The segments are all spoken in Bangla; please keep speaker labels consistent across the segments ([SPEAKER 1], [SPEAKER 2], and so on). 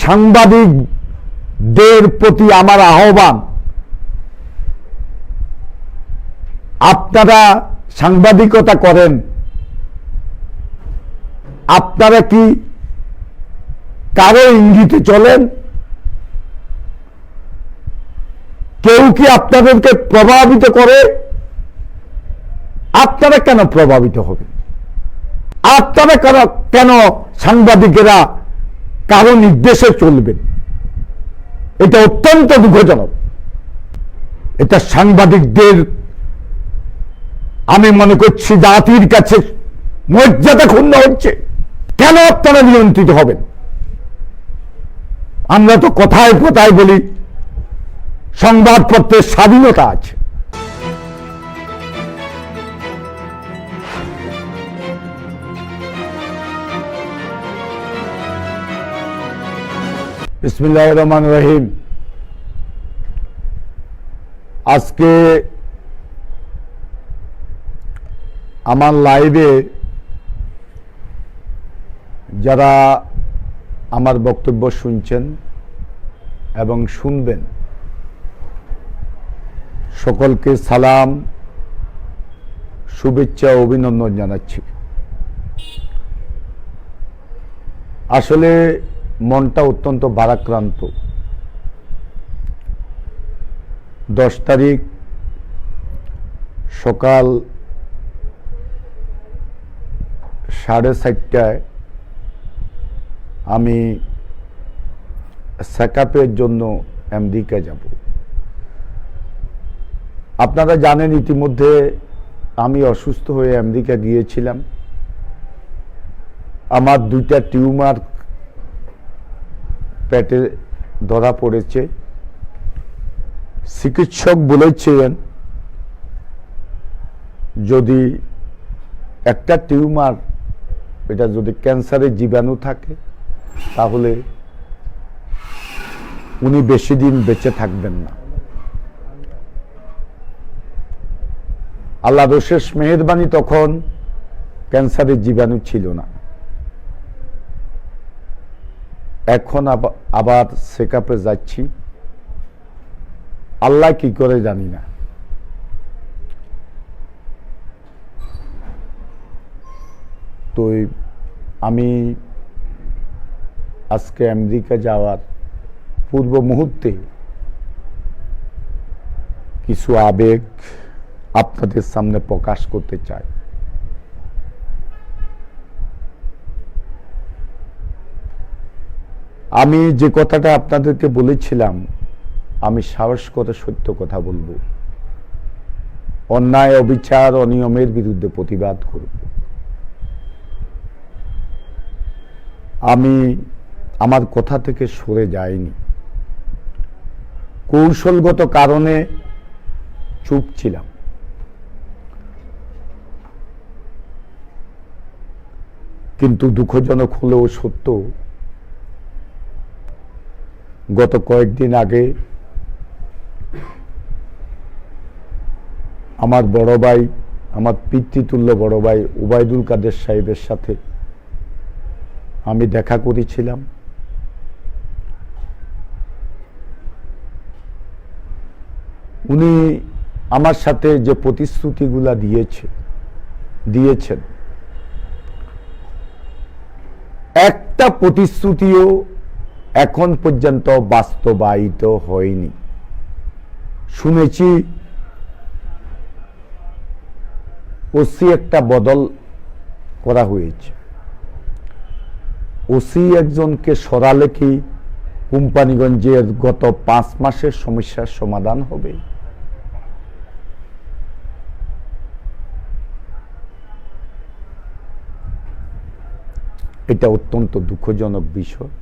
[SPEAKER 1] সাংবাদিকদের প্রতি আমার আহ্বান, আপনারা সাংবাদিকতা করেন, আপনারা কি কারো ইঙ্গিতে চলেন? কেউ কি আপনাদেরকে প্রভাবিত করে? আপনারা কেন প্রভাবিত হবেন? আপনারা কেন সাংবাদিকেরা কারো নির্দেশে চলবেন? এটা অত্যন্ত দুঃখজনক। এটা সাংবাদিকদের, আমি মনে করছি, জাতির কাছে মর্যাদা ক্ষুণ্ণ হচ্ছে। কেন আপনারা নিয়ন্ত্রিত হবেন? আমরা তো কথায় কথায় বলি সংবাদপত্রের স্বাধীনতা আছে। বিসমিল্লাহির রহমানির রহিম। আজকে আমার লাইভে যারা আমার বক্তব্য শুনছেন এবং শুনবেন, সকলকে সালাম, শুভেচ্ছা, অভিনন্দন জানাচ্ছি। আসলে মনটা অত্যন্ত ভারাক্রান্ত। 10 তারিখ সকাল 4:30টায় আমি চেকআপের জন্য আমেরিকা যাব। আপনারা জানেন ইতিমধ্যে আমি অসুস্থ হয়ে আমেরিকা গিয়েছিলাম। আমার 2টা টিউমার পেটে ধরা পড়েছে। চিকিৎসক বলেছিলেন যদি একটা টিউমার, এটা যদি ক্যান্সারের জীবাণু থাকে তাহলে উনি বেশি দিন বেঁচে থাকবেন না। আল্লাহর অশেষ মেহেরবানি, তখন ক্যান্সারের জীবাণু ছিল না। এখন আবার চেকআপে যাচ্ছি। আল্লাহ কি করে জানি না। তো আমি আজকে আমেরিকা যাওয়ার পূর্ব মুহূর্তে কিছু আবেগ আপনাদের সামনে প্রকাশ করতে চাই। আমি যে কথাটা আপনাদেরকে বলেছিলাম, আমি সাহস করে সত্য কথা বলবো, অন্যায়, অবিচার, অনিয়মের বিরুদ্ধে প্রতিবাদ করব। আমি আমার কথা থেকে সরে যাইনি। কৌশলগত কারণে চুপ ছিলাম। কিন্তু দুঃখজনক হলেও সত্য, গত কয়েকদিন আগে আমার বড় ভাই, আমার পিতৃতুল্য বড় ভাই ওবায়দুল কাদের সাহেবের সাথে আমি দেখা করেছিলাম। উনি আমার সাথে যে প্রতিশ্রুতিগুলা দিয়েছেন, একটা প্রতিশ্রুতিও এখন পর্যন্ত বাস্তবায়িত হয়নি। শুনেছি ওসি একটা বদল করা হয়েছে। ওসি একজনকে সরালে কি কোম্পানিগঞ্জের গত 5 মাসের সমস্যার সমাধান হবে? এটা অত্যন্ত দুঃখজনক বিষয়।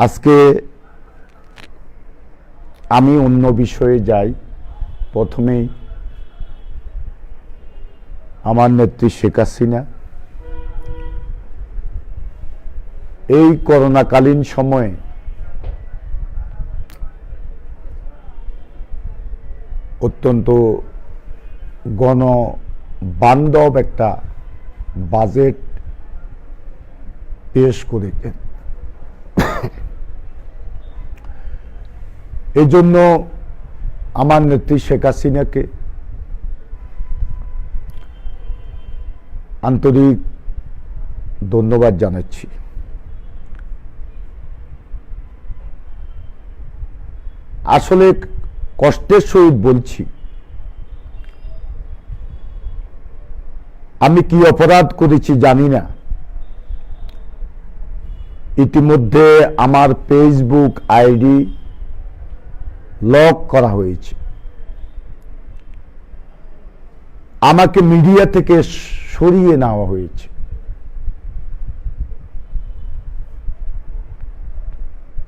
[SPEAKER 1] আজকে আমি অন্য বিষয়ে যাই। প্রথমেই আমার নেত্রী শেখ হাসিনা এই করোনাকালীন সময়ে অত্যন্ত বান্ধব একটা বাজেট পেশ করেছেন। এই জন্য আমার নেত্রী শেখ হাসিনাকে আন্তরিক ধন্যবাদ জানাচ্ছি। আসলে কষ্টের সহিত বলছি, আমি কি অপরাধ করেছি জানি না। ইতিমধ্যে আমার ফেসবুক আইডি লক করা হয়েছে। আমাকে মিডিয়া থেকে সরিয়ে নেওয়া হয়েছে।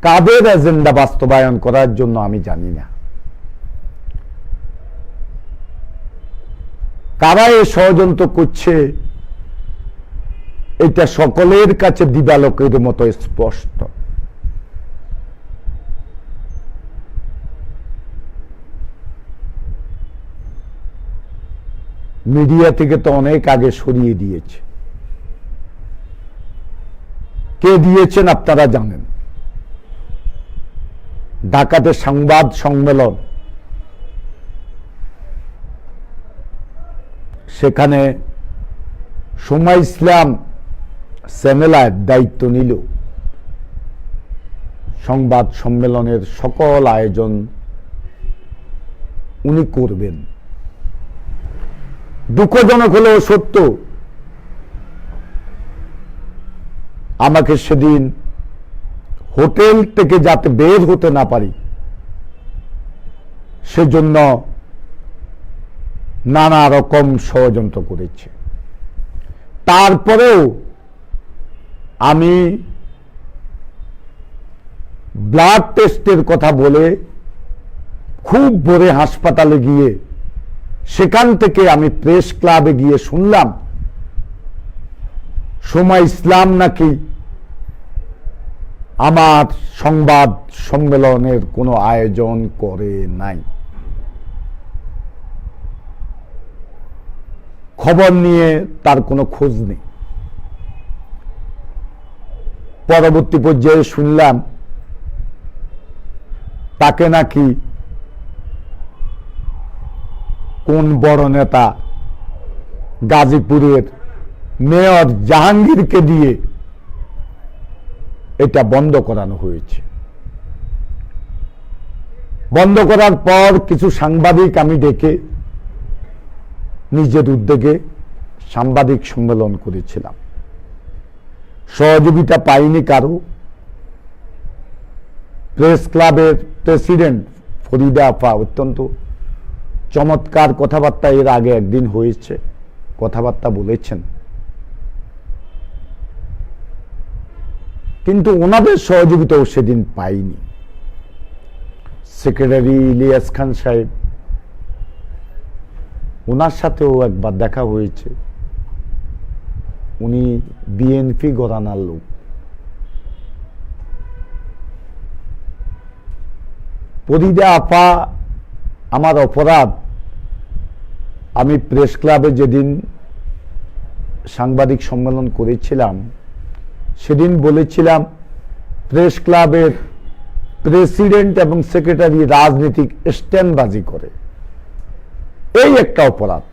[SPEAKER 1] কাদের এজেন্ডা বাস্তবায়ন করার জন্য আমি জানি না। কারা এ ষড়যন্ত্র করছে এটা সকলের কাছে দিবালোকের মতো স্পষ্ট। মিডিয়া থেকে তো অনেক আগে সরিয়ে দিয়েছে। কে দিয়েছেন আপনারা জানেন। ঢাকাতে সংবাদ সম্মেলন, সেখানে সময় ইসলাম চ্যানেলের দায়িত্ব নিল। সংবাদ সম্মেলনের সকল আয়োজন উনি করবেন। দুঃখজনক হলেও সত্য, আমাকে সেদিন হোটেল থেকে যাতে বের হতে না পারি সেজন্য নানা রকম ষড়যন্ত্র করেছে। তারপরেও আমি ব্লাড টেস্টের কথা বলে খুব ভোরে হাসপাতালে গিয়ে সেখান থেকে আমি প্রেস ক্লাবে গিয়ে শুনলাম সময় ইসলাম নাকি আমার সংবাদ সম্মেলনের কোনো আয়োজন করে নাই। খবর নিয়ে তার কোনো খোঁজ নেই। পরবর্তী পর্যায়ে শুনলাম তাকে নাকি কোন বড় নেতা গাজীপুরের মেয়র জাহাঙ্গীরকে দিয়ে এটা বন্ধ করানো হয়েছে। বন্ধ করার পর কিছু সাংবাদিক আমি ডেকে নিজের উদ্যোগে সাংবাদিক সম্মেলন করেছিলাম। সহযোগিতা পাইনি কারো। প্রেস ক্লাবের প্রেসিডেন্ট ফরিদা আপা অত্যন্ত চমৎকার কথাবার্তা এর আগে একদিন হয়েছে, কথাবার্তা বলেছেন, কিন্তু ওনাদের সহযোগিতাও সেদিন পাইনি। সেক্রেটারি ইলিয়াস খান সাহেব, ওনার সাথেও একবার দেখা হয়েছে। উনি বিএনপি ঘরানার লোক। ফরিদা আপা, আমার অপরাধ, আমি প্রেস ক্লাবে যেদিন সাংবাদিক সম্মেলন করেছিলাম সেদিন বলেছিলাম প্রেস ক্লাবের প্রেসিডেন্ট এবং সেক্রেটারি রাজনৈতিক স্ট্যান্ডবাজি করে। এই একটা অপরাধ।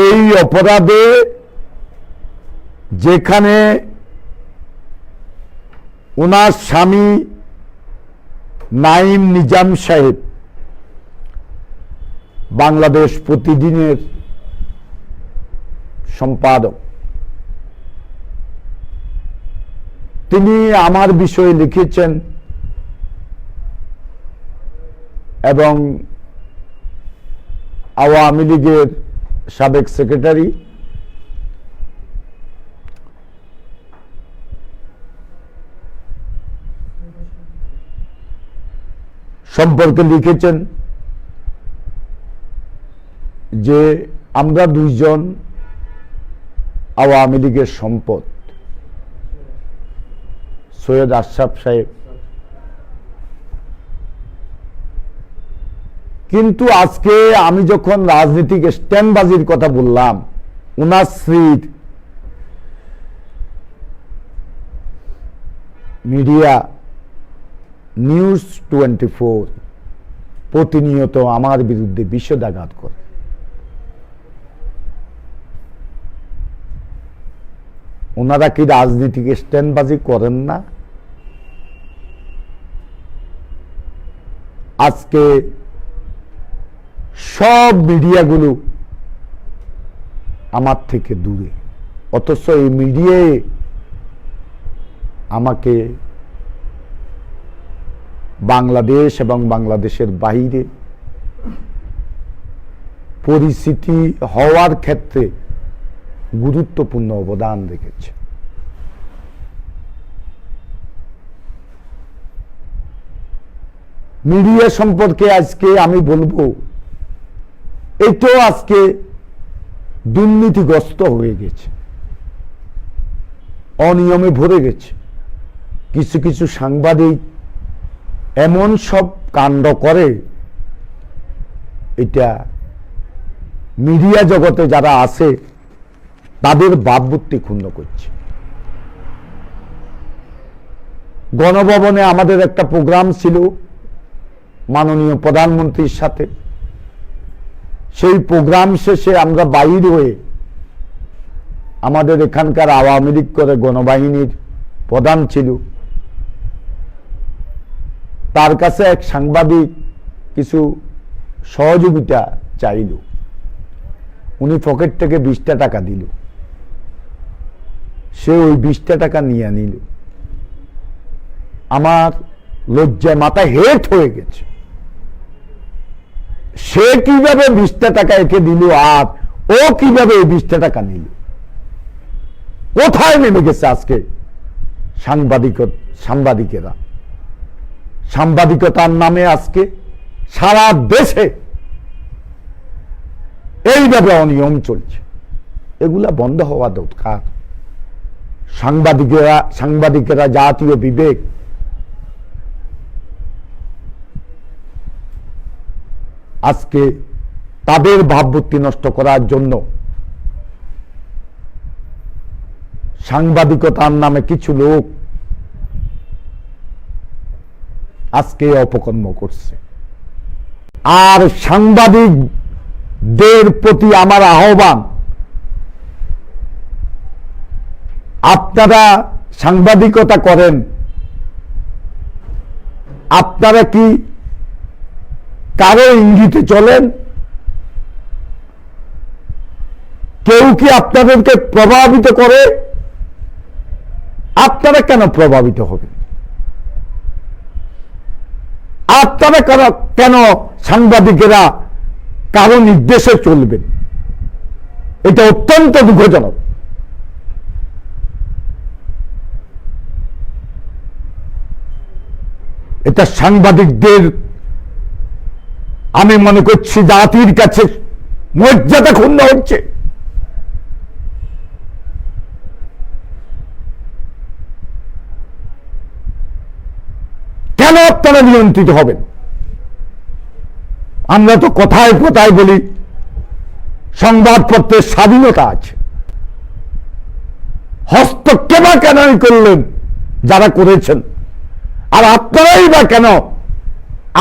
[SPEAKER 1] এই অপরাধে যেখানে ওনার স্বামী নাইম নিজাম সাহেব বাংলাদেশ প্রতিদিনের সম্পাদক, তিনি আমার বিষয়ে লিখেছেন এবং আওয়ামী লীগের সাবেক সেক্রেটারি সম্পর্কে লিখেছেন যে আমরা দুইজন আওয়ামী লীগের সম্পদ। সৈয়দ আশরাফ সাহেব কিন্তু আজকে আমি যখন রাজনীতিক স্ট্যান্ডবাজির কথা বললাম, উনার স্ত্রীর মিডিয়া নিউজ 24 প্রতিনিয়ত আমার বিরুদ্ধে বিষোদাঘাত করে। ওনারা কি রাজনীতিক স্ট্যান্ডবাজি করেন না? আজকে সব মিডিয়াগুলো আমার থেকে দূরে, অথচ এই মিডিয়ায় আমাকে বাংলাদেশ এবং বাংলাদেশের বাইরে পরিচিতি হওয়ার ক্ষেত্রে গুরুত্বপূর্ণ অবদান রেখেছে। মিডিয়া সম্পর্কে আজকে আমি বলবো, এটাও আজকে দুর্নীতিগ্রস্ত হয়ে গেছে, অনিয়মে ভরে গেছে। কিছু কিছু সাংবাদিক এমন সব কাণ্ড করে, এটা মিডিয়া জগতে যারা আছে তাদের ভাবমূর্তি ক্ষুণ্ণ করছে। গণভবনে আমাদের একটা প্রোগ্রাম ছিল মাননীয় প্রধানমন্ত্রীর সাথে। সেই প্রোগ্রাম শেষে আমরা বাইর হয়ে, আমাদের এখানকার আওয়ামী লীগ করে গণবাহিনীর প্রধান ছিল, তার কাছে এক সাংবাদিক কিছু সহযোগিতা চাইল। উনি পকেট থেকে 20টা টাকা দিল। সে ওই 20টা টাকা নিয়ে নিল। আমার লজ্জায় মাথা হেট হয়ে গেছে। সে কিভাবে 20টা টাকা একে দিল, আর ও কিভাবে এই 20টা টাকা নিল? কোথায় নেমে গেছে আজকে সাংবাদিকেরা? সাংবাদিকতার নামে আজকে সারা দেশে এইভাবে অনিয়ম চলছে। এগুলা বন্ধ হওয়া দরকার। সাংবাদিকেরা জাতীয় বিবেক, আজকে তাদের ভাবমূর্তি নষ্ট করার জন্য সাংবাদিকতার নামে কিছু লোক আজকে অপকর্ম করছে। আর সাংবাদিকদের প্রতি আমার আহ্বান, আপনারা সাংবাদিকতা করেন, আপনারা কি কারো ইঙ্গিতে চলেন? কেউ কি আপনাদেরকে প্রভাবিত করে? আপনারা কেন প্রভাবিত হবেন? আপনারা কেন সাংবাদিকেরা কারো নির্দেশে চলবেন? এটা অত্যন্ত দুঃখজনক। এটা সাংবাদিকদের আমি মনে করছি জাতির কাছে মর্যাদা ক্ষুণ্ণ হচ্ছে। কেন আপনারা নিয়ন্ত্রিত হবেন? আমরা তো কথায় কথায় বলি সংবাদপত্রের স্বাধীনতা আছে। হস্তক্ষেপ কেন করলেন যারা করেছেন? আর আপনারাই বা কেন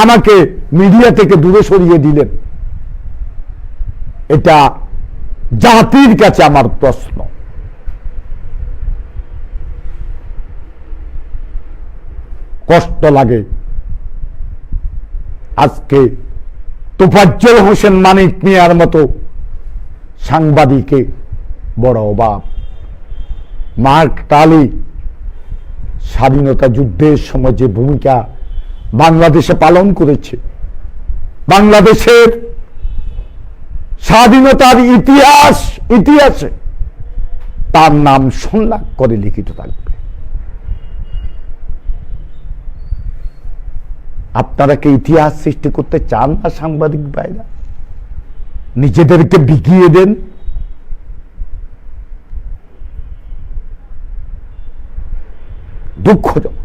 [SPEAKER 1] আমাকে মিডিয়া থেকে দূরে সরিয়ে দিলেন? এটা জাতির কাছে আমার প্রশ্ন। কষ্ট লাগে আজকে তোফাজ্জল হোসেন মানিক মিয়ার মতো সাংবাদিকে বড় অভাব। মার্ক টালি স্বাধীনতা যুদ্ধের সময় যে ভূমিকা বাংলাদেশে পালন করেছে, বাংলাদেশের স্বাধীনতার ইতিহাসে তার নাম সংলাপ করে লিখিত থাকবে। আপনারা কি ইতিহাস সৃষ্টি করতে চান না? সাংবাদিক ভাইরা নিজেদেরকে বিকিয়ে দেন। দুঃখজনক।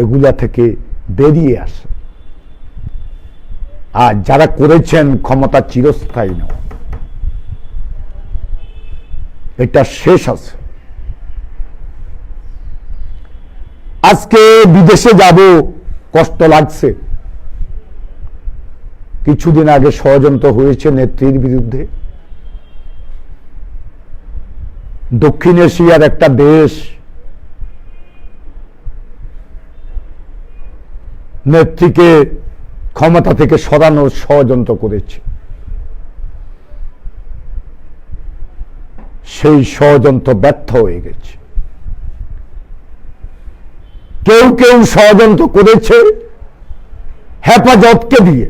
[SPEAKER 1] এগুলা থেকে বেরিয়ে আসে। আর যারা করেছেন ক্ষমতা চিরস্থায়ী নয়, এটা শেষ আছে। আজকে বিদেশে যাব, কষ্ট লাগছে। কিছুদিন আগে ষড়যন্ত্র হয়েছে নেত্রীর বিরুদ্ধে। দক্ষিণ এশিয়ার একটা দেশ নেত্রীকে ক্ষমতা থেকে সরানোর ষড়যন্ত্র করেছে। সেই ষড়যন্ত্র ব্যর্থ হয়ে গেছে। কেউ কেউ ষড়যন্ত্র করেছে হেফাজতকে দিয়ে,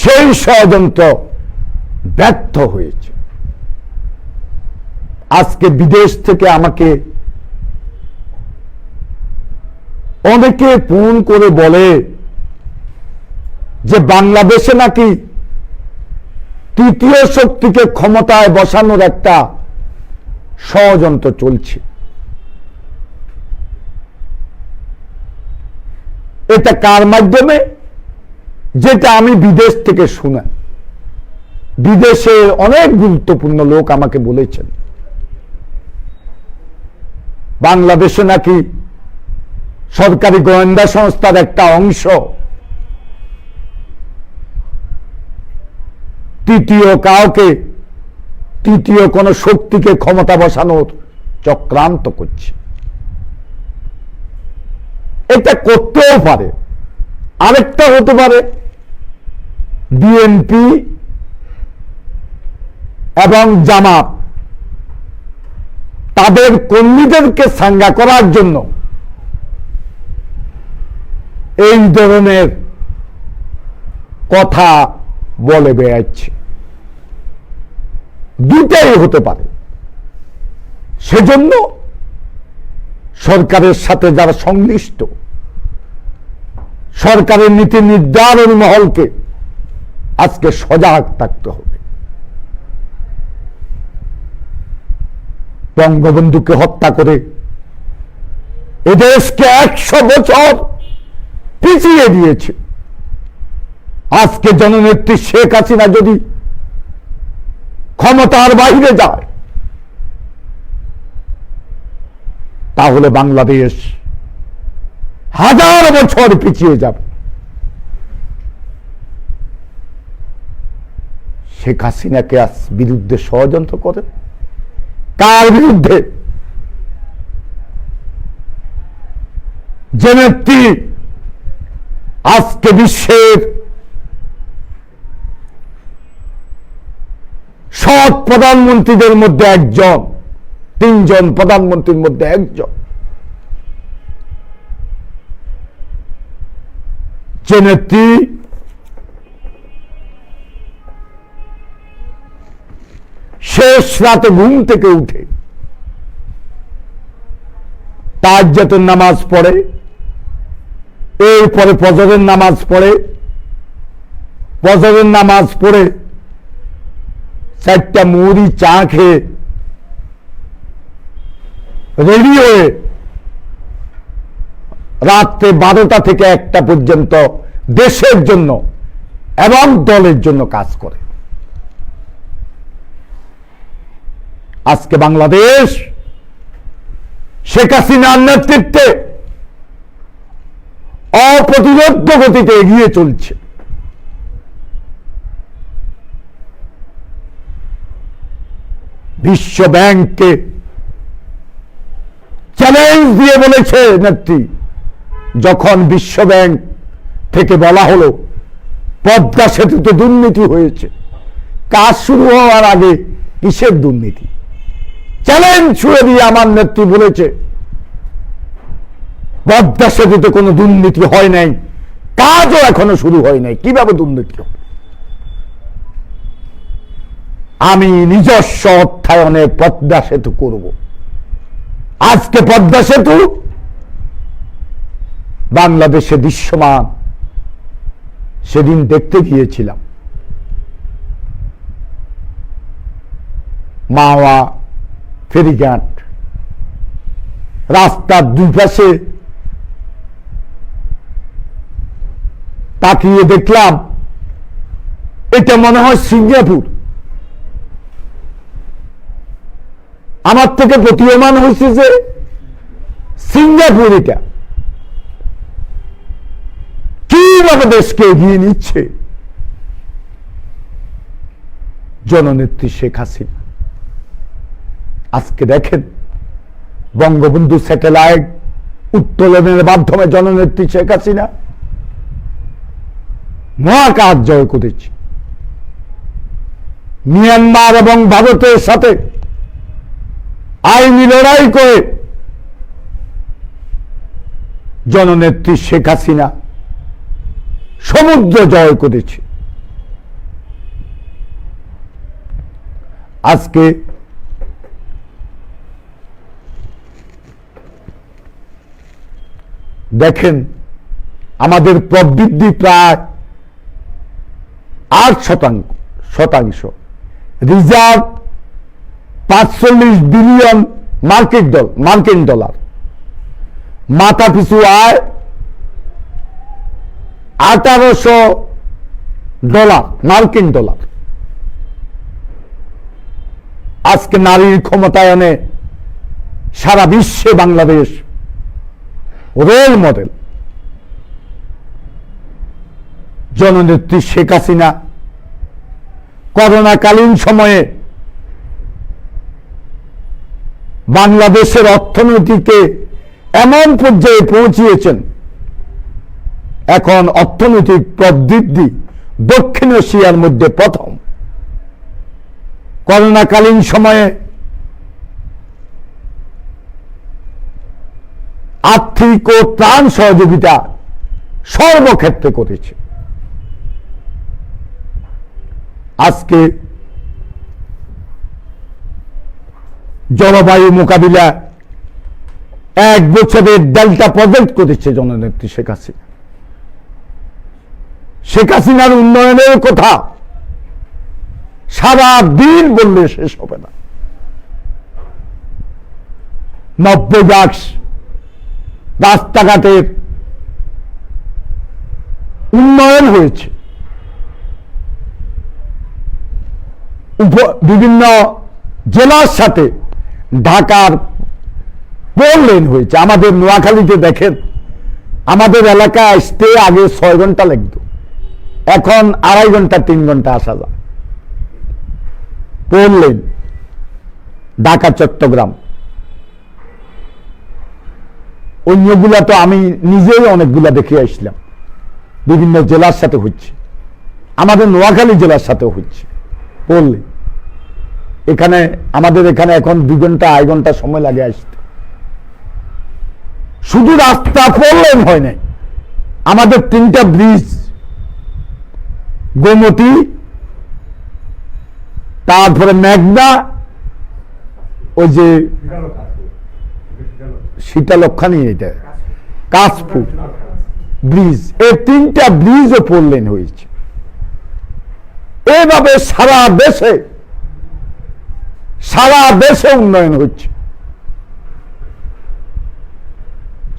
[SPEAKER 1] সেই ষড়যন্ত্র ব্যর্থ হয়েছে। আজকে বিদেশ থেকে আমাকে অনেকে ফোন করে বলে যে বাংলাদেশে নাকি তৃতীয় শক্তিকে ক্ষমতায় বসানোর একটা ষড়যন্ত্র চলছে। এটা কার মাধ্যমে? যেটা আমি বিদেশ থেকে শুনা। বিদেশের অনেক গুরুত্বপূর্ণ লোক আমাকে বলেছেন বাংলাদেশে নাকি সরকারি গোয়েন্দা সংস্থার একটা অংশ তৃতীয় কোন শক্তিকে ক্ষমতা বসানোর চক্রান্ত করছে। এটা করতেও পারে। আরেকটা হতে পারে বিএনপি এবং জামাত তাদের কর্মীদেরকে সাঙ্গা করার জন্য এই ধরনের কথা বলে বেড়াচ্ছে। দুটাই হতে পারে। সেজন্য সরকারের সাথে যারা সংশ্লিষ্ট, সরকারের নীতি নির্ধারণ মহলকে আজকে সজাগ থাকতে হবে। বঙ্গবন্ধুকে হত্যা করে এদেশকে 100 বছর পিছিয়ে দিয়েছে। আজকে জননেত্রী শেখ হাসিনা যদি ক্ষমতার বাইরে যায়, তাহলে বাংলাদেশ 1000 বছর পিছিয়ে যাবে। শেখ হাসিনাকে বিরুদ্ধে ষড়যন্ত্র করে কার বিরুদ্ধে? যে নেত্রী আজকে বিশ্বের সৎ প্রধানমন্ত্রীদের মধ্যে একজন, 3 জন প্রধানমন্ত্রীর মধ্যে একজন, যে নেত্রী শেষ রাতে ঘুম থেকে উঠে তাহাজ্জুদের নামাজ পড়ে, এরপরে ফজরের নামাজ পড়ে, ফজরের নামাজ পড়ে 4টা মুড়ি চা খেয়ে রেডি হয়ে রাত্রে 12টা থেকে 1টা পর্যন্ত দেশের জন্য এবং দলের জন্য কাজ করে। আজকে বাংলাদেশ শেখ হাসিনার নেতৃত্বে অপ্রতিরোধ্য গতিতে এগিয়ে চলছে। বিশ্ব ব্যাংককে চ্যালেঞ্জ দিয়ে বলেছে নেত্রী, যখন বিশ্ব ব্যাংক থেকে বলা হলো পদ্মা সেতুতে দুর্নীতি হয়েছে, কাজ শুরু হওয়ার আগে কিসের দুর্নীতি? চ্যালেঞ্জ ছুড়ে দিয়ে আমার নেত্রী বলেছে পদ্মা সেতুতে কোনো দুর্নীতি হয় নাই, কাজও এখনো শুরু হয় নাই, কিভাবে দুর্নীতি হবে? আমি নিজস্ব অর্থায়নে পদ্মা সেতু করব। আজকে পদ্মা সেতু বাংলাদেশে দৃশ্যমান। সেদিন দেখতে গিয়েছিলাম, মাওয়া ফেরিঘাট, রাস্তার দুই পাশে তাকিয়ে দেখলাম এটা মনে হয় সিঙ্গাপুর। আমার থেকে প্রতীয়মান হয়েছে যে সিঙ্গাপুর এটা কিভাবে দেশকে এগিয়ে নিচ্ছে জননেত্রী শেখ হাসিনা। আজকে দেখেন বঙ্গবন্ধু স্যাটেলাইট উত্তোলনের মাধ্যমে জননেত্রী শেখ হাসিনা মহাকাশ জয় করেছে। মিয়ানমার এবং ভারতের সাথে আইনি লড়াই করে জননেত্রী শেখ হাসিনা সমুদ্র জয় করেছে। আজকে দেখেন আমাদের প্রবৃদ্ধি প্রায় 8%, রিজার্ভ 45 বিলিয়ন মার্কিন ডলার, মাথা পিছু আয় $1800 মার্কিন ডলার। আজকে নারীর ক্ষমতায়নে সারা বিশ্বে বাংলাদেশ রোল মডেল। জননেত্রী শেখ হাসিনা করোনাকালীন সময়ে বাংলাদেশের অর্থনীতিকে এমন পর্যায়ে পৌঁছিয়েছেন, এখন অর্থনৈতিক প্রবৃদ্ধি দক্ষিণ এশিয়ার মধ্যে প্রথম। করোনাকালীন সময়ে আর্থিক ও ত্রাণ সহযোগিতা সর্বক্ষেত্রে করেছে। আজকে জলবায়ু মোকাবিলা 1 বছরের ডেল্টা প্রজেক্ট করেছে জননেত্রী শেখ হাসিনা। শেখ হাসিনার উন্নয়নের কথা সারা দিন বললে শেষ হবে না। 90 রাস্তাঘাটের উন্নয়ন হয়েছে, বিভিন্ন জেলার সাথে ঢাকার 4 লেন হয়েছে। আমাদের নোয়াখালীতে দেখেন আমাদের এলাকায় আসতে আগে 6 ঘন্টা লাগতো, এখন 2.5 ঘন্টা 3 ঘন্টা আসা যায়। 4 লেন ঢাকা চট্টগ্রাম। অন্যগুলা তো আমি নিজেই অনেকগুলা দেখে আসলাম, বিভিন্ন জেলার সাথে হচ্ছে, আমাদের নোয়াখালী জেলার সাথে হচ্ছে 4 লেন। এখানে আমাদের এখানে এখন 2 ঘন্টা 2.5 ঘন্টা সময় লাগে আসতে। শুধু রাস্তা 4 লেন হয় নাই, আমাদের 3টা ব্রিজ, গোমতী, তারপরে মেঘনা, ওই যে শীতলক্ষানি, এটা কাশপুর ব্রিজ, এই 3টা ব্রিজও 4 লেন হয়েছে। এভাবে সারা দেশে উন্নয়ন হচ্ছে।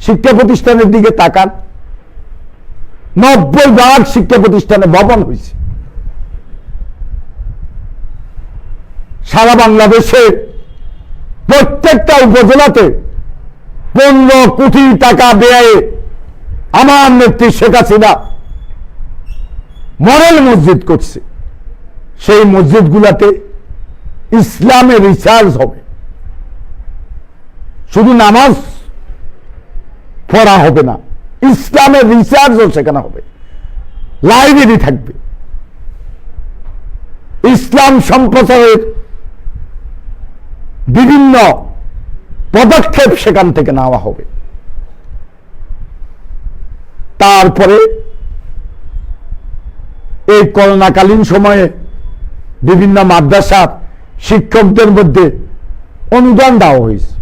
[SPEAKER 1] শিক্ষা প্রতিষ্ঠানের দিকে তাকান, 90 শিক্ষা প্রতিষ্ঠানে ভবন হয়েছে। সারা বাংলাদেশে প্রত্যেকটা উপজেলাতে 15 কোটি টাকা ব্যয়ে আমার নেত্রী শেখ হাসিনা মডেল মসজিদ করছে। সেই মসজিদগুলাতে ইসলামের রিসার্চ হবে, শুধু নামাজ পড়া হবে না, ইসলামের রিসার্চও সেখানে হবে, লাইব্রেরি থাকবে, ইসলাম সম্প্রচারের বিভিন্ন পদক্ষেপ সেখান থেকে নেওয়া হবে। তারপরে এই করোনাকালীন সময়ে বিভিন্ন মাদ্রাসার শিক্ষকদের মধ্যে অনুদান দেওয়া হয়েছে,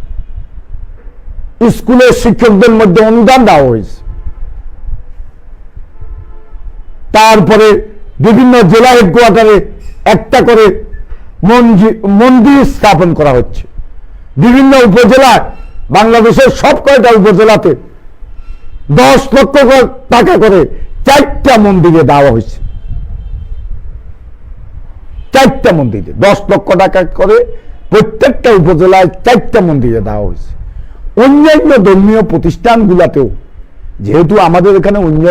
[SPEAKER 1] স্কুলের শিক্ষকদের মধ্যে অনুদান দেওয়া হয়েছে। তারপরে বিভিন্ন জেলা হেডকোয়ার্টারে একটা করে মন্দির স্থাপন করা হচ্ছে। বিভিন্ন উপজেলায়, বাংলাদেশের সব কয়টা উপজেলাতে 10 লক্ষ টাকা করে 4টা মন্দিরে দেওয়া হয়েছে, 4টা মন্দিরে 10 লক্ষ টাকা করে প্রত্যেকটা উপজেলায় 4টা মন্দিরে দেওয়া হয়েছে। অন্যান্য ধর্মীয় প্রতিষ্ঠানগুলোতেও, যেহেতু আমাদের এখানে অন্য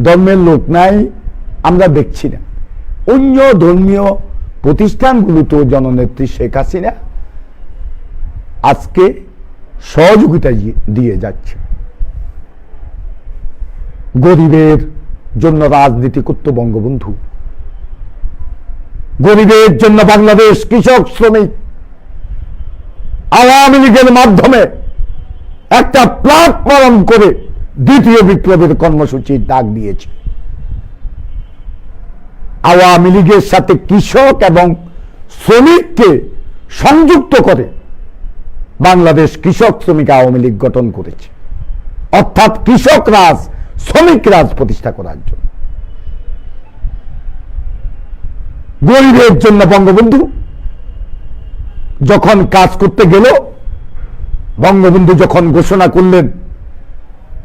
[SPEAKER 1] ধর্মের লোক নাই, আমরা দেখছি না, অন্য ধর্মীয় প্রতিষ্ঠানগুলোতেও জননেত্রী শেখ হাসিনা আজকে সহযোগিতা দিয়ে যাচ্ছে। গরিবের জন্য রাজনীতি করত বঙ্গবন্ধু, গরিবের জন্য বাংলাদেশ কৃষক শ্রমিক আওয়ামী লীগের মাধ্যমে একটা প্ল্যাটফর্ম করে দ্বিতীয় বিপ্লবের কর্মসূচির ডাক দিয়েছে। আওয়ামী লীগের সাথে কৃষক এবং শ্রমিককে সংযুক্ত করে বাংলাদেশ কৃষক শ্রমিক আওয়ামী লীগ গঠন করেছে, অর্থাৎ কৃষক রাজ শ্রমিক রাজ প্রতিষ্ঠা করার জন্য। গরিবের জন্য বঙ্গবন্ধু যখন কাজ করতে গেল, বঙ্গবন্ধু যখন ঘোষণা করলেন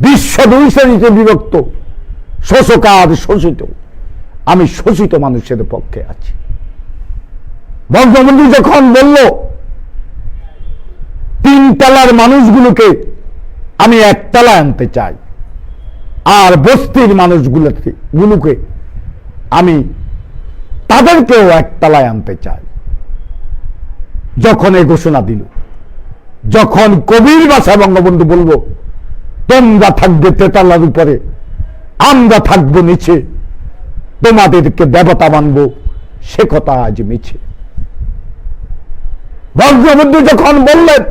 [SPEAKER 1] বিশ্ব 2 শ্রেণীতে বিভক্ত, শোষক আর শোষিত, আমি শোষিত মানুষের পক্ষে আছি। বঙ্গবন্ধু যখন বলল 3 তলার মানুষগুলোকে আমি 1 তলায় আনতে চাই, আর বস্তির মানুষগুলোকে আমি তাদেরকেও 1 তলায় আনতে চাই, যখন এই ঘোষণা দিল, যখন কবির ভাষা বঙ্গবন্ধু বলল তোমরা থাকবে 3তলার উপরে, আমরা থাকবো নিচে, তোমাদেরকে দেবতা মানব, সে কথা আজ মিছে। বঙ্গবন্ধু যখন বললেন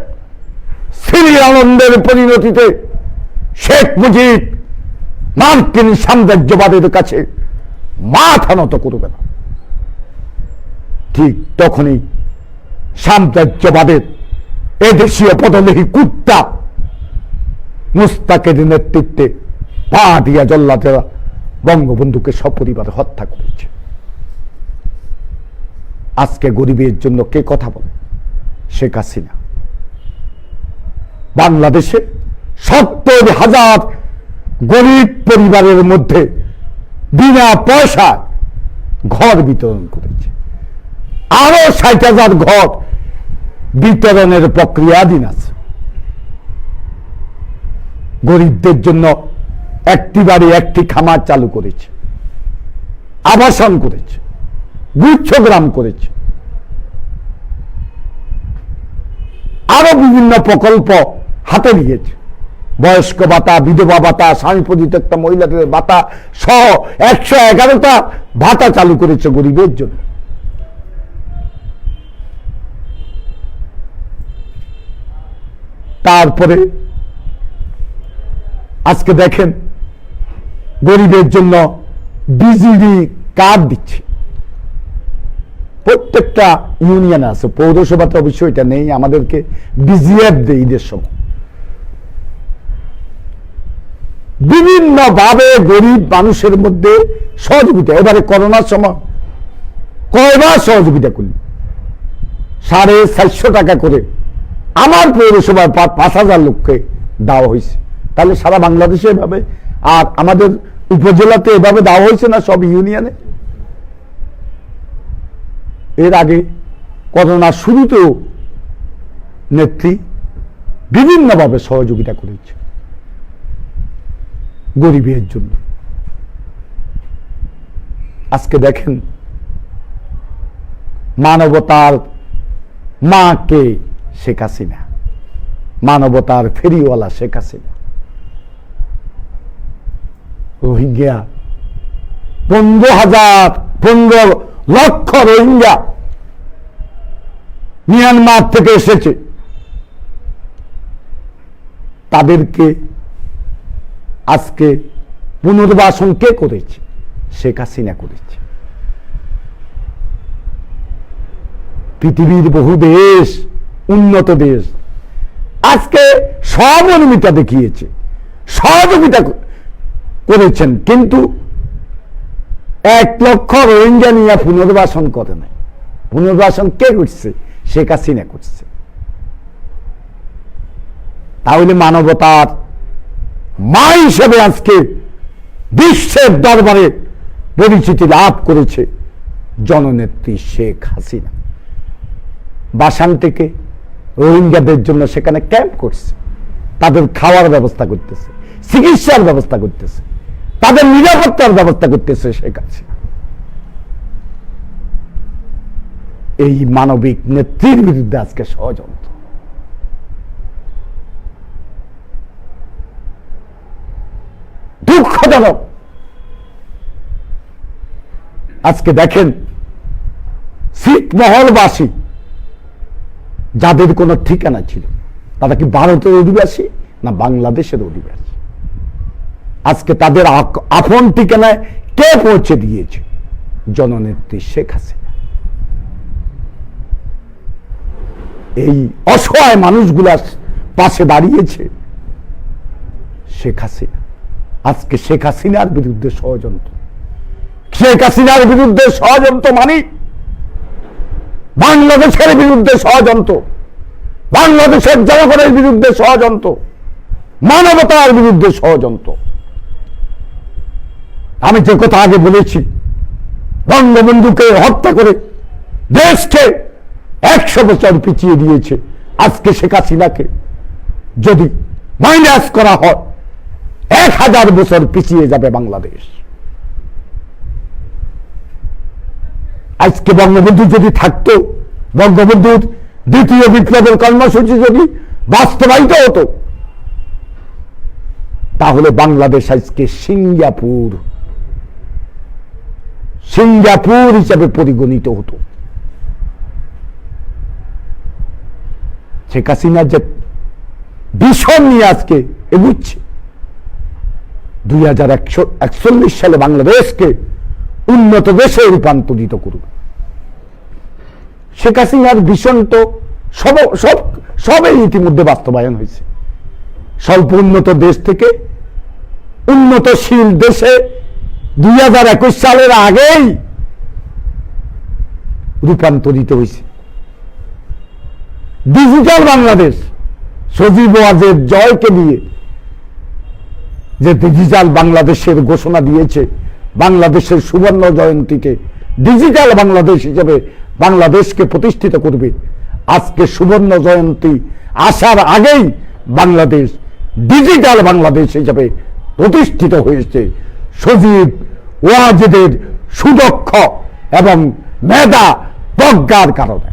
[SPEAKER 1] শ্রী আনন্দের পরিণতিতে শেখ মুজিব মার্কিন সাম্রাজ্যবাদের কাছে মাথা নত করবে না, ঠিক তখনই সাম্রাজ্যবাদের এদেশীয় পদলেহী কুত্তা মুস্তাকের নেতৃত্বে পা দিয়া জল্লাদেরা বঙ্গবন্ধুকে সপরিবারে হত্যা করেছে। আজকে গরিবের জন্য কে কথা বলে? শেখ হাসিনা। বাংলাদেশে 70,000 গরিব পরিবারের মধ্যে বিনা পয়সা ঘর বিতরণ করেছে, আরো 60,000 ঘর বিতরণের প্রক্রিয়াধীন আছে। গরিবদের জন্য 1টি বাড়ি 1টি খামার চালু করেছে, আবাসন করেছে, গুচ্ছগ্রাম করেছে, আরো বিভিন্ন প্রকল্প হাতে নিয়েছে। বয়স্ক ভাতা, বিধবা ভাতা, স্বামী পরিত্যক্তা মহিলাদের ভাতা সহ 111টা ভাতা চালু করেছে গরিবের জন্য। তারপরে আজকে দেখেন গরিবের জন্য বিজিবি কার্ড দিচ্ছে, প্রত্যেকটা ইউনিয়ন আছে, পৌরসভাতে অবশ্যই এটা নেই, আমাদেরকে বিজিএফ দেয় ঈদের সময়। বিভিন্ন ভাবে গরিব মানুষের মধ্যে সহযোগিতা। এবারে করোনার সময় কয়বার সহযোগিতা করল, 450 টাকা করে আমার পৌরসভায় 5,000 লোককে দেওয়া হয়েছে। তাহলে সারা বাংলাদেশে এভাবে, আর আমাদের উপজেলাতে এভাবে দেওয়া হয়েছে না সব ইউনিয়নে। এর আগে করোনা শুরুতেও নেত্রী বিভিন্নভাবে সহযোগিতা করেছে গরিবের জন্য। আজকে দেখেন মানবতার মা কে? শেখ হাসিনা। মানবতার ফেরিওয়ালা শেখ হাসিনা। রোহিঙ্গা 15 লক্ষ রোহিঙ্গা মিয়ানমার থেকে এসেছে, তাদেরকে আজকে পুনর্বাসন কে করেছে? শেখ হাসিনা করেছে। পৃথিবীর বহু দেশ, উন্নত দেশ আজকে সহমর্মিতা দেখিয়েছে, সহযোগিতা করেছেন, কিন্তু 1 লক্ষ রোহিঙ্গা নিয়ে পুনর্বাসন করে নাই। পুনর্বাসন কে করছে? শেখ হাসিনা করছে। তাহলে মানবতার মা হিসেবে আজকে বিশ্বের দরবারে পরিচিতি লাভ করেছে জননেত্রী শেখ হাসিনা। বাসান থেকে রোহিঙ্গাদের জন্য সেখানে ক্যাম্প করছে, তাদের খাওয়ার ব্যবস্থা করতেছে, চিকিৎসার ব্যবস্থা করতেছে, তাদের নিরাপত্তার ব্যবস্থা করতেছে শেখ হাসিনা। এই মানবিক নেত্রীর বিরুদ্ধে আজকে ষড়যন্ত্র। দুঃখজনক। আজকে দেখেন ছিটমহলবাসী যাদের কোনো ঠিকানা ছিল, তারা কি ভারতের অধিবাসী না বাংলাদেশের অধিবাসী? আজকে তাদের আপন ঠিকানায় কে পৌঁছে দিয়েছে? জননেত্রী শেখ হাসিনা। এই অসহায় মানুষগুলার পাশে দাঁড়িয়েছে শেখ হাসিনা। আজকে শেখ হাসিনার বিরুদ্ধে ষড়যন্ত্র। শেখ হাসিনার বিরুদ্ধে ষড়যন্ত্র মানে বাংলাদেশের বিরুদ্ধে ষড়যন্ত্র, বাংলাদেশের জনগণের বিরুদ্ধে ষড়যন্ত্র, মানবতার বিরুদ্ধে ষড়যন্ত্র। আমি যে কথা আগে বলেছি, বঙ্গবন্ধুকে হত্যা করে দেশকে 100 বছর পিছিয়ে দিয়েছে। আজকে শেখ হাসিনাকে যদি মাইনাস করা হয় 1000 বছর পিছিয়ে যাবে বাংলাদেশ। আজকে বঙ্গবন্ধু যদি থাকতো, বঙ্গবন্ধুর দ্বিতীয় বিপ্লবের কর্মসূচি যদি বাস্তবায়িত হতো, তাহলে বাংলাদেশ আজকে সিঙ্গাপুর হিসাবে পরিগণিত হতো। শেখ হাসিনা যে ভীষণ নিয়ে আজকে এগুচ্ছে, 2141 সালে বাংলাদেশকে উন্নত দেশে রূপান্তরিত করবে। শেখ হাসিনার ভীষণ তো সবই ইতিমধ্যে বাস্তবায়ন হয়েছে। স্বল্প উন্নত দেশ থেকে উন্নতশীল দেশে 2021 সালের আগেই রূপান্তরিত হয়েছে। ডিজিটাল বাংলাদেশ, সজীব ওয়াজেদ জয়কে দিয়ে যে ডিজিটাল বাংলাদেশের ঘোষণা দিয়েছে, বাংলাদেশের সুবর্ণ জয়ন্তীতে ডিজিটাল বাংলাদেশ হিসেবে বাংলাদেশকে প্রতিষ্ঠিত করবে। আজকে সুবর্ণ জয়ন্তী আসার আগেই বাংলাদেশ ডিজিটাল বাংলাদেশ হিসেবে প্রতিষ্ঠিত হয়েছে সজীব ওয়াজেদের সুদক্ষ এবং মেধা প্রজ্ঞার কারণে।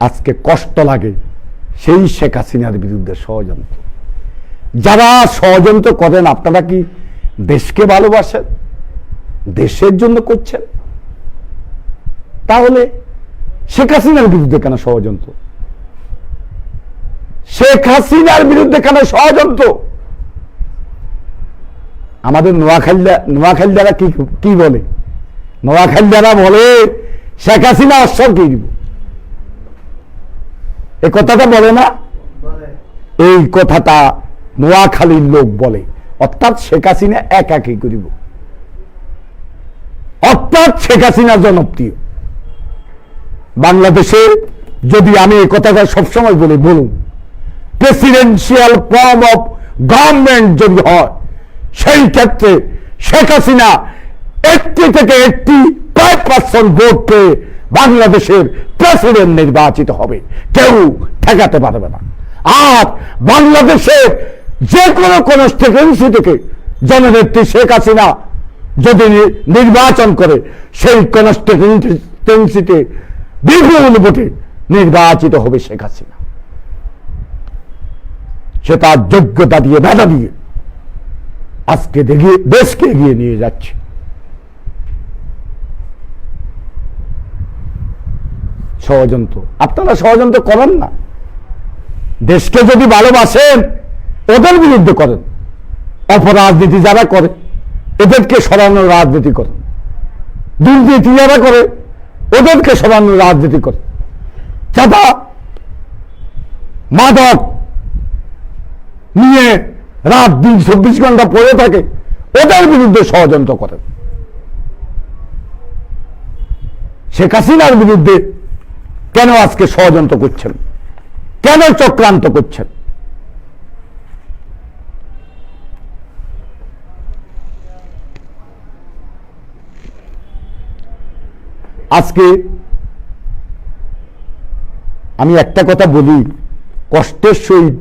[SPEAKER 1] আজকে কষ্ট লাগে সেই শেখ হাসিনার বিরুদ্ধে ষড়যন্ত্র। যারা ষড়যন্ত্র করেন, আপনারা কি দেশকে ভালোবাসেন? দেশের জন্য করছেন? তাহলে শেখ হাসিনার বিরুদ্ধে কেন ষড়যন্ত্র? শেখ হাসিনার বিরুদ্ধে কেন ষড়যন্ত্র? আমাদের নোয়াখালীরা কি বলে? নোয়াখালীরা বলে শেখ হাসিনা অশ্বর কি দিব, এই কথাটা বলে না? এই কথাটা নোয়াখালীর লোক বলে, অর্থাৎ শেখ হাসিনা একাকী করিব, অর্থাৎ শেখ হাসিনা জনপ্রিয়। বাংলাদেশে যদি আমি এই কথাটা সবসময় বলুন, প্রেসিডেন্সিয়াল ফর্ম অফ গভর্নমেন্ট যদি হয়, সেই ক্ষেত্রে শেখ হাসিনা 80 থেকে 85% ভোট পেয়ে বাংলাদেশের প্রেসিডেন্ট নির্বাচিত হবে, কেউ ঠেকাতে পারবে না। আর বাংলাদেশের যে কোনো কনস্টিটিউয়েন্সি থেকে জননেত্রী শেখ হাসিনা যদি নির্বাচন করে, সেই কনস্টিটিউয়েন্সিতে বিপুল ভোটে নির্বাচিত হবে শেখ হাসিনা। সে তার যোগ্যতা দিয়ে, মেধা দিয়ে আজকে দেশকে এগিয়ে নিয়ে যাচ্ছে। ষড়যন্ত্র, আপনারা ষড়যন্ত্র করেন না। দেশকে যদি ভালোবাসেন, ওদের বিরুদ্ধে করেন। অপরাজনীতি যারা করে, এদেরকে সরানোর রাজনীতি করেন। দুর্নীতি যারা করে, ওদেরকে সরানোর রাজনীতি করে। যারা মাদক নিয়ে রাত দিন 24 ঘন্টা পড়ে থাকে, ওদের বিরুদ্ধে ষড়যন্ত্র করেন। শেখ হাসিনার বিরুদ্ধে কেন আজকে ষড়যন্ত্র করছেন? কেন চক্রান্ত করছেন? আজকে আমি একটা কথা বলি, কষ্টের সহিত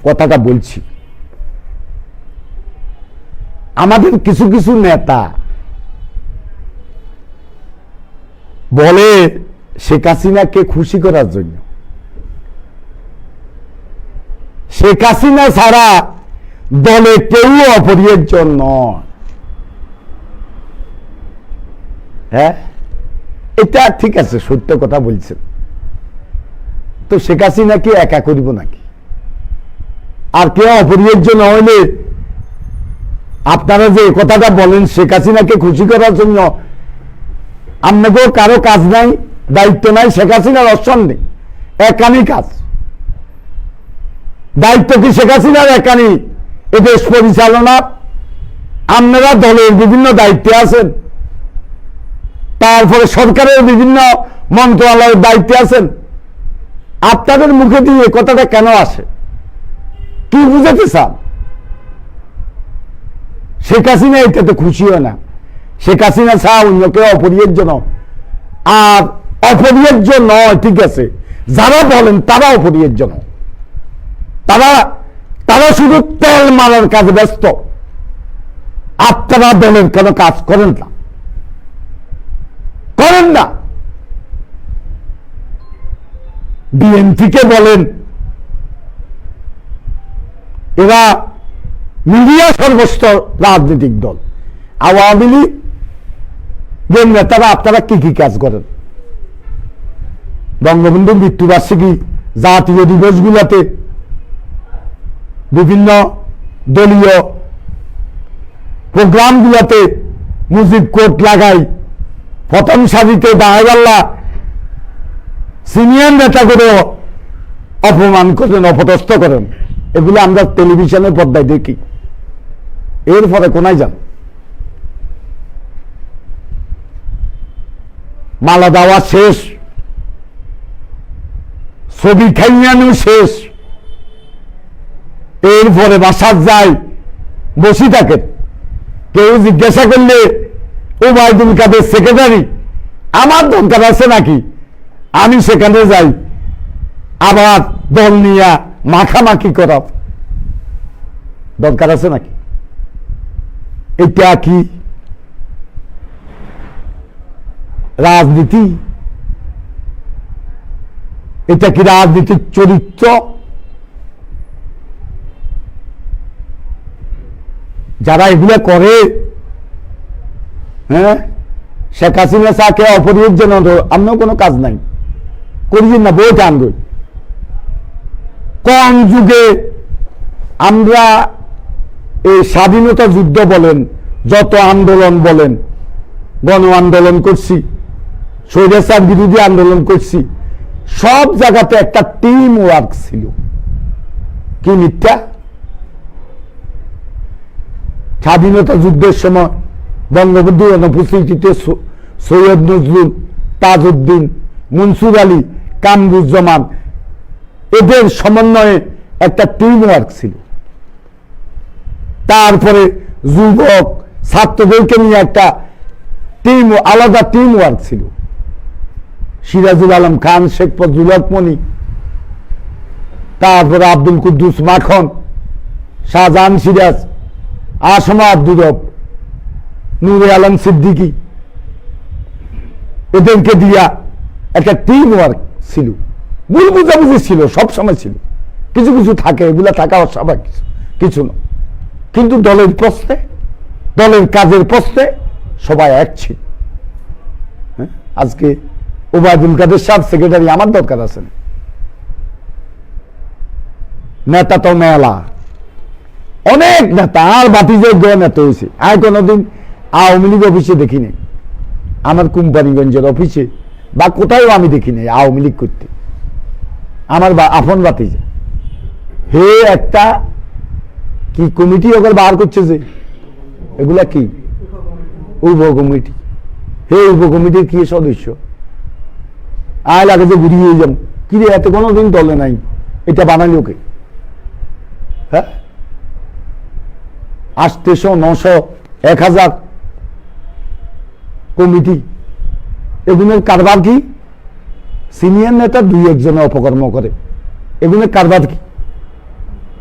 [SPEAKER 1] কথাটা বলছি। আমাদের কিছু কিছু নেতা বলে শেখ হাসিনাকে খুশি করার জন্য, শেখ হাসিনা ছাড়া দলে কেউ অপরিহার্য নয়। হ্যাঁ, এটা ঠিক আছে, সত্য কথা বলছেন। তো শেখ হাসিনাকে একা করিব নাকি? আর কেউ অপরিহার্য না হইলে আপনারা যে কথাটা বলেন শেখ হাসিনাকে খুশি করার জন্য, আপনাকেও কারো কাজ নাই, দায়িত্ব নাই, শেখ হাসিনার অপশন নেই, একানি কাজ। দায়িত্ব কি শেখ হাসিনার একানি এ দেশ পরিচালনা? আপনারা দলের বিভিন্ন দায়িত্বে আছেন, তারপরে সরকারের বিভিন্ন মন্ত্রণালয়ের দায়িত্বে আছেন। আপনাদের মুখে দিয়ে কথাটা কেন আসে? কি বুঝাতে চান? শেখ হাসিনা এটাতে খুশি হয় না। শেখ হাসিনা ছাড়া অন্য কেউ অপরিহার্য নয়। আর অপরিহার্য নয়, ঠিক আছে, যারা বলেন তারা অপরিহার্য নয়। তারা শুধু তেল মারার কাজে ব্যস্ত। আপনারা দলের কেন কাজ করেন না? করেন না। বিএনপিকে বলেন, এরা মিডিয়া সর্বস্ব রাজনৈতিক দল। আওয়ামী লীগ যে নেতারা, আপনারা কি কি কাজ করেন? বঙ্গবন্ধু মৃত্যুবার্ষিকী, জাতীয় দিবসগুলোতে বিভিন্ন দলীয় প্রোগ্রামগুলোতে মুজিব কোট লাগাই, প্রথম সারিতে দাঁড়াইল্লা সিনিয়র নেতাগুলো অপমান করেন, অপদস্থ করেন। এগুলো আমরা টেলিভিশনের পর্দায় দেখি। এরপরে কোনায় যান? মালা দেওয়া শেষ, ছবি খাইয়ানো শেষ, এরপরে বাসার যায় বসে থাকেন। কেউ জিজ্ঞাসা করলে ওবায়দুল কাদের সেক্রেটারি, আমার দরকার আছে নাকি আমি সেখানে যাই আবার দল নিয়ে মাখামাখি করা? দরকার আছে নাকি? এটা কি রাজনীতি? এটা কি রাজনীতির চরিত্র? যারা এগুলো করে, হ্যাঁ, শেখ হাসিনা চাকে অপরিহার্য আমরাও কোনো কাজ নাই, করিয়েন না, বই টানবে। কম যুগে আমরা এই স্বাধীনতা যুদ্ধ বলেন, যত আন্দোলন বলেন, গণ আন্দোলন করছি, স্বৈরাচার বিরোধী আন্দোলন করছি, সব জায়গাতে একটা টিম ওয়ার্ক ছিল। কি মিথ্যা? স্বাধীনতা যুদ্ধের সময় বঙ্গবন্ধুর অনুপস্থিতিতে সৈয়দ নজরুল, তাজউদ্দিন, মনসুর আলী, কামরুজ্জামান, এদের সমন্বয়ে একটা টিম ওয়ার্ক ছিল। তারপরে যুবক ছাত্রদেরকে নিয়ে একটা টিম, আলাদা টিম ওয়ার্ক ছিল। সিরাজুল আলম খান, শেখ ফজলুল হক মনি, তারপরে আব্দুল কুদ্দুস মাখন, শাহজাহান সিরাজ, আসমা আব্দুর রব, নূরে আলম সিদ্দিকী, এদেরকে দিয়া একটা টিম ওয়ার্ক ছিল। ভুল বুঝাবুঝি ছিল, সবসময় ছিল, কিছু কিছু থাকে, এগুলা থাকা অস্বাভাবিক কিছু না। কিন্তু দলের প্রশ্নে, দলের কাজের প্রশ্নে সবাই এক ছিল। আজকে ওবায়দুল কাদের সাহেব সেক্রেটারি, আমার দরকার আছে না। নেতা তো মেলা, অনেক নেতা, আর বাতিজের নেতা হয়েছে। আর কোনোদিন আওয়ামী লীগ অফিসে দেখিনি, আমার কোম্পানিগঞ্জের অফিসে বা কোথাও আমি দেখিনি আওয়ামী লীগ করতে। আমার আপন বাতিজা, হে একটা কি কমিটি ওকে বার করছে, যে এগুলা কি উপ কমিটি, হে উপ কমিটির কি সদস্য, আয় লাগে যে ঘুরিয়ে যাম কি রে, এত কোনোদিন দলে নাই, এটা বানালি ওকে? হ্যাঁ, 800, 900, 1000 কমিটি, এগুলোর কারবার কি? সিনিয়র নেতা 2-1 অপকর্ম করে, এগুলোর কারবার কি?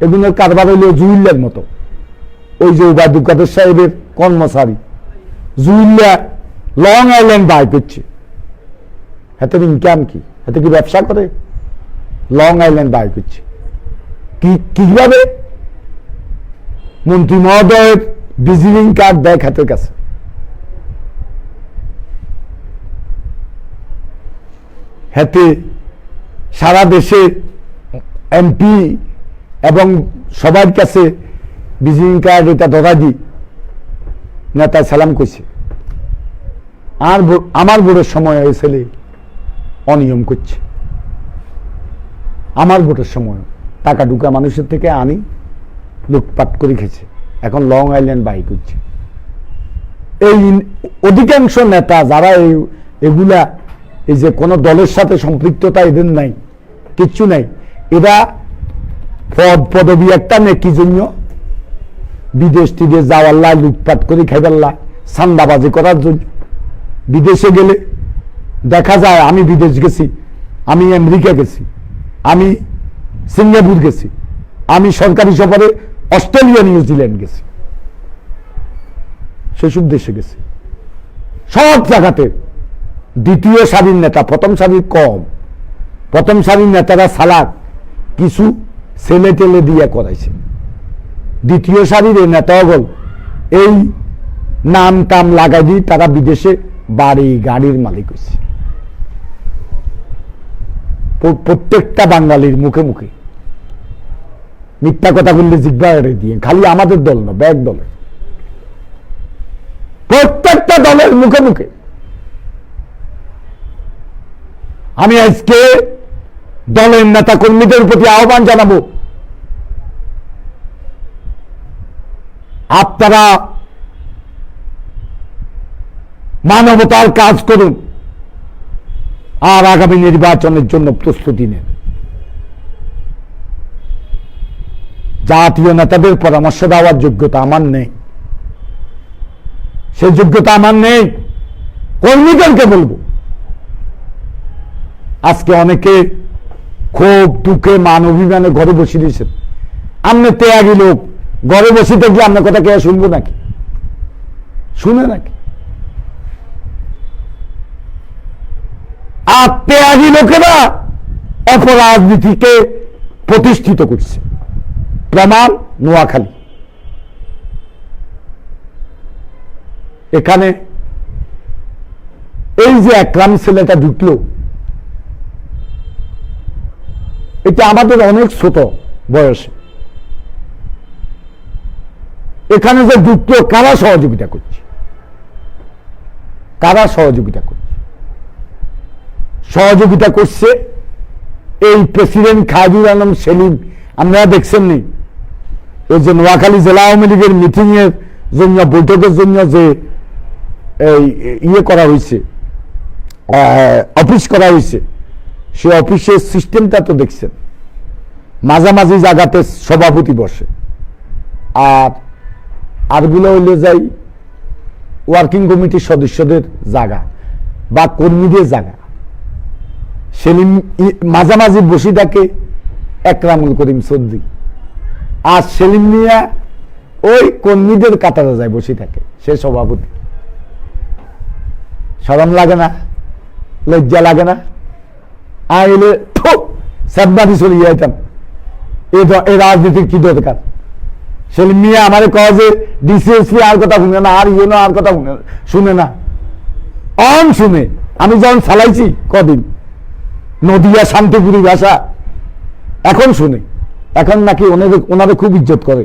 [SPEAKER 1] এগুলোর কারবার হইল জুইল্লার মতো। ওই যে ওবায়দুল কাদের সাহেবের কর্মচারী জুইল্লা লং আইল্যান্ড বাই করছে, হাতে ইনকাম কি? হাতে কি ব্যবসা করে? লং আইল্যান্ড বাই করছে কিভাবে? মন্ত্রী মহোদয়ের ভিজিটিং কার্ড দেয় হাতের কাছে। হাতে সারা দেশে এমপি এবং সবার কাছে ভিজিটিং কার্ড এটা ধরা দি নেতা সালাম করছে। আর আমার ভোটের সময় ওই ছেলে অনিয়ম করছে, আমার ভোটের সময় টাকা ঢুকা মানুষের থেকে আনি লুটপাট করে খেয়েছে, এখন লং আইল্যান্ড বাই করছে। এই অধিকাংশ নেতা যারা এগুলা এই যে কোনো দলের সাথে সম্পৃক্ততা এদের নাই, কিচ্ছু নাই, এরা পদ পদবি একটা নেই কি জন্য? বিদেশ টিদেশ যাওয়াল্লা, লুটপাট করে খাইবাল্লা, সান্দাবাজি করার জন্য। বিদেশে গেলে দেখা যায়, আমি বিদেশ গেছি, আমি আমেরিকা গেছি, আমি সিঙ্গাপুর গেছি, আমি সরকারি সফরে অস্ট্রেলিয়া, নিউজিল্যান্ড গেছি, সেসব দেশে গেছি। সব জায়গাতে দ্বিতীয় সারির নেতা, প্রথম সারির কম, প্রথম সারির নেতারা সালাক কিছু ছেলে টেলে দিয়ে করাইছে। দ্বিতীয় সারির এই নেতাগল এই নাম টাম লাগাই দিয়ে তারা বিদেশে বাড়ি গাড়ির মালিক হয়েছে। প্রত্যেকটা বাঙালির মুখে মুখে মিথ্যা কথা বললে জিজ্ঞা দিয়ে, খালি আমাদের দল না, ব্যাগ দলের প্রত্যেকটা দলের মুখে মুখে। আমি আজকে দলের নেতা কর্মীদের প্রতি আহ্বান জানাবো, আপনারা মানবতার কাজ করুন আর আগামী নির্বাচনের জন্য প্রস্তুতি নেন। জাতীয় নেতাদের পরামর্শ দেওয়ার যোগ্যতা আমার নেই, সেই যোগ্যতা আমার নেই। কর্মীদেরকে বলবো, আজকে অনেকে ক্ষোভ দুঃখে মান অভিমানে ঘরে বসে দিয়েছেন। আপনি ত্যাগী লোক, ঘরে বসে থাকলে আপনার কথা কে শুনবো নাকি? শুনে নাকি? আর ত্যাগী লোকেরা অপরাজনীতিকে প্রতিষ্ঠিত করছে। প্রমাণ নোয়াখালী। এখানে এই যে একরাম ছেলেটা ঢুকলো, এটা আমাদের অনেক ছোট বয়সে। এখানে যে ঢুকলো, কারা সহযোগিতা করছে? কারা সহযোগিতা করছে? সহযোগিতা করছে এই প্রেসিডেন্ট খায়রুল আলম সেলিম। আপনারা দেখছেন নি ওই যে নোয়াখালী জেলা আওয়ামী লীগের মিটিং এর জন্য, বৈঠকের জন্য যে ইয়ে করা হয়েছে, অফিস করা হয়েছে, সে অফিসের সিস্টেমটা তো দেখছেন। মাঝামাঝি জায়গাতে সভাপতি বসে, আর আরগুলো হইলে যাই ওয়ার্কিং কমিটির সদস্যদের জায়গা বা কর্মীদের জায়গা। সেলিম মাঝামাঝি বসে থাকে একরামুল করিম চৌধুরী, আর সেলিম মিয়া ওই কর্মীদের কাতারে যায় বসে থাকে, সে সভাপতি। শরম লাগে না? লজ্জা লাগে না? আইলে সাববাদি চলে যাইতাম। এই রাজনীতির কি দরকার? সেলিম মিয়া আমারে কয় যে ডিসিএসপি আর কথা শুনে না, আর ইউনো আর কথা শুনে না। অন শুনে, আমি যখন চালাইছি কদিন নদিয়া শান্তিপুরি ভাষা, এখন শুনে, এখন নাকি ওনাদের খুব ইজ্জত করে।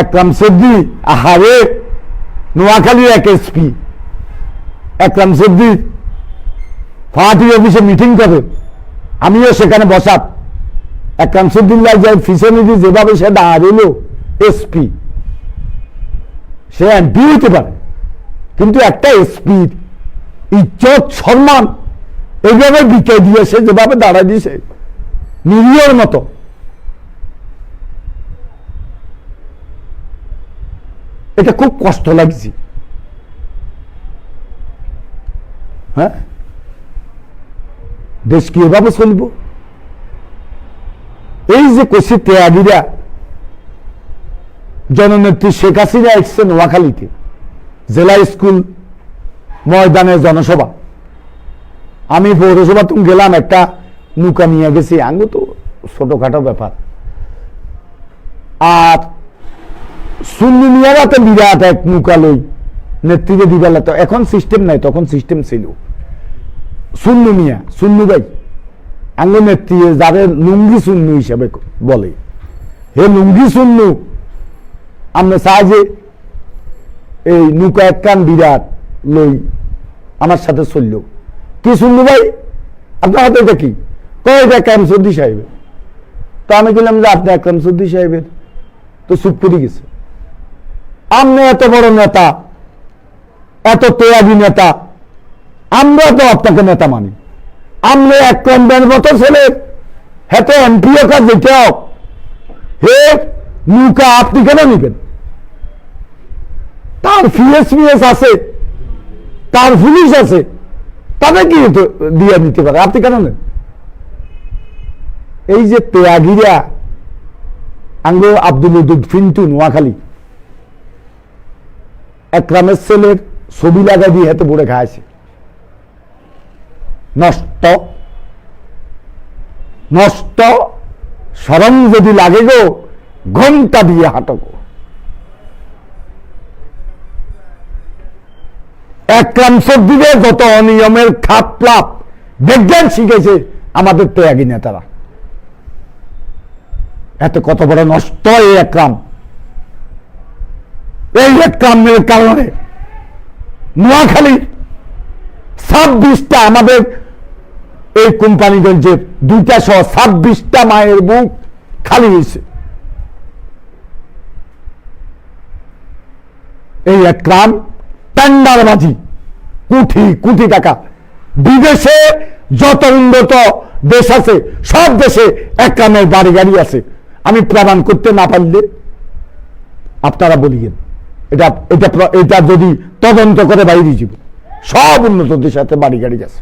[SPEAKER 1] একরাম চৌধুরী, আহারে নোয়াখালীর এক এসপি একরাম চৌধুরী পার্টি অফিসে মিটিং করে, আমিও সেখানে বসাত। একরাম চৌধুরীর যে ফিসনিধি যেভাবে সে দাঁড়িল এসপি, সে এমপি হইতে পারে, কিন্তু একটা এসপির ইজ্জত সম্মান এইভাবে বিকে দিয়েছে, যেভাবে দাঁড়ায় দিয়েছে নিরীহের মতো। এটা খুব কষ্ট লাগছে। হ্যাঁ, দেশ কি এভাবে চলব? এই যে কষি ত্যাগীরা, জননেত্রী শেখ হাসিনা এসছে নোয়াখালীতে, জেলা স্কুল ময়দানে জনসভা। আমি পৌরসভা তুমি গেলাম, একটা নৌকা নিয়ে গেছি, আঙ্গু তো ছোটখাটো ব্যাপার। আর সুন্নি মিয়ারা তো বিরাট এক নৌকা লই নেতৃত্বে দিবেলা, তো এখন সিস্টেম নাই, তখন সিস্টেম ছিল। সুন্নু মিয়া, সুন্নু ভাই আঙ্গু নেতৃত্বে, যাদের লুঙ্গি সুন্নু হিসাবে বলে, হে লুঙ্গি সুন্নু, আমরা চাই যে এই নৌকা এক কান বিরাট লই আমার সাথে চলল। কি সুন্নু ভাই আপনার হাতে এটা কি? এটা কামসুদ্দি সাহেবের। তো আমি বললাম যে আপনি আকরাম সুদ্দি সাহেবের, তো চুপ করে গেছে। আপনি এত বড় নেতা, এত তৈরি নেতা, আমরা তো আপনাকে নেতা মানি। আমরা আকরাম ভাইয়ের মতো ছেলে, হ্যাঁ এমপিও কাজ যেটা হে নৌকা আপনি কেন নিবেন? তার ফিএস আছে, তার পুলিশ আছে, তাদের কি দিয়ে নিতে পারে, আপনি কেন নেন? এই যে ত্যাগীরা, আঙ্গ আব্দুল উদ্দুদ ফিন্টু নোয়াখালী একরামের ছেলের ছবি লাগা দিয়ে হাতে পড়ে খাইছে। নষ্ট নষ্ট, সরম যদি লাগে গো ঘন্টা দিয়ে হাঁটো গো। একরাম সর্দিরে যত অনিয়মের খাপ প্লাপ বিজ্ঞান শিখেছে আমাদের ত্যাগী নেতারা। এত কত বড় নষ্ট এই একরাম। এই একরামের কারণে নোয়াখালী 26টা, আমাদের এই কোম্পানিগঞ্জের 2টা সহ 26টা মায়ের বুক খালি হয়েছে। এই একরাম টেন্ডারবাজি, কোটি কোটি টাকা। বিদেশে যত উন্নত দেশ আছে সব দেশে একরামের বাড়ি গাড়ি আছে। আমি প্রমাণ করতে না পারলে আপনারা বলিয়েন, এটা এটা এটা যদি তদন্ত করে বাইরে যাব, সব উন্নত দেশের সাথে বাড়ি গাড়ি আছে।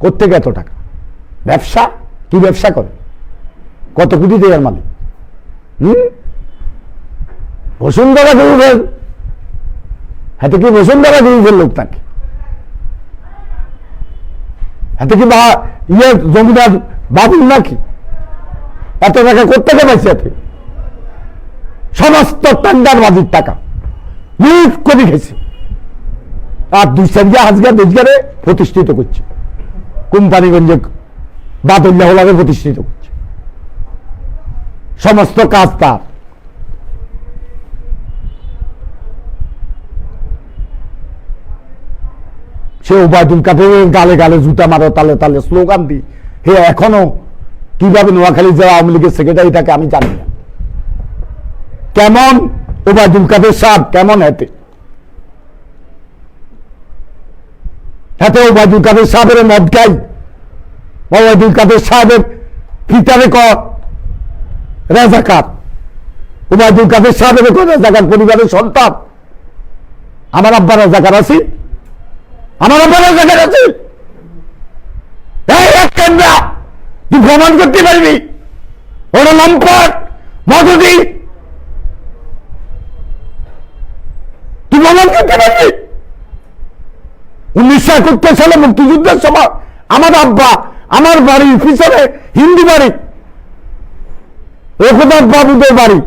[SPEAKER 1] কোত্থেকে এত টাকা? ব্যবসা, কি ব্যবসা করে? কত কোটি টাকার মালিক? বসুন্ধরা গ্রুপের, হাতে কি বসুন্ধরা গ্রুপের লোক থাকে? হাতে কি জমিদার বাবুল নাকি? এত টাকা কোথেকে পাইছে? এতে সমস্ত টেন্ডারবাজির টাকা লুট করে খেয়েছে। আর 2 সারিয়া হাজগা দেশগারে প্রতিষ্ঠিত করছে, কোম্পানিগঞ্জে বাদুল্লাহ হলাকে প্রতিষ্ঠিত করছে। সমস্ত কাজ তার। সে ওবায়দুল কাদেরের গালে গালে জুতা মারো, তালে তালে স্লোগান দি। হে এখনো কিভাবে নোয়াখালী জেলা আওয়ামী লীগের সেক্রেটারি থাকে আমি জানি না। কেমন ওবায়দুল কাদের সাহেব, কেমন হাতে ওবায়দুল কাদের সাহেবের মদ খাই, ওবায়দুল কাদের সাহেবের পিতারে কর রাজাকার, ওবায়দুল কাদের সাহেবের কর রাজাকার পরিবারের সন্তান। আমার আব্বা রাজাকার আছি, আমার আব্বা রাজাকার আছে। তুই প্রমাণ করতে পারবি ওরা লম্পট মধুদি? তুই প্রমাণ করতে পারবি? 1971 সালে মুক্তিযুদ্ধের সময় আমার আব্বা, আমার বাড়ির পিছনে হিন্দি বাড়ি, একনাথ বাবুদের বাড়ি,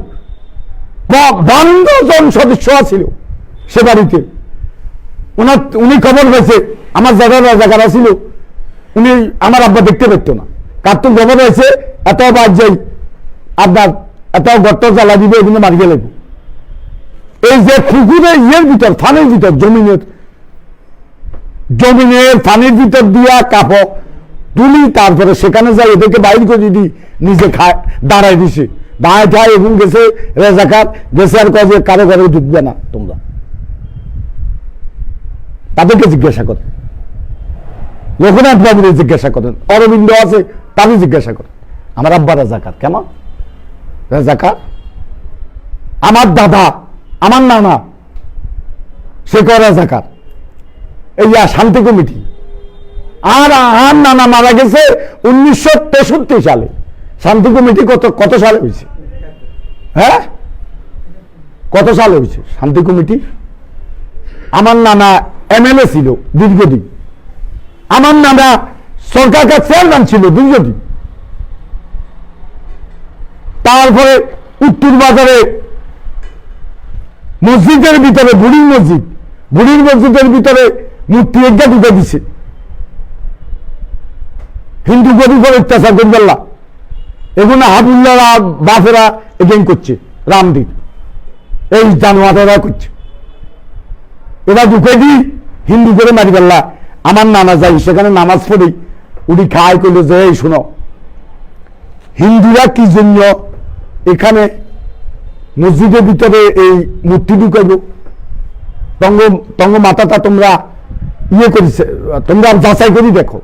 [SPEAKER 1] 52 জন সদস্য ছিল সে বাড়িতে। উনি খবর পেয়েছে আমার যারা জায়গা ছিল, উনি আমার আব্বা দেখতে পেত না। কার্তুন খবর হয়েছে এত বাদ যাই আপনার এত গর্ত জ্বালা দিবে, এগুলো মারিয়ে লাগবে। এই যে পুকুরের ইয়ের ভিতর, ফানের ভিতর, জমিনের ফানির ভিতর দিয়া কাপড় তুলি, তারপরে সেখানে যাই এদেরকে বাইর করে দিই, নিজে খায় দাঁড়ায় দিছে, দাঁড়ায় খায় এবং গেছে রেজাকার গেছে। আর কাজে কারো ঘরে ঢুকবে না তোমরা। তাদেরকে জিজ্ঞাসা করেন, লোকনাথ বাবুরে জিজ্ঞাসা করেন, অরবিন্দ আছে তাদের জিজ্ঞাসা করেন। আমার আব্বা রাজাকার। কেমন রাজাকার? আমার দাদা, আমার নানা, সে কয় রাজাকার। এই শান্তি কমিটি। আর আমার নানা মারা গেছে 1963 সালে। শান্তি কমিটি কত সালে হয়েছে? হ্যাঁ, কত সালে হয়েছে শান্তি কমিটি? আমার নানা এমএলএ ছিল দীর্ঘদিন, আমার নানা সরকার চেয়ারম্যান ছিল দীর্ঘদিন। তারপরে উত্তর বাজারে মসজিদের ভিতরে বুড়ির মসজিদের ভিতরে মূর্তি একটা ঢুকে দিছে, হিন্দু গরিবের অত্যাচার করবেল্লা। এগুলো হাবুল্লারা বাফেরা এগেন করছে, রামদীর এই জানোয়ারেরা করছে। এরা ঢুকে দিই হিন্দু করে মারি বেল্লা। আমার নানা যাই সেখানে নামাজ পড়ি, উনি খায় করলো যে এই শোনো, হিন্দুরা কি জন্য এখানে মসজিদের ভিতরে এই মূর্তি ঢুকাইব? তঙ্গ মাথাটা তোমরা ইয়ে করেছে, তোমরা যাচাই করি দেখো,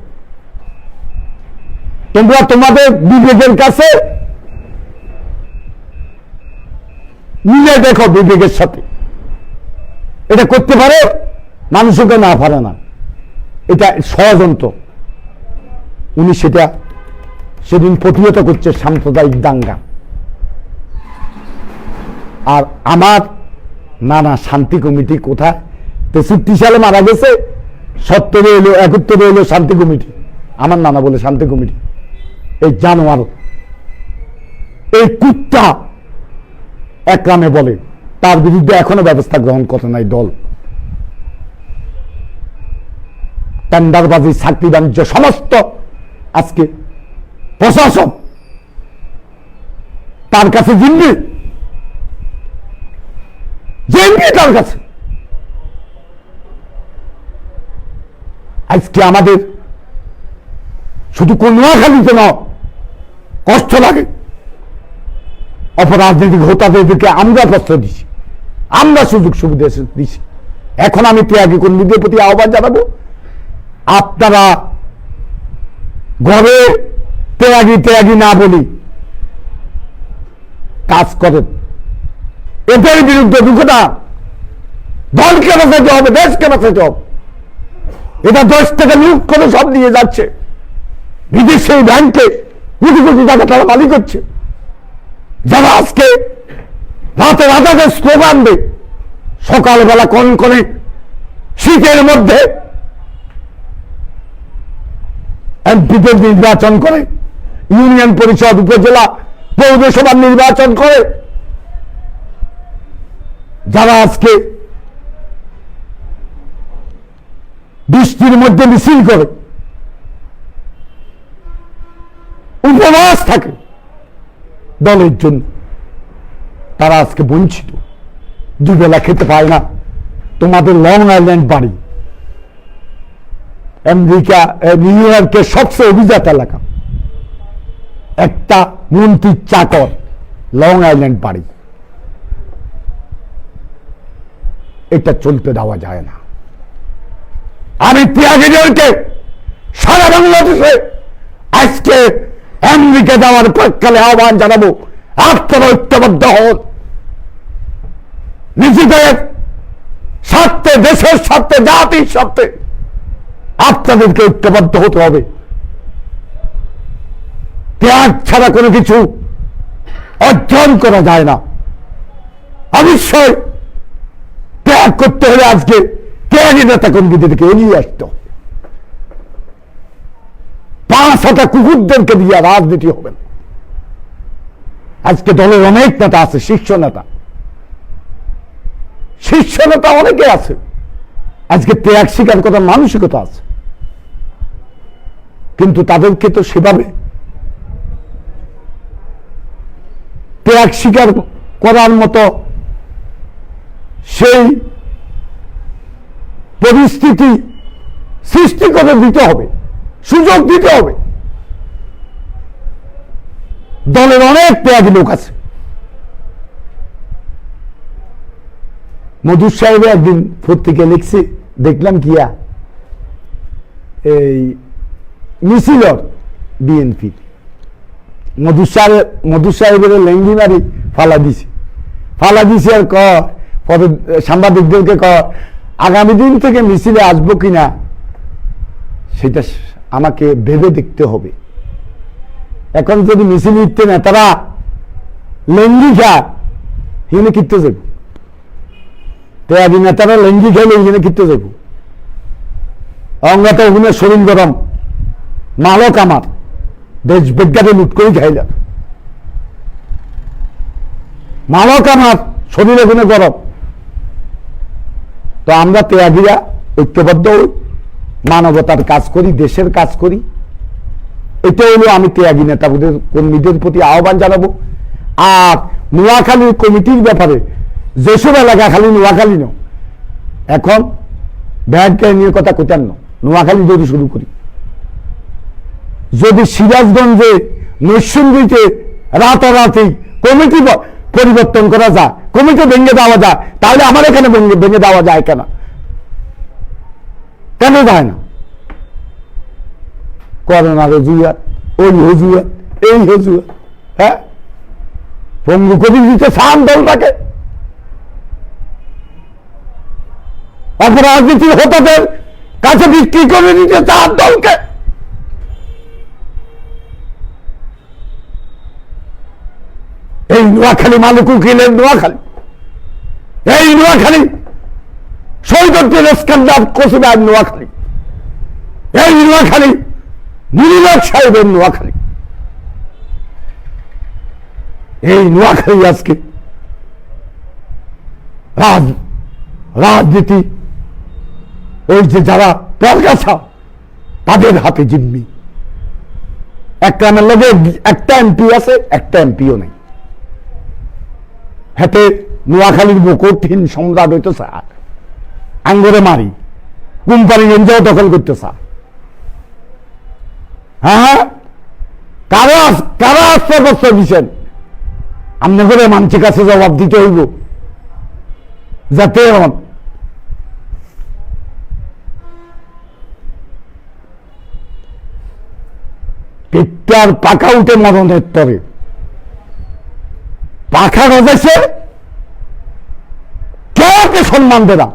[SPEAKER 1] তোমরা তোমাদের বিবেকের কাছে মিলে দেখো, বিবেকের সাথে এটা করতে পারে, মানুষকে না পারে না, এটা ষড়যন্ত্র। উনি সেটা সেদিন প্রতিহত করছে, সাম্প্রদায়িক দাঙ্গা। আর আমার নানা শান্তি কমিটি কোথায়? 63 সালে মারা গেছে, 70 এলো, 71 এলো শান্তি কমিটি। আমার নানা বলে শান্তি কমিটি। এই জানোয়ার, এই কুত্তা একরামে বলে, তার বিরুদ্ধে এখনো ব্যবস্থা গ্রহণ করে নাই দল। টেন্ডারবাজি, চাকরি বাণিজ্য সমস্ত আজকে প্রশাসন তার কাছে জিম্মি, তার কাছে। আজকে আমাদের শুধু নোয়াখালীতে না, কষ্ট লাগে। অপরাজনৈতিক হোতাদেরকে আমরা প্রশ্রয় দিছি, আমরা সুযোগ সুবিধা দিছি। এখন আমি ত্যাগী কর্মীদের প্রতি আহ্বান জানাবো, আপনারা ঘরে ত্যাগী না বলি কাজ করেন। এদের বিরুদ্ধে দুঃখটা দলকে বাঁচাতে হবে, দেশকে বাঁচাতে হবে। এটা দেশ থেকে নিয়োগ করে সব নিয়ে যাচ্ছে বিদেশে, ব্যাংকে কোটি কোটি টাকা তারা মালিক হচ্ছে। যারা আজকে রাতে রাতে স্লোগান দেয়, সকালবেলা কোন করে শীতের মধ্যে এমপিদের নির্বাচন করে, ইউনিয়ন পরিষদ, উপজেলা, পৌরসভার নির্বাচন করে, যারা আজকে বৃষ্টির মধ্যে মিছিল করে, উপবাস থাকে দলের জন্য, তারা আজকে বঞ্চিত, দুবেলা খেতে পায় না। তোমাদের লং আইল্যান্ড বাড়ি, আমেরিকা, নিউ ইয়র্কের সবচেয়ে অভিজাত এলাকা, একটা মন্ত্রীর চাকর, লং আইল্যান্ড বাড়ি, এটা চলতে দেওয়া যায় না। আমি ত্যাগীদেরকে সারা বাংলাদেশে আজকে আমেরিকা যাওয়ার প্রাক্কালে আহ্বান জানাবো, আপনারা ঐক্যবদ্ধ হন। নিজেদের স্বার্থে, দেশের স্বার্থে, জাতির স্বার্থে আপনাদেরকে ঐক্যবদ্ধ হতে হবে। ত্যাগ ছাড়া কোনো কিছু অর্জন করা যায় না। অবশ্যই ত্যাগ করতে হলে আজকে ত্যাগী নেতা কর্মীদেরকে এগিয়ে আসতে হবে। 5 কুকুরদেরকে দিয়ে রাজনীতি হবে না। আজকে দলের অনেক নেতা আছে, শীর্ষ নেতা অনেকে আছে, আজকে ত্যাগ স্বীকার করার মানসিকতা আছে, কিন্তু তাদেরকে তো সেভাবে ত্যাগ স্বীকার করার মতো সেই পরিস্থিতি সৃষ্টি করে দিতে হবে, সুযোগ দিতে হবে। দলের অনেক ত্যাগী লোক আছে। মধুর সাহেব একদিন পত্রিকায় লিখছে, দেখলাম কিয়া এই মিছিল বিএনপি মধু সাহেবের লেঙ্গি মারি ফালা দিছে আর সাংবাদিকদেরকে আগামী দিন থেকে মিছিলে আসবো কিনা সেটা আমাকে ভেবে দেখতে হবে। এখন যদি মিছিল নিতে নেতারা লেঙ্গি খায় এখানে কিনতে যাব, ত্যাগী নেতারা লেঙ্গি খেলে এখানে কিনতে যাব। অঙ্গাতে ওখানে শরীর গরম, মালক আমার দেশ বিজ্ঞানে লুট করে খাইলাম, মালক আমার শরীর ওখানে গরম। তো আমরা ত্যাগীরা ঐক্যবদ্ধ মানবতার কাজ করি, দেশের কাজ করি। এটা হলো আমি ত্যাগী নেতাদের কর্মীদের প্রতি আহ্বান জানাবো। আর নোয়াখালীর কমিটির ব্যাপারে যেসব এলাকা, খালি নোয়াখালী ন, এখন ব্যাংকের নিয়ে কথা কোথান ন, নোয়াখালী যদি শুরু করি, যদি সিরাজগঞ্জে নরসিংদীতে রাতারাতি কমিটি পরিবর্তন করা যায়, কমিটি ভেঙে দেওয়া যায়, তাহলে আমার এখানে ভেঙে দেওয়া যায় কেন যায় না? করোনার হজুয়াত, ওই হজুয়াত, এই হজুয়াত, হ্যাঁ পঙ্গু করে দিতে সান দলটাকে, রাজনীতির হোতাদের কাছে বিক্রি করে দিতে চান দলকে। এই নোয়াখালী মালিক উকিলের নোয়াখালী, এই নোয়াখালী শহীদুদ্দিন ইস্কান্দার কসিবার নোয়াখালী, এই নোয়াখালী নীলক সাহেবের নোয়াখালী, এই নোয়াখালী আজকে রাজনীতি ওই যে যারা পরগাছা তাদের হাতে জিম্মি। একটা লগে একটা এমপি আছে, একটা এমপিও নেই। হাতে নোয়াখালীর কঠিন সম্রাট হইতে চায়, আঙ্গরে মারি কোম্পানি গঞ্জাও দখল করতে চায়। হ্যাঁ, কারা আস্তে করতে দিচ্ছেন? আমনে করে মানুষের কাছে জবাব দিতে হইব, যাতে পেটটার পাখা উঠে মরণের তরে পাখা রয়েছে, কেউকে সম্মান দেয় না।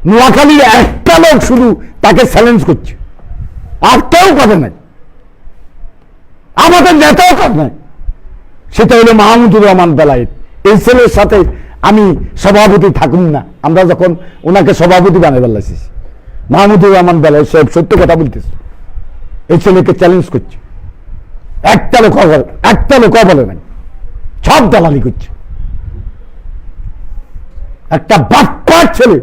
[SPEAKER 1] নোয়াখালীর একটা লোক শুধু তাকে চ্যালেঞ্জ করছে, আর কেউ করে নাই, আমাদের নেতাও করে নাই। সেটা হলো মাহমুদুর রহমান বেলায়েত। এই ছেলের সাথে আমি সভাপতি থাকুন না, আমরা যখন ওনাকে সভাপতি বানিয়ে বেলাইছি, মাহমুদুর রহমান বেলায়েত সাহেব সত্য কথা বলতেছে, এই ছেলেকে চ্যালেঞ্জ করছে। একটা লোক বলে নাই, সব দালালি করছে। একটা বাটপার ছেলে,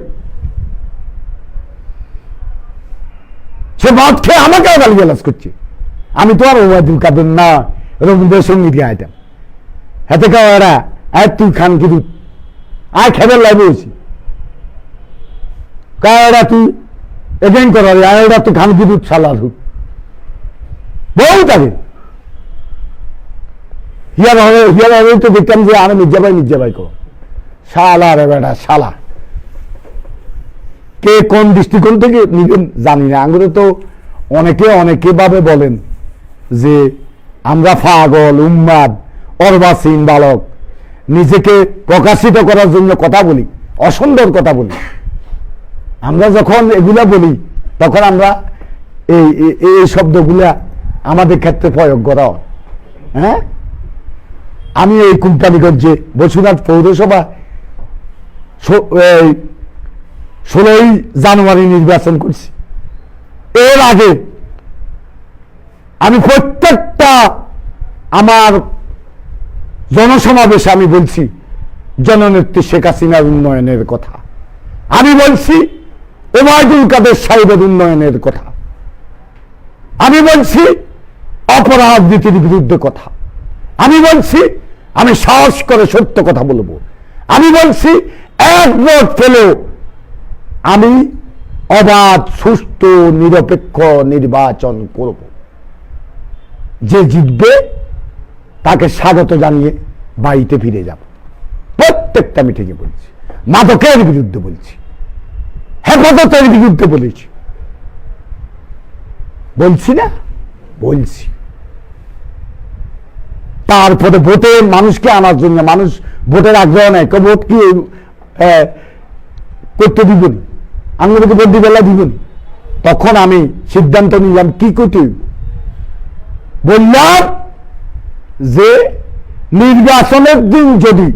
[SPEAKER 1] সে মদ খেয়ে আমাকে গালিগালাজ করছে। আমি তো আর ওবায়দুল কাদের না রবীন্দ্রসঙ্গীত গাইতাম, হাতে কাওয়ারা আয় তুই খান কি দুধ আয় খেবার লাগবে হয়েছি, কাওয়ারা তুই এগেন করার আয়রা তুই খান কি দুধ সালা দুধ বহু থাকে। হিয়ার তো দেখতাম যে আমি মির্জাবাই করো শালা রে বেটা শালা। কে কোন দৃষ্টিকোণ থেকে নিবেন জানি না। আঙ্গুরে তো অনেকে ভাবে বলেন যে আমরা পাগল, উন্মাদ, অর্বাচীন বালক, নিজেকে প্রকাশিত করার জন্য কথা বলি, অসুন্দর কথা বলি। আমরা যখন এগুলা বলি তখন আমরা এই শব্দগুলা আমাদের ক্ষেত্রে প্রয়োগ করা হয়। হ্যাঁ, আমি এই কোম্পানিগঞ্জে বসুরহাট পৌরসভা 16ই জানুয়ারি নির্বাচন করছি। এর আগে আমি প্রত্যেকটা আমার জনসমাবেশে আমি বলছি জননেত্রী শেখ হাসিনার উন্নয়নের কথা, আমি বলছি ওবায়দুল কাদের সাহেবের উন্নয়নের কথা, আমি বলছি অপরাধ নীতির বিরুদ্ধে কথা, আমি বলছি আমি সাহস করে সত্য কথা বলবো, আমি বলছি এক ভোট পেলেও আমি অবাধ, সুষ্ঠু, নিরপেক্ষ নির্বাচন করব। যে জিতবে তাকে স্বাগত জানিয়ে বাড়িতে ফিরে যাব। প্রত্যেকটা মিটিংয়ে বলছি, মাদকের বিরুদ্ধে বলছি, হেফাজতের বিরুদ্ধে বলেছি, বলছি না, বলছি। তারপরে ভোটে মানুষকে আনার জন্য, মানুষ ভোটের আগ্রহ নেই, ভোট কি করতে দিবেন, আঙুলকে ভোট দিবেলা দিবেন। তখন আমি সিদ্ধান্ত নিলাম কি করতে, বললাম যে নির্বাচনের দিন যদি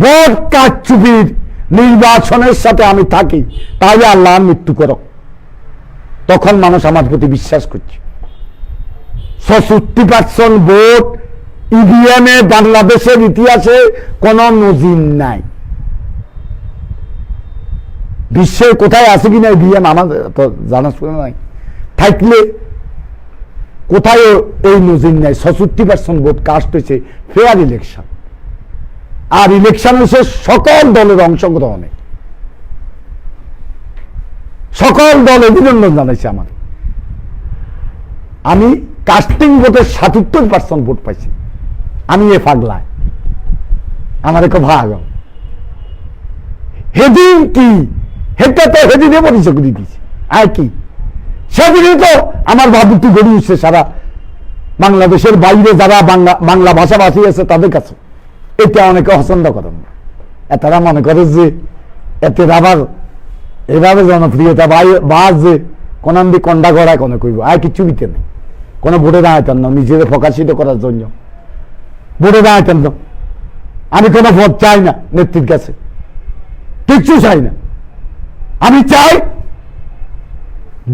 [SPEAKER 1] ভোট কারচুপির নির্বাচনের সাথে আমি থাকি, তাহলে আল্লাহ মৃত্যু করো। তখন মানুষ আমার প্রতি বিশ্বাস করছে। 66% ভোট ইভিএমে বাংলাদেশের ইতিহাসে কোন নজির নাই। বিশ্বের কোথায় আছে কিনা ইভিএম আমার তো জানাশোনা নাই, থাকলে কোথায় এই নজির নাই। 66% ভোট কাস্ট হয়েছে ফেয়ার ইলেকশন। আর ইলেকশন হচ্ছে সকল দলের অংশগ্রহণে, সকল দল অভিনন্দন জানাইছে আমার। আমি কাস্টিং ভোটের 77% ভোট পাইছি। আমি এ পাগলায় আমার এক ভাগ হেদিন কি হেটা তো হেদিনে পরিচয় করে দিয়েছে। আর কি সেদিনই তো আমার ভাবুটি গড়ি উঠছে সারা বাংলাদেশের বাইরে যারা বাংলা ভাষাভাষী আছে তাদের কাছে। এটা অনেকে পছন্দ করেন না, তারা মনে করে যে এতে আবার এভাবে জনপ্রিয়তা বাস যে কোনান্দি কন্ডা গড়ায় কোনো কইব, আর কিছু দিতে নেই। কোনো ভোটে দাঁড়াইতেন না, নিজেদের প্রকাশিত করার জন্য ভোটে দাঁড়াইতেন না। আমি কোনো ভোট চাই না নেত্রীর কাছে, কিচ্ছু চাই না। আমি চাই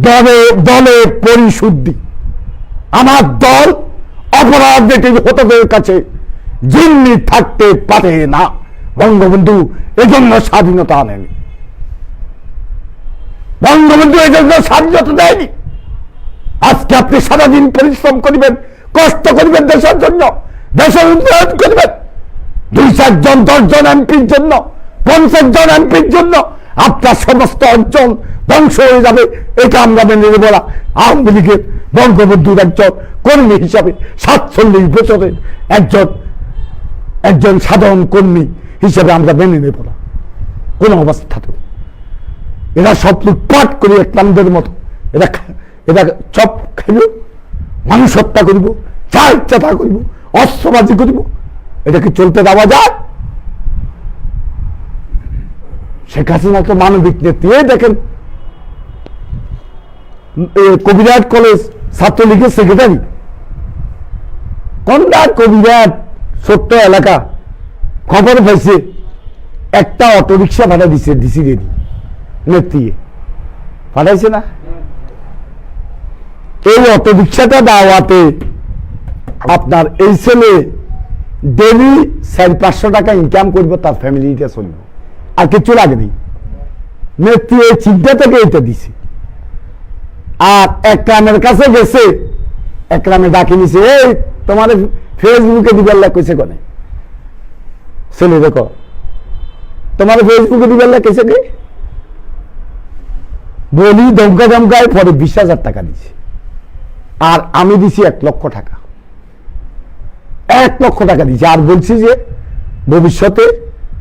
[SPEAKER 1] দলে দলে পরিশুদ্ধি। আমার দল অপরাধ হতদের কাছে জিম্মি থাকতে পারে না। বঙ্গবন্ধু এজন্য স্বাধীনতা আনেনি, বঙ্গবন্ধু এজন্য স্বাধীনতা দেয়নি। আজকে আপনি সারাদিন পরিশ্রম করিবেন, কষ্ট করিবেন দেশের জন্য, দেশের উন্নয়ন করবেন। 2-4 জন 10 জন এমপির জন্য, 50 জন এমপির জন্য আপনার সমস্ত অঞ্চল ধ্বংস হয়ে যাবে। এটা আমরা মেনে নেব না। আওয়ামী লীগের বঙ্গবন্ধুর একজন কর্মী হিসাবে, 47 বছরের একজন সাধারণ কর্মী হিসেবে আমরা মেনে নেব না কোন অবস্থাতে। এরা সব লুটপাট করি একলামদের মতো, এরা চপ খাইব, মানুষ হত্যা করিব, যা ইচ্ছা তা করিব, অস্ত্রবাজি করিব। এটাকে চলতে দেওয়া যায়? শেখ হাসিনা তো মানবিক নেত্রী। দেখেন কবিরাট কলেজ ছাত্রলীগের সেক্রেটারি, কোনটা কবিরাট ছোট্ট এলাকা, খবর পাইছে একটা অটোরিকশা ভাড়া দিছে ডিসি রেডি নেত্রী পাঠাইছে না। এই অটোরিকশাটা দেওয়াতে আপনার এই ছেলে ডেলি 400-500 টাকা ইনকাম করবো, তার ফ্যামিলিটা চলবে, আর কিছু লাগেনি। নেত্রী এই চিন্তা থেকে এটা দিছে। আর একরামের কাছে গেছে, একরামে ডাকি নিছে, এই তোমার ফেসবুকে দিবার লাগ কইছে কনে ছেলে, দেখো তোমার ফেসবুকে দিবার লাগ কইছে কে বলি, দমকা দমকায় পরে 20,000 টাকা দিছে। আর আমি দিছি 1 লক্ষ টাকা, 1 লক্ষ টাকা দিছি। আর বলছি যে ভবিষ্যতে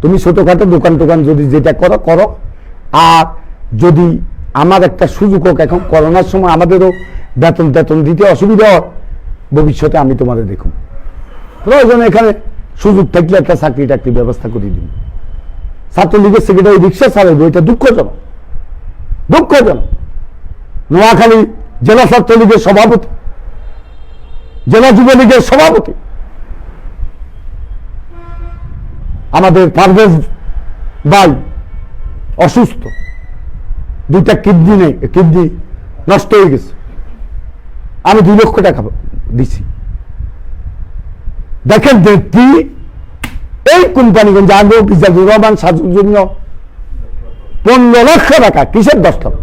[SPEAKER 1] তুমি ছোটখাটো দোকান টোকান যদি যেটা করো করো, আর যদি আমার একটা সুযোগ হোক, এখন করোনার সময় আমাদেরও বেতন দিতে অসুবিধা হয়, ভবিষ্যতে আমি তোমাদের দেখুন, প্রয়োজন এখানে সুযোগ থাকলে একটা চাকরি টাকরি ব্যবস্থা করে দিন। ছাত্রলীগের সেক্রেটারি রিক্সা চালাইব, এটা দুঃখজনক, দুঃখজনক। নোয়াখালী জেলা ছাত্রলীগের সভাপতি, জেলা যুবলীগের সভাপতি আমাদের পারভেজ ভাই অসুস্থ, 2টা কিডনি নষ্ট হয়ে গেছে, আমি 2 লক্ষ টাকা দিছি। দেখেন ব্যক্তি এই কোম্পানিগঞ্জ আগে ফিজাজুর রহমান সাজুর জন্য 15 লক্ষ টাকা, কিসের 10 লক্ষ,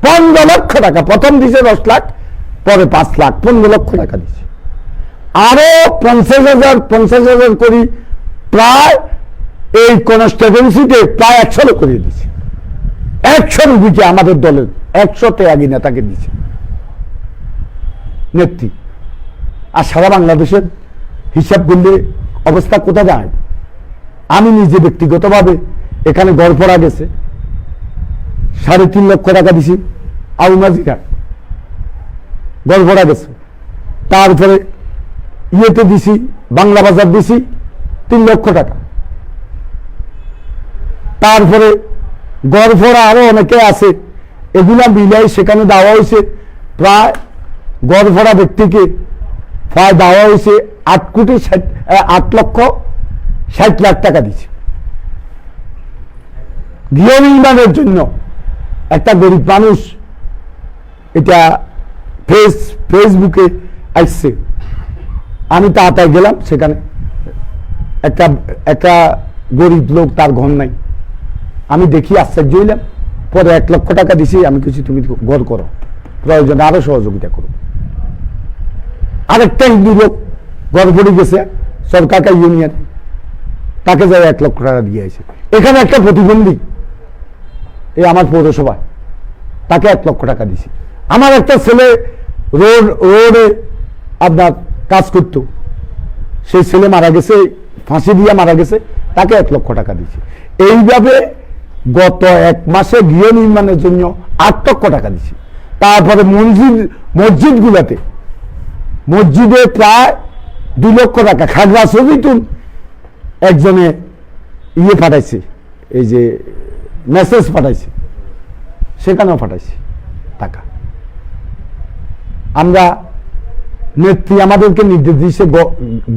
[SPEAKER 1] 15 লক্ষ টাকা প্রথম দিছে, 10 লাখ, পরে 5 লাখ, 15 লক্ষ টাকা দিছে। আরো 50,000 করি প্রায় এই কনস্টিটিউয়েন্সিতে প্রায় 100 লক্ষ দিয়ে দিচ্ছে। 100 রুপিকে আমাদের দলের 100 ত্যাগী নেতাকে দিচ্ছে নেত্রী। আর সারা বাংলাদেশের হিসাব করলে অবস্থা কোথায় যায়? আমি নিজে ব্যক্তিগতভাবে এখানে গড় পড়া গেছে, 3.5 লক্ষ টাকা দিছি আউনাজিরা গল্পটা গেছে। তারপরে ইয়েতে দিছি বাংলা বাজার দিছি 3 লক্ষ টাকা। তারপরে গড়ফড়া আরো অনেকে আছে, এগুলা মিলাই সেখানে দেওয়া হয়েছে প্রায় গড়ফড়া ব্যক্তিকে প্রায় দেওয়া হয়েছে 8,60,00,000 টাকা দিচ্ছে গৃহ নির্মাণের জন্য। একটা গরিব মানুষ এটা ফেসবুকে আসছে, আমি তাড়াতাড়ি গেলাম সেখানে, একটা গরিব লোক, তার ঘর নাই। আমি দেখি আশ্চর্য হইলাম, পরে 1 লক্ষ টাকা দিছি। আমি কিছু তুমি ঘর করো, প্রয়োজনে আরো সহযোগিতা করো। আরেকটা হিন্দু লোক ঘর পড়ে গেছে সরকারটা ইউনিয়ন, তাকে যাই 1 লক্ষ টাকা দিয়ে আছে। এখানে একটা প্রতিবন্ধী এই আমার পৌরসভা, তাকে 1 লক্ষ টাকা দিছি। আমার একটা ছেলে রোডে আপনার কাজ করতো, সেই ছেলে মারা গেছে, ফাঁসি দিয়ে মারা গেছে, তাকে 1 লক্ষ টাকা দিয়েছে। এইভাবে গত 1 মাসে গৃহ নির্মাণের জন্য 8 লক্ষ টাকা দিছি। তারপরে মসজিদগুলোতে মসজিদে প্রায় 2 লক্ষ টাকা। খাগড়াছড়িতে একজনে ইয়ে পাঠাইছে, এই যে মেসেজ পাঠাইছে, সেখানেও পাঠাইছি টাকা। আমরা নেত্রী আমাদেরকে নির্দেশ দিয়েছে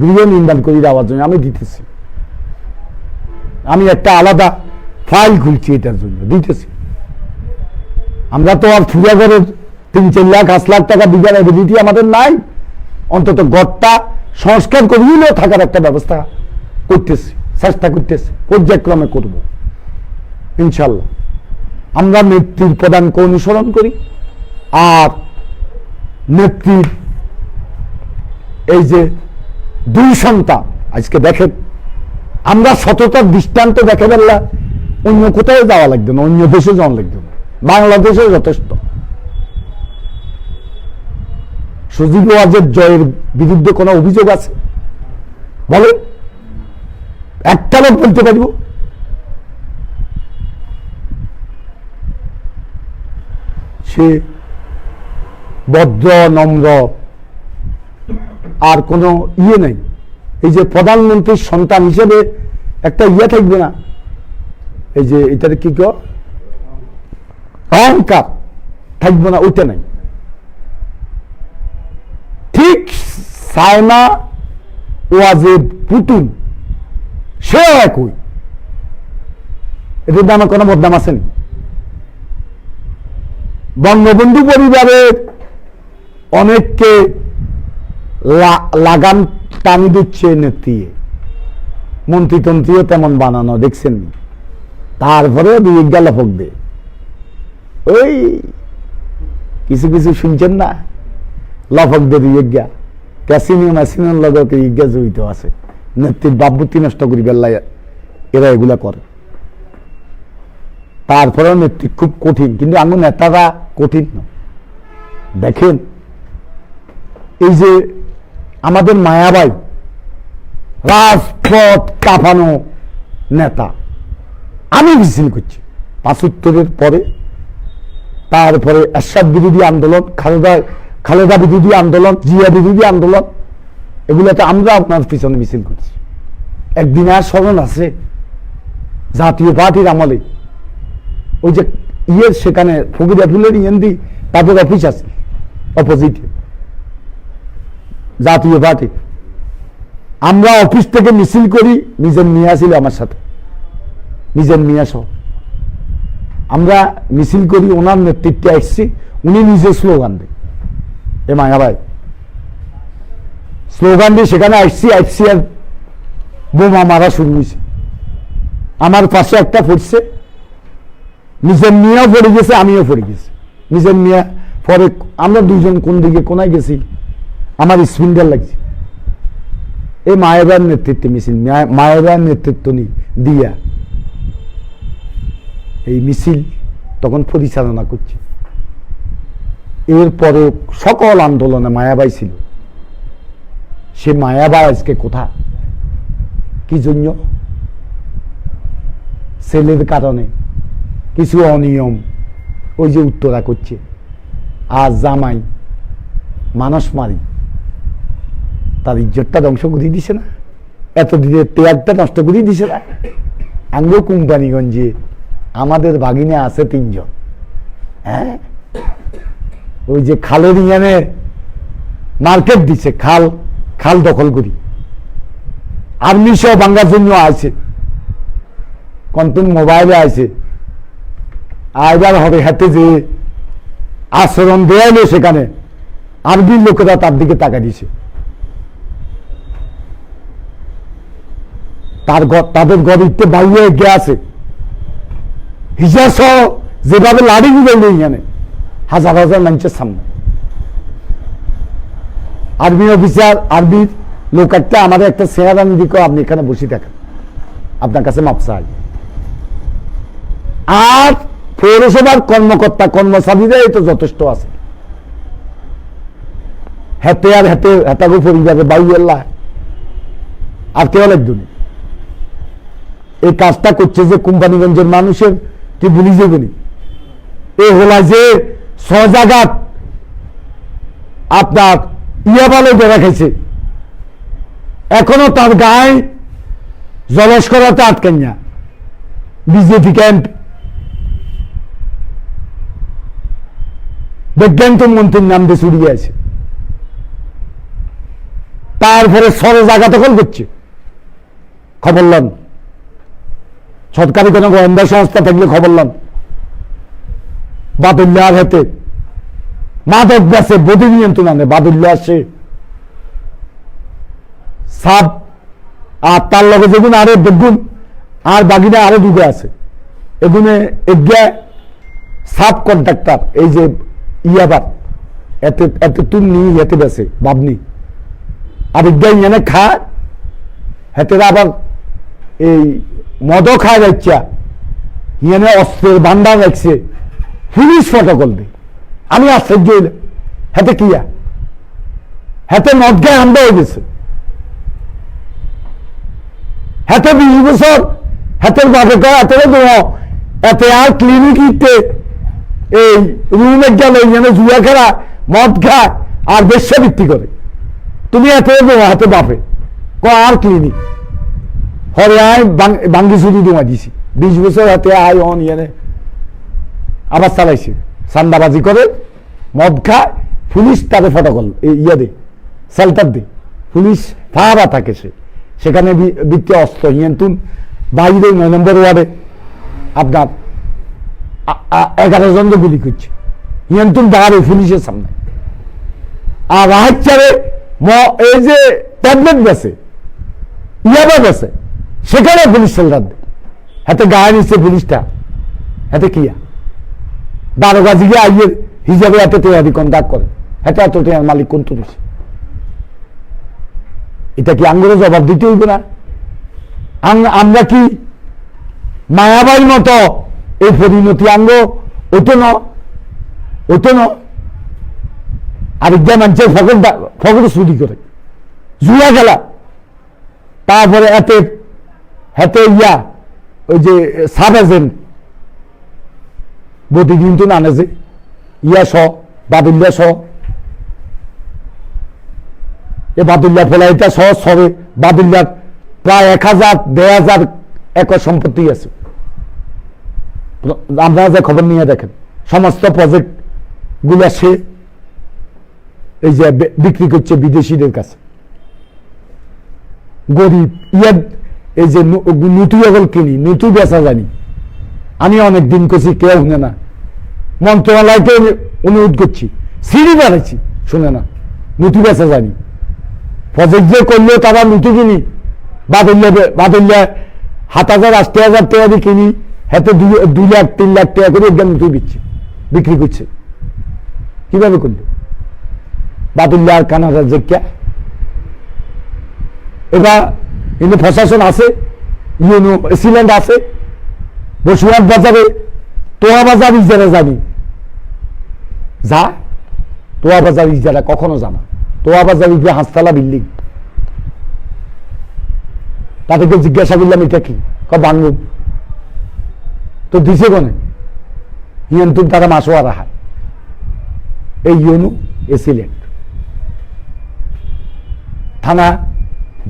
[SPEAKER 1] গৃহ নির্মাণ করে দেওয়ার জন্য, আমি দিতেছি। আমি একটা আলাদা ফাইল খুলছি এটার জন্য, দিতেছি। আমরা তো আর ফুরাঘরের 3-4 লাখ 8 লাখ টাকা দিবার এবিলিটি আমাদের নাই। অন্তত গড়টা সংস্কার করিলেও থাকার একটা ব্যবস্থা করতেছি, চেষ্টা করতেছি, পর্যায়ক্রমে করব ইনশাল্লাহ। আমরা নেত্রীর প্রদানকে অনুসরণ করি। আর নেত্রীর এই যে 2 সন্তান, আজকে দেখেন, আমরা সততার দৃষ্টান্ত দেখে ফেললাম, অন্য কোথাও যাওয়া লাগবে না, অন্য দেশে যাওয়া লাগবে না, বাংলাদেশে যথেষ্ট। সজীব ওয়াজের জয়ের বিরুদ্ধে কোনো অভিযোগ আছে বলেন? একটা লোক বলতে পারব? সে ভদ্র নম্র, আর কোনো ইয়ে নেই। এই যে প্রধানমন্ত্রীর সন্তান হিসেবে একটা ইয়ে থাকবে না, এই যে এটার কি অহংকার থাকবে না, ওইটা নাই। ঠিক সায়না ওয়াজেদ পুতুল, সেও একই। এদের নামে কোনো বদনাম আছেন? বঙ্গবন্ধু পরিবারের অনেককে লাগাম টানি দিচ্ছে নেত্রী, মন্ত্রীতন্ত্রীও তেমন বানানো দেখছেন। তারপরে বিজ্ঞা লফক দে, ওই কিছু কিছু শুনছেন না, লফক দে বিজ্ঞা ক্যাসিনিও ম্যাসিনোর লগতে ইজ্ঞা জড়িত আছে। নেত্রীর বাবুতি নষ্ট করি বেল্লা এরা এগুলা করে। তারপরেও নেত্রী খুব কঠিন, কিন্তু আমার নেতারা কঠিন না। দেখেন এই যে আমাদের মায়াবাই, রাজপথ কাঁপানো নেতা, আমি মিছিল করছি 75-এর পরে। তারপরে এরশাদ বিরোধী আন্দোলন, খালেদা বিরোধী আন্দোলন, জিয়া বিরোধী আন্দোলন, এগুলোতে আমরা আপনার পিছনে মিছিল করছি। একদিন আর স্মরণ আছে, জাতীয় পার্টির আমলে ওই যে ইয়ের সেখানে ফকিরা ফুলের ইয়েন্দি তাদের অফিস আছে অপোজিটে, জাতীয় পার্টি। আমরা অফিস থেকে মিছিল করি, নিজের মিয়া ছিল আমার সাথে, নিজের মিয়া সহ আমরা মিছিল করি, ওনার নেতৃত্বে আসছি। উনি নিজে স্লোগান দেন, এ মায়া ভাই স্লোগান দিয়ে সেখানে আসছি আর বোমা মারা শুরু হয়েছে। আমার পাশে একটা পড়ছে, নিজের মিয়াও পড়ে গেছে, আমিও পড়ে গেছি। নিজের মিয়া পরে আমরা দুজন কোন দিকে কোনায় গেছি, আমার স্পিন্ডার লাগছে। এই মায়ের নেতৃত্বে মিছিল, মায়ের নেতৃত্ব দিয়া এই মিছিল তখন পরিচালনা করছে। এরপরে সকল আন্দোলনে মায়াবাই ছিল। সে মায়াবাই আজকে কোথায়, কি জন্য? ছেলের কারণে, কিছু অনিয়ম, ওই যে উত্তরা করছে, আর জামাই মানুষ মারি, তার ইজ্জতটা ধ্বংস করে দিছে না, এতদিনের ত্যাগটা নষ্ট করে দিছে না। আঙ্গো কোম্পানিগঞ্জে আমাদের বাগিনে আছে 3 জন, হ্যাঁ, ওই যে খালের ইয়ানে মার্কেট দিছে, খাল দখল করি, আর্মি সহ বাঙ্গার জন্য আছে, কন্টুন মোবাইলে আছে, আইবার হবে হাতে যে আচরণ দেয়ালো, সেখানে আরবির লোকেরা তার দিকে তাকা দিছে, তাদের গরিবতে বাইরে গিয়ে আছে, হিজা সহ যেভাবে লাড়ি গুলো এখানে হাজার হাজার মানুষের সামনে। আর্মি অফিসার, আর্মির লোক একটা আমাদের একটা চেহারা দিকে, আপনি এখানে বসে থাকেন, আপনার কাছে মাপ চাই। আর পৌরসভার কর্মকর্তা কর্মচারীরা এই তো যথেষ্ট আছে, হেতে আর হেতাগো পরিবারে বাইল্লা আর কেউ একজন এই কাজটা করছে যে কোম্পানিগঞ্জের মানুষের কি বলি যে বলি, এ হলা যে 6 জায়গাত আপনার ইয়াবালে ধরা খাইছে, এখনো তার গায়ে জলস করাতে আটকেন না বিজেপি ক্যাম্প। বিজ্ঞান মন্ত্রীর নাম দিয়ে চুরিয়ে আছে, তারপরে 6 জায়গা দখল করছে। খবর লন, সরকারি কোনো গোয়েন্দা সংস্থা থাকলে খবর লন। বাদুল্লার হাতে মাদক বেছে, বধি নিয়ন্ত্রণ আনে বাদুল্লা আসে সাপ, আর তার লগে যেগুন আরো দেখুন, আর বাকিটা আরো দুটো আছে, এগুনে এগিয়ে সাব কন্ট্রাক্টর, এই যে ইয়াবার এত তুমি এতে বেছে ভাবনি, আর এগিয়ে এনে খায়, হেতে আবার এই মদও খায় যাচ্ছে, এনে অস্ত্রের ভান্ডার রাখছে, পুলিশ ফটোকল দেয়। আমি আশ্চর্য হইলে, হাতে কিয়া হাতে মদ গায়ে আন্দা হয়ে গেছে, হাতে 20 বছর হাতের বাপে এতে আর ক্লিনিক ইতে এই রুমে গেল জুয়া খেলা, মদ খায় আর বেশ্যা বৃত্তি করে, তুমি এত হাতে বাপে আর ক্লিনিক হরে আয় বাঙ্গি চুরি দোয়া দিছি, 20 বছর হাতে আয় অন ইয়ানে আবার চালাইছে, চান্দাবাজি করে মদ খায়, পুলিশ তাদের ফটোকল ইয়ে দে, সেল্টার দে, পুলিশ ফাঁড়া থাকে, সেখানে বৃত্তীয় অস্ত্র হিয়ান্তুন বাইরে 9 নম্বর ওয়ার্ডে আপনার 11 জন গুলি করছে, হিয়ান্তুন দাঁড়াবে পুলিশের সামনে। আর রাহাচারে এই যে ট্যাবলেট বেছে, ইয়াবা বেছে, সেখানে পুলিশ সেল্টার দেয়, হাতে গায়ে নিচ্ছে পুলিশটা, হাতে কিয়া দারোগাজিকে আইয়ের হিসাবে এত তৈরি কন্ট্যাক্ট করে, হাতে এত টাকার মালিক কোন তুলিস, এটা কি আঙ্গুরে জবাব দিতে হইব না? আমরা কি মায়াবাই মতো এই পরিণতি আঙ্গ ওটো ন আরেকটা মানুষের ফকর চুরি করে জুয়া খেলা, তারপরে হাতে ইয়া ওই যে সাব এজেন্ট বদি কিন্তু আনে যে ইয়া সহ বাদুল্লা সহ, এ বাদুল্লা ফেলাইটা সহ সবে বাদুল্লার প্রায় 1000-1500 একর সম্পত্তি আছে। আপনারা যে খবর নিয়ে দেখেন, সমস্ত প্রজেক্ট গুলা সে এই যে বিক্রি করছে বিদেশিদের কাছে। গরিব ইয়াদ এই যে নুতু এগল কিনি, নুতু বেচা জানি, আমি অনেকদিন করছি, কেউ শুনে না, মন্ত্রণালয়কে অনুরোধ করছি, সিঁড়ি বাড়াইছি, শুনে না, নুতু বেচা জানি, প্রজেক্ট যে করলেও তারা নুতু কিনি, বাদল্যা 7,000 8,000 টাকা দিয়ে কিনি, হাতে 2 লাখ 3 লাখ টাকা করে একদম নুতু বিক্রি করছে। কিভাবে করলো বাদুল্লাহ আর কানাডার জেকা? এবার কিন্তু প্রশাসন আছে, ইউনো সিল্যান্ড আছে, বসুয়ার বাজারে তোয়া বাজার ইজারা জানি, যা তোয়া বাজার ইজারা কখনো জানা, তোয়া বাজার উপরে 5 বিল্ডিং, তাদেরকে জিজ্ঞাসা করলাম এটা কি, বাংলু তো দিছে কোনে, হিয়ান্তুর তারা মাসোয়া রাহা এই ইউনু এসিলেন্ট থানা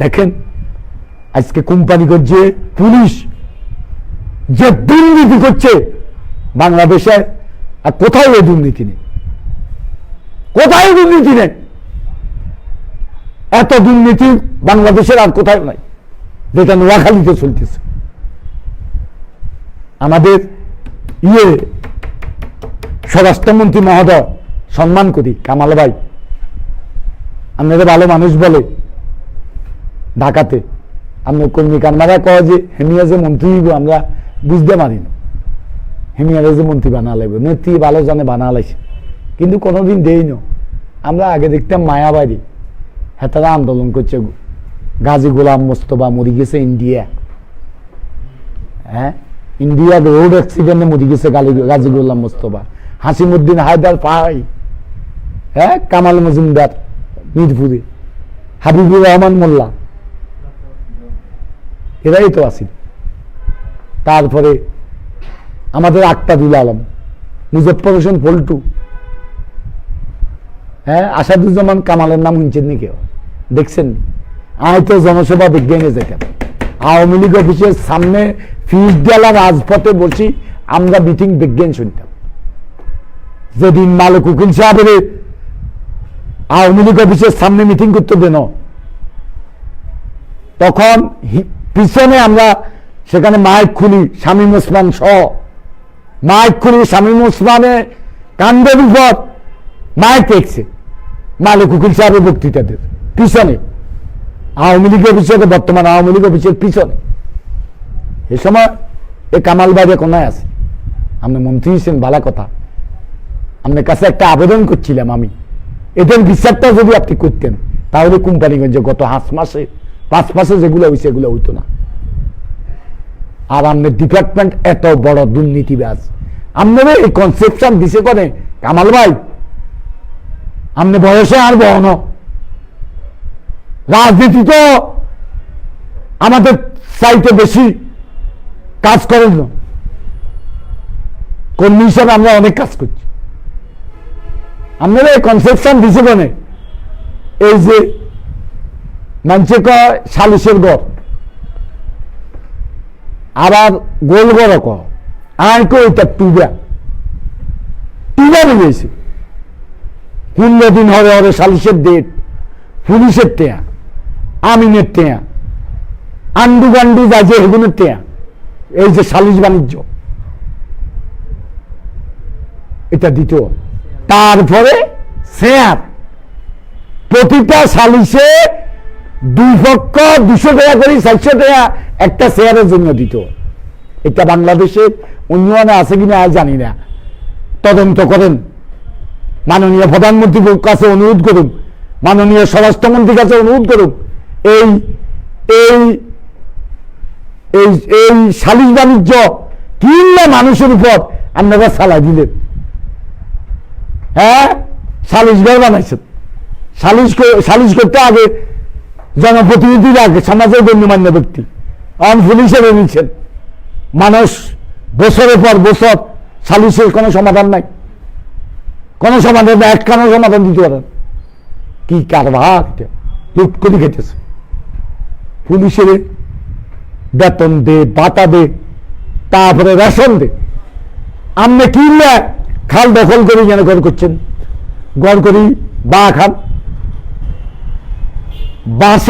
[SPEAKER 1] দেখেন আজকে কোম্পানি করছে পুলিশ যে দুর্নীতি করছে বাংলাদেশে, আর কোথায় এই দুর্নীতি নেই, কোথায় দুর্নীতি নেই, এত দুর্নীতি বাংলাদেশের আর কোথায় নাই যেটা নোয়াখালীতে চলতেছে। আমাদের স্বরাষ্ট্রমন্ত্রী মহোদয় সম্মান করি, কামাল ভাই আপনাদের ভালো মানুষ বলে ঢাকাতে আপনার কর্মী কান্নারা কয় যে হেমিয়া যে মন্ত্রী আমরা বুঝতে পারি না, হেমিয়ারে যে মন্ত্রী বানা লাগবে, নেত্রী ভালো জানে বানা লাগছে, কিন্তু কোনোদিন দেই না। আমরা আগে দেখতাম মায়াবাড়ি হেতারা আন্দোলন করছে, গাজী গোলাম মোস্তফা মরি গেছে ইন্ডিয়া, হ্যাঁ ইন্ডিয়া রোড অ্যাক্সিডেন্টে মরি গেছে গাজী গোলাম মোস্তফা, হাসিমুদ্দিন হায়দার পাই, হ্যাঁ কামাল মজুমদার মিরপুরে, হাবিবুর রহমান মোল্লা, এরাই তো আসিল। তারপরে আমাদের আক্তারুল আলম, মুজফ্ফর হোসেন পল্টু, হ্যাঁ আসাদুজ্জামান কামালের নাম শুনছেন নি কেউ, দেখছেন? আমি তো জনসভা বিজ্ঞানে যেতাম, আওয়ামী লীগ অফিসের সামনে ফিজডালা রাজপথে বসি আমরা মিটিং বিজ্ঞান শুনতাম। যেদিন মালিক উকিল সাহেবের আওয়ামী লীগ অফিসের সামনে মিটিং করতে দেন, তখন পিছনে আমরা সেখানে মাইক খুলি, শামীম ওসমান সহ মাইক খুলি, শামীম ওসমানে কান্দের উপর মাইক দেখছে মালিক উকিল সাহেবের বক্তৃতাদের পিছনে, আওয়ামী লীগ অফিসের বর্তমান আওয়ামী লীগ অফিসের পিছনে। এ সময় এ কামাল বাইরে কোনায় আছে, আপনি মন্ত্রী হিসেন, ভালো কথা, আপনার কাছে একটা আবেদন করছিলাম আমি, এদের বিচারটা যদি আপনি করতেন তাহলে কোম্পানিগঞ্জে গত 5 মাসে যেগুলো হয়েছে এগুলো হইতো না। আর আপনার ডিপার্টমেন্ট এত বড় দুর্নীতিবাজ, আপনার এই কনসেপশন দিছে করে কামাল ভাই, আপনি বয়সে আর বহন রাজনীতি তো আমাদের চাইতে বেশি কাজ করেন না, কর্মী হিসাবে আমরা অনেক কাজ করছি। আপনারা এই কনসেপশন দিছে কেন, এই যে মানুষে কয় সালিশের গড়, আবার গোল গড় কয়, আর কেউ এটা টুবা রয়েছে, 15 দিন হবে হবে সালিশের ডেট, পুলিশের টেয়া, আমিনের টেয়া, আন্ডু গান্ডু যাচ্ছে এগুলোর টেয়া, এই যে সালিশ বাণিজ্য এটা দ্বিতীয়। তারপরে শেয়ার, প্রতিটা সালিশে 2 পক্ষ 200 টাকা করে 400 টাকা একটা শেয়ারের জন্য দিত। এটা বাংলাদেশের উন্নয়নে আছে কিনা আর জানি না, তদন্ত করেন, মাননীয় প্রধানমন্ত্রীর কাছে অনুরোধ করুন, মাননীয় স্বরাষ্ট্রমন্ত্রীর কাছে অনুরোধ করুন, এই এই এই সালিশ বাণিজ্য কিংবা মানুষের উপর আপনারা চালাই দিলেন, হ্যাঁ সালিশ ঘর বানাইছেন, সালিশ করতে আগে জনপ্রতিনিধিরা, আগে সমাজের গণ্যমান্য ব্যক্তি, পুলিশের নিচ্ছেন, মানুষ বছরের পর বছর সালিশের কোনো সমাধান নাই, কোনো সমাধান, একখানো সমাধান দিতে পারেন। কি কারবার, লুট করে খেতেছে, পুলিশের বেতন দে, ভাতা দে, তারপরে রেশন দে, আপনি কিনলে খাল দখল করে যেন ঘর করছেন, ঘর করি বা খান, বাঁশ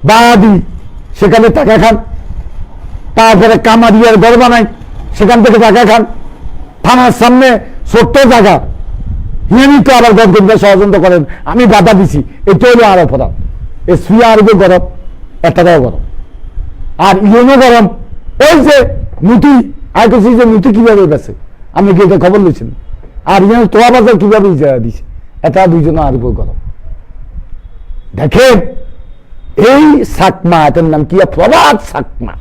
[SPEAKER 1] বাদি সেখানে টাকা খান, তারপরে কামারিয়ার ঘর বানাই সেখান থেকে টাকা খান, থানার সামনে ছোট্ট জায়গা নিয়মিত আবার ঘর কিনতে ষড়যন্ত্র করেন, আমি বাধা দিছি, এটা হলো আর অপরাধ। এসপি আরও গরম, এটাও গরম, আর ইউনো গরম, ওই যে নুতি আর কিছু যে নুতি কিভাবে গেছে আপনি কি এটা খবর নিয়েছেন, আর ইউনো তোয়া বাজার কিভাবে ইজারা দিছে, এটা দুইজন আর উপর গরম। দেখেন এই সাকমা, এটার নাম কি, প্রভাত সাকমা,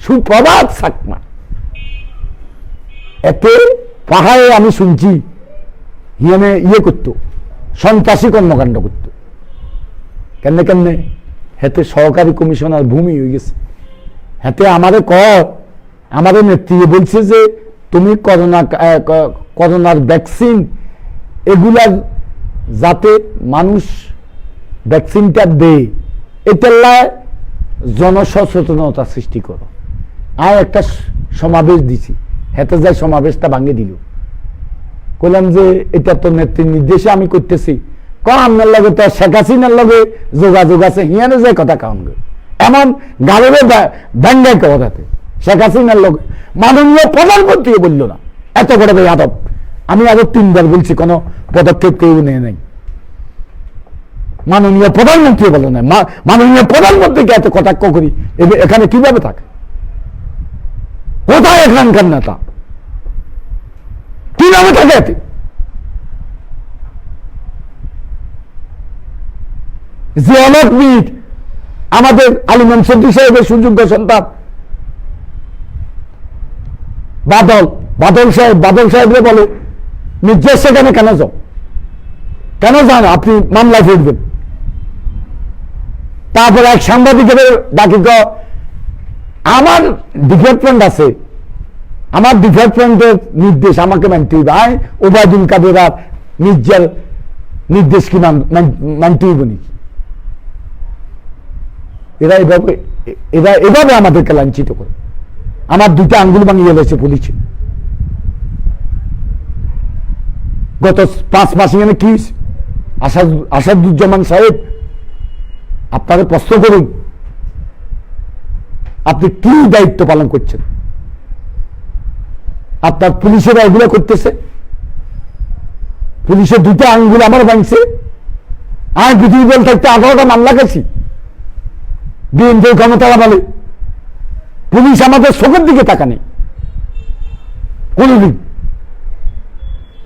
[SPEAKER 1] সুপ্রভাত সাকমা, এতে পাহাড়ে আমি শুনছি হিয়ানে করতো, সন্ত্রাসী কর্মকাণ্ড করতো, কেমনে কেমনে হেতে সহকারী কমিশনার ভূমি হয়ে গেছে, হেতে আমারে আমাদের নেত্রী বলছে যে তুমি করোনার ভ্যাকসিন এগুলার যাতে মানুষ ভ্যাকসিনটা দেয় এটা জনসচেতনতা সৃষ্টি করো। আর একটা সমাবেশ দিছি, হেতে যায় সমাবেশটা ভাঙে দিল। বললাম যে এটা তো নেত্রীর নির্দেশে আমি করতেছি। আপনার লগে তো শেখ হাসিনার লগে যোগাযোগ আছে, হিয়ানে যায় কথা কাউন এমন গাড়িরে ব্যাঙ্গায় কথাতে শেখ হাসিনার লগে মাননীয় প্রধানমন্ত্রীও বলল না। এত করে আদব আমি আরো 3 বার বলছি, কোনো পদক্ষেপ কেউ নেই নাই। মাননীয় প্রধানমন্ত্রী বলে না, মাননীয় প্রধানমন্ত্রীকে এত কটাক্ষ করি, এখানে কিভাবে থাকে? কোথায় এখানকার নেতা? কি নামে থাকে এতে? যে অনেক মিনিট আমাদের আলী মনসুদ্দি সাহেবের সুযোগ্য সন্তান বাদল সাহেবরে বলে নির্দেশ সেখানে কেন যাও, কেন যান আপনি মামলায় ফিরবেন? তারপরে এক সাংবাদিকের ডাকি আমার ডিপার্টমেন্ট আছে, আমার ডিপার্টমেন্টের নির্দেশ আমাকে মানতে হইবে। ওবায়দুল কাদের আর মির্জার নির্দেশ কি মানতে হইব নি? এরা এভাবে আমাদেরকে লাঞ্ছিত করে। আমার 2টা আঙ্গুল ভাঙিয়ে গেছে পুলিশে। গত 5 মাস এখানে কি আসাদুজ্জামান সাহেব আপনারা প্রশ্ন করুন, আপনি কি দায়িত্ব পালন করছেন? আপনার পুলিশেরা এগুলো করতেছে। পুলিশের 2টা আঙ্গুল আমার ভাঙছে। আমি পৃথিবী বল থাকতে 18টা মামলা গেছি বিএনপির ক্ষমতারা বলে। পুলিশ আমাদের চোখের দিকে তাকা নেই কোনদিন,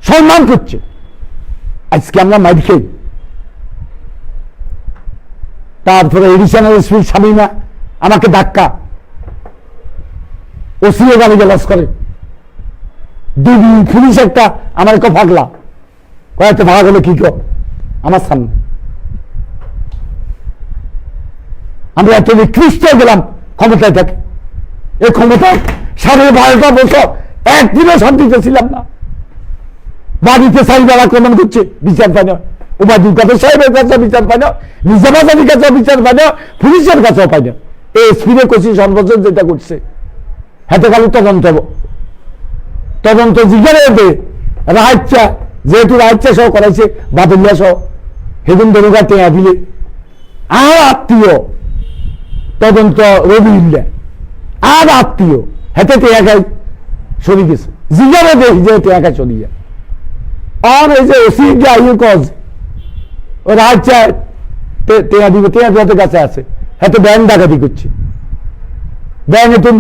[SPEAKER 1] সম্মান করছে। আজকে আমরা মাইর খেয়ে তারপরে এডিশনাল এসপি শামিমা আমাকে ধাক্কা, ওসিও গাড়ি গেলাস করে। পুলিশ একটা আমার কেউ ভাগলা, কয়েকটা ভাগ হলো কি কেউ আমার সামনে। আমরা এত নিকৃষ্ট গেলাম ক্ষমতায় থাকে। এই ক্ষমতায় 12.5 বছর একদিনও শান্তিতে ছিলাম না। বাড়িতে সাইবার আক্রমণ করছে, বিচার পায় না। ওবায়দুল কাদের সাহেবের কাছে বিচার পায় না, নিজামাজানির কাছে বিচার পায় না, পুলিশের কাছেও পায় না। এই এসপিরে কোচি সর্বোচ্চ যেটা করছে হাতে খালি তদন্ত জিজ্ঞাসা রাহাচ্ছা, যেহেতু রাহাচ্ছা সহ করাইছে বাদলিয়া সহ হেদিন দরুগা টেয়া দিলে আর আত্মীয় তদন্ত রবি ইল্লা আর আত্মীয় হেতে টেয়াকাই সরি গেছে জিজ্ঞাসা দেখ যে টেয়াকাই চলি যায়। আর এই যে ওসি যে আইউ কজ ও রাহাচ্ছা টেয়া দিব, টেয়া দেওয়াতে কাছে আছে, হাতে ব্যাংক ডাকাতি করছে। ব্যাংক নতুন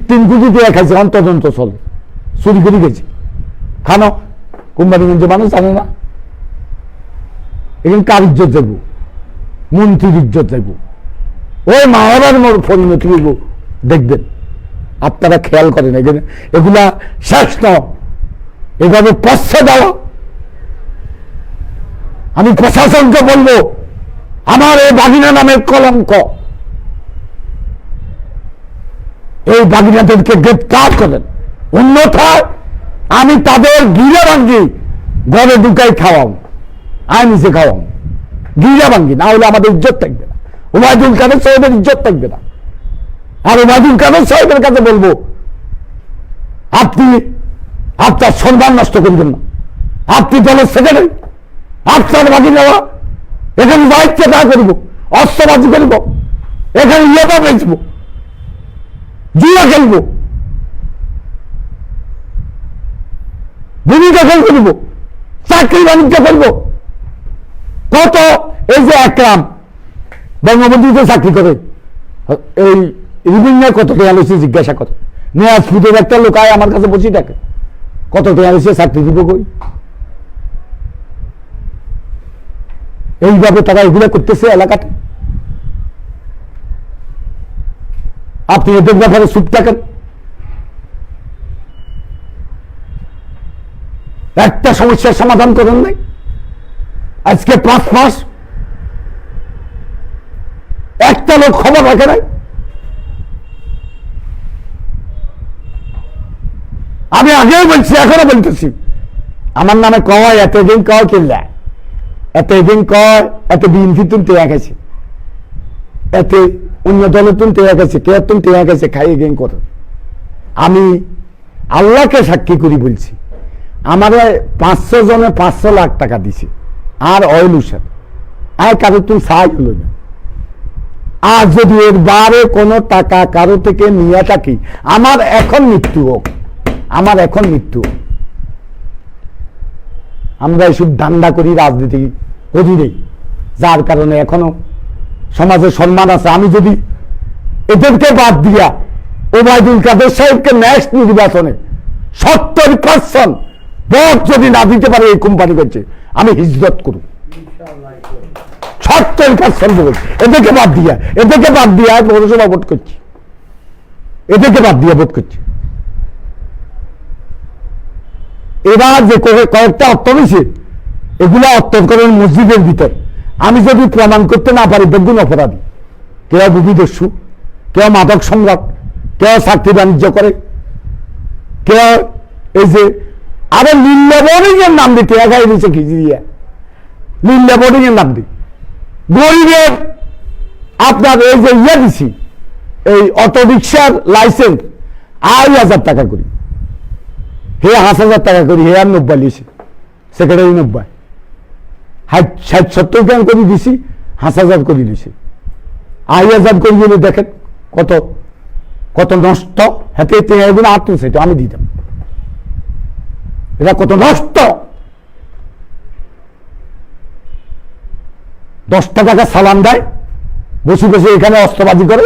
[SPEAKER 1] 3 কোটি টেয়া খাইছে, তদন্ত চলে, চুরি করে গেছে। খানো কোম্পানিগঞ্জে মানুষ জানে না। এখানে কার ইজ্জত যাবো? মন্ত্রীর ইজ্জত যাবো, ওই মায়ের পরিণতি হইব। দেখবেন আপনারা খেয়াল করেন, এখানে এগুলা শেষ নয়। এভাবে পশ্চা দেওয়া, আমি প্রশাসনকে বলবো আমার এই বাগিনা নামের কলঙ্ক, এই বাগিনাদেরকে গ্রেপ্তার করেন, অন্যথায় আমি তাদের গিরা ভাঙ্গি ঘরে ঢুকাই খাওয়াম, আমি নিজে খাওয়াম, গিরা ভাঙ্গি, না হলে আমাদের ইজ্জত থাকবে না, ওবায়দুল কাদের সাহেবের ইজ্জত থাকবে না। আর ওবায়দুল কাদের সাহেবের কাছে বলবো আপনি আপনার সম্মান নষ্ট করবেন না। আপনি দলের সেক্রেটারি, আপনার বাকি নেওয়া, এখানে যা ইচ্ছে তা করব, অস্ত্রবাজি করব, এখানে ইয়েটা বেচবো, জুয়া খেলবো, ভূমিকা খেল করব, চাকরি বাণিজ্য করবো। কত এই যে একরাম বঙ্গবন্ধুতে চাকরি করে, এই রিভিনিউ কত টাকা লইছে জিজ্ঞাসা করে। নিয়াজপুরের একটা লোক আয় আমার কাছে বসে থাকে, কত টাকা লইছে চাকরি দিব কই? এইভাবে তারা এগুলো করতেছে এলাকাতে। আপনি এদের ব্যাপারে চুপ থাকেন। একটা সমস্যার সমাধান করেন নাই। আজকে 5 মাস একটা লোক খবর রাখে নাই। আমি আগেও বলছি, এখনো বলতেছি, আমার নামে কয় এত দিন কয় কিনলা, এতদিন কয় এত বিএনপি তুমি টেয়া গেছে, এতে অন্য দলের তুমি টেয়া গেছে, কে তুমি টেয়া গেছে খাইয়ে গেম করো। আমি আল্লাহকে সাক্ষী করি বলছি, আমার 500 জনে 500 লাখ টাকা দিছে, আর অয়েল উষার আর কারো তুমি সাহায্য হলো না। আর যদি এর বারে কোনো টাকা কারো থেকে নিয়ে থাকি, আমার এখন মৃত্যু হোক, আমার এখন মৃত্যু হোক। আমরা এইসব দান্দা করি, রাজনীতি করি নেই, যার কারণে এখনো সমাজে সম্মান আছে। আমি যদি এদেরকে বাদ দিয়া ওবায়দুল কাদের সাহেবকে নেক্সট নির্বাচনে 70% ভোট যদি না দিতে পারে এই কোম্পানি করছে, আমি হিজরত করব 70% ভোট। এদেরকে বাদ দিয়া পৌরসভা ভোট করছি, এদেরকে বাদ দিয়া ভোট করছি। এরা যে কয়েকটা অর্থ রয়েছে, এগুলো অর্থন করেন মসজিদের ভিতর। আমি যদি প্রমাণ করতে না পারি, বেগুন অপরাধী, কেউ ভূমিদস্যু, কেউ মাদক সম্রাট, কেউ চাকরি বাণিজ্য করে, কেউ এই যে আরে লিল্লা বোর্ডিং এর নাম দিতে একাই দিচ্ছে খিচিড়িয়া, লিল্লা বোর্ডিং এর নাম দি গরিবের আপনার এই যে দিছি, এই অটো রিক্সার লাইসেন্স 2,500 টাকা করি, হে 5,000 টাকা করি, হে আর 90 লিছে, সেক্রেটারি 90, 60-70 গ্রাম করে দিছি, 5,000 করে দিছে, 2,500 করে দিলে দেখেন কত কত নষ্ট। হাতে এগুলো আত্মসাইট আমি দিতাম, এটা কত নষ্ট। 10 টাকা সালাম দেয়, বসে বসে এখানে অস্ত্রবাজি করে।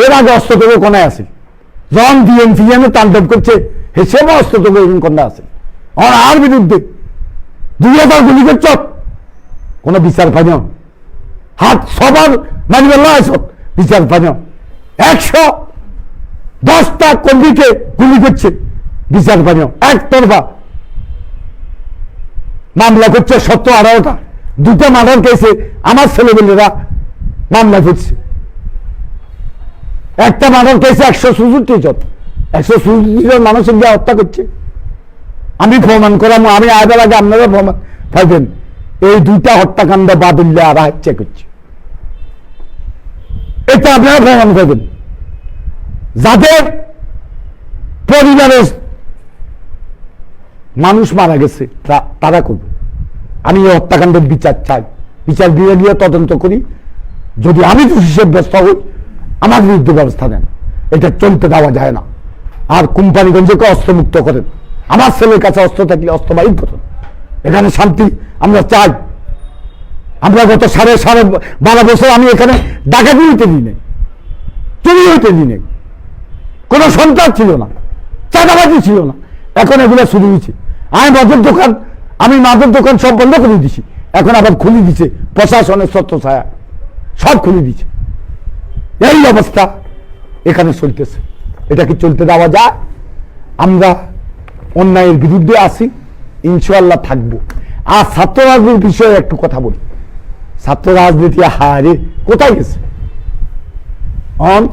[SPEAKER 1] এর আগে অস্ত্র থেকে কোনায় আছে, যখন ডিএমসিএমে তাণ্ডব করছে, হিসেবে অস্ত্র থেকে কোনটা আছে, আর বিরুদ্ধে 2,000 গুলি করছ, কোন বিচার পাই না। হাত সবার মানিবে বিচার পাই না। 110টা কর্মীকে গুলি করছে, বিচার পাই না। একতরফা মামলা করছে 17-18টা, 2টা মার্ডার কেসে আমার ছেলেমেয়েরা মামলা করছে। একটা মার্ডার কেসে 166 জন, 166 জন মানুষের গিয়ে হত্যা করছে। আমি প্রমাণ করাম, আমি আয়বার আগে আপনারা প্রমাণ পাইবেন। এই 2টা হত্যাকাণ্ড বাদুল্লে আর হত্যা করছে, এটা আপনারা প্রমাণ করবেন। যাদের পরিবারের মানুষ মারা গেছে তারা করবে। আমি এই হত্যাকাণ্ডের বিচার চাই, বিচার বিভাগীয় তদন্ত করি, যদি আমি দোষী সাব্যস্ত হই আমার বিরুদ্ধে ব্যবস্থা নেন। এটা চলতে দেওয়া যায় না। আর কোম্পানিগঞ্জকে অস্ত্রমুক্ত করেন, আমার ছেলের কাছে অস্ত্র থাকলে অস্ত্র বাহির করেন। এখানে শান্তি আমরা চাই। আমরা গত 12.5 বছর আমি এখানে ডাকাতি হইতে দিই নাই, চুরি হইতে দিই নাই, কোনো সন্ত্রাস ছিল না, চাঁদাবাজি ছিল না। এখন এগুলো শুরু হয়েছে। আমি মাদক দোকান সব বন্ধ করে দিছি, এখন আবার খুলে দিচ্ছে প্রশাসনের ছত্রছায়া, সব খুলে দিচ্ছে। এই অবস্থা এখানে চলতেছে। এটা কি চলতে দেওয়া যায়? আমরা অন্যায়ের বিরুদ্ধে আসি, ইনশাআল্লাহ থাকবো। আর ছাত্র রাজনীতির বিষয়ে একটু কথা বলি। ছাত্র রাজনীতি হারে কোথায় গেছে?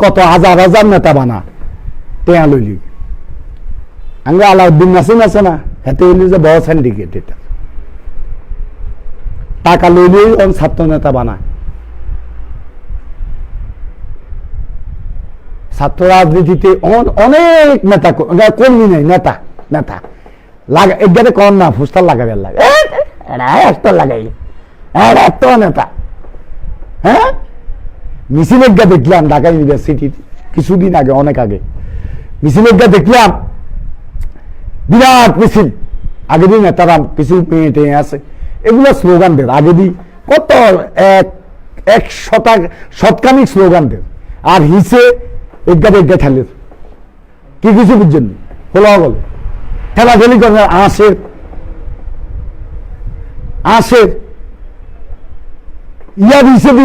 [SPEAKER 1] কত হাজার হাজার নেতা বানা টেয়া লইলি। আমরা আলাউদ্দিন নাসিম আছে না, এতে হইলি যে বড় সিন্ডিকেট, এটা টাকা লইলেই ছাত্র নেতা বানায়। ছাত্র রাজনীতিতে অনেক নেতা কর্মী নেই, নেতা নেতা লাগা একগাতে কর না, ফুস্তার লাগাবে লাগে, লাগাই এত নেতা। হ্যাঁ, মিছিল একগা দেখলাম ঢাকা ইউনিভার্সিটির কিছুদিন আগে, অনেক আগে মিছিল একগা দেখলাম, বিরাট মিছিল। আগে দিন নেতারা কিছু মেয়ে টেয়ে আছে, এগুলো স্লোগান দেয়। আগে দিন কত 100 স্লোগান দেয়, আর হিসে একগাতে একগা ঠেলে কি কিছু বুঝছেন হলো বলে ঠেলাঠেলি করে আসে ইয়ার হিসেবে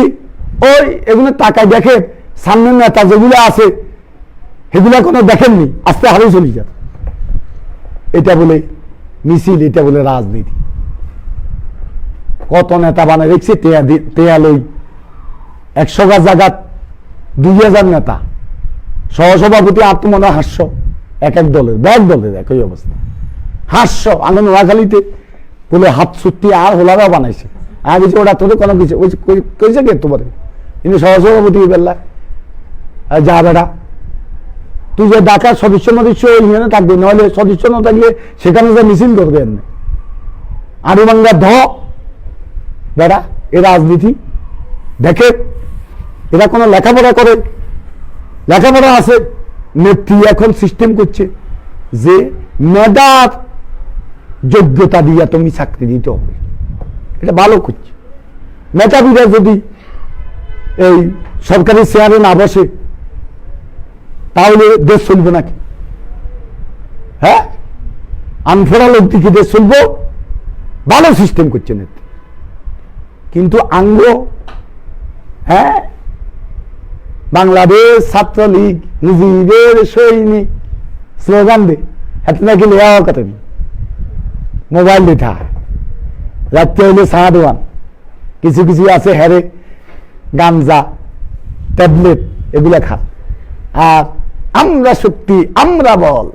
[SPEAKER 1] ওই এগুলো টাকায় দেখে সামনের নেতা যেগুলো আছে সেগুলো কোনো দেখেননি, আস্তে হারিয়ে চলে যান। এটা বলে মিছিল, এটা বলে রাজনীতি। কত নেতা বানায় দেখছি টেয়া লই 100 জায়গা 2,000 নেতা, সহসভাপতি আত্মমনে হাস্য এক এক দলের ব্যাগ দলের একই অবস্থা। হাস্য আমি নোয়াখালীতে বলে হাত ছুটি আর হোলারা বানাইছে আর কিছু ওরা তোদের কোনো কিছু কইছে কে তোমার কিন্তু সহসভাপতি বেলা যা বেড়া তুই যে ঢাকার সদস্য মদস্য ওইখানে থাকবি, নাহলে সদস্য না থাকলে সেখানে যে মিছিল করবে এমনি আরু বাংলা বেড়া এ রাজনীতি দেখে। এরা কোনো লেখাপড়া করে? লেখাপড়া আছে। নেত্রী এখন সিস্টেম করছে যে মেধার যোগ্যতা দিয়ে তুমি চাকরি দিতে হবে, এটা ভালো করছে। মেধাবীরা যদি এই সরকারি চেয়ারে না বসে তাহলে দেশ চলবে নাকি? হ্যাঁ, আনফোড়া লোক দিকে দেশ চলবো, ভালো সিস্টেম করছে নেত্রী। কিন্তু আঙ্গ হ্যাঁ বাংলাদেশ ছাত্রলীগ মুজিবের সৈনিক স্লোগান দে, এত নাকি লেয়া কথা মোবাইল দেখা রাত্রে হইলে সাহা দেওয়ান, কিছু কিছু আছে হ্যারে গাঞ্জা ট্যাবলেট এগুলা খা। আর আমরা শক্তি আমরা বল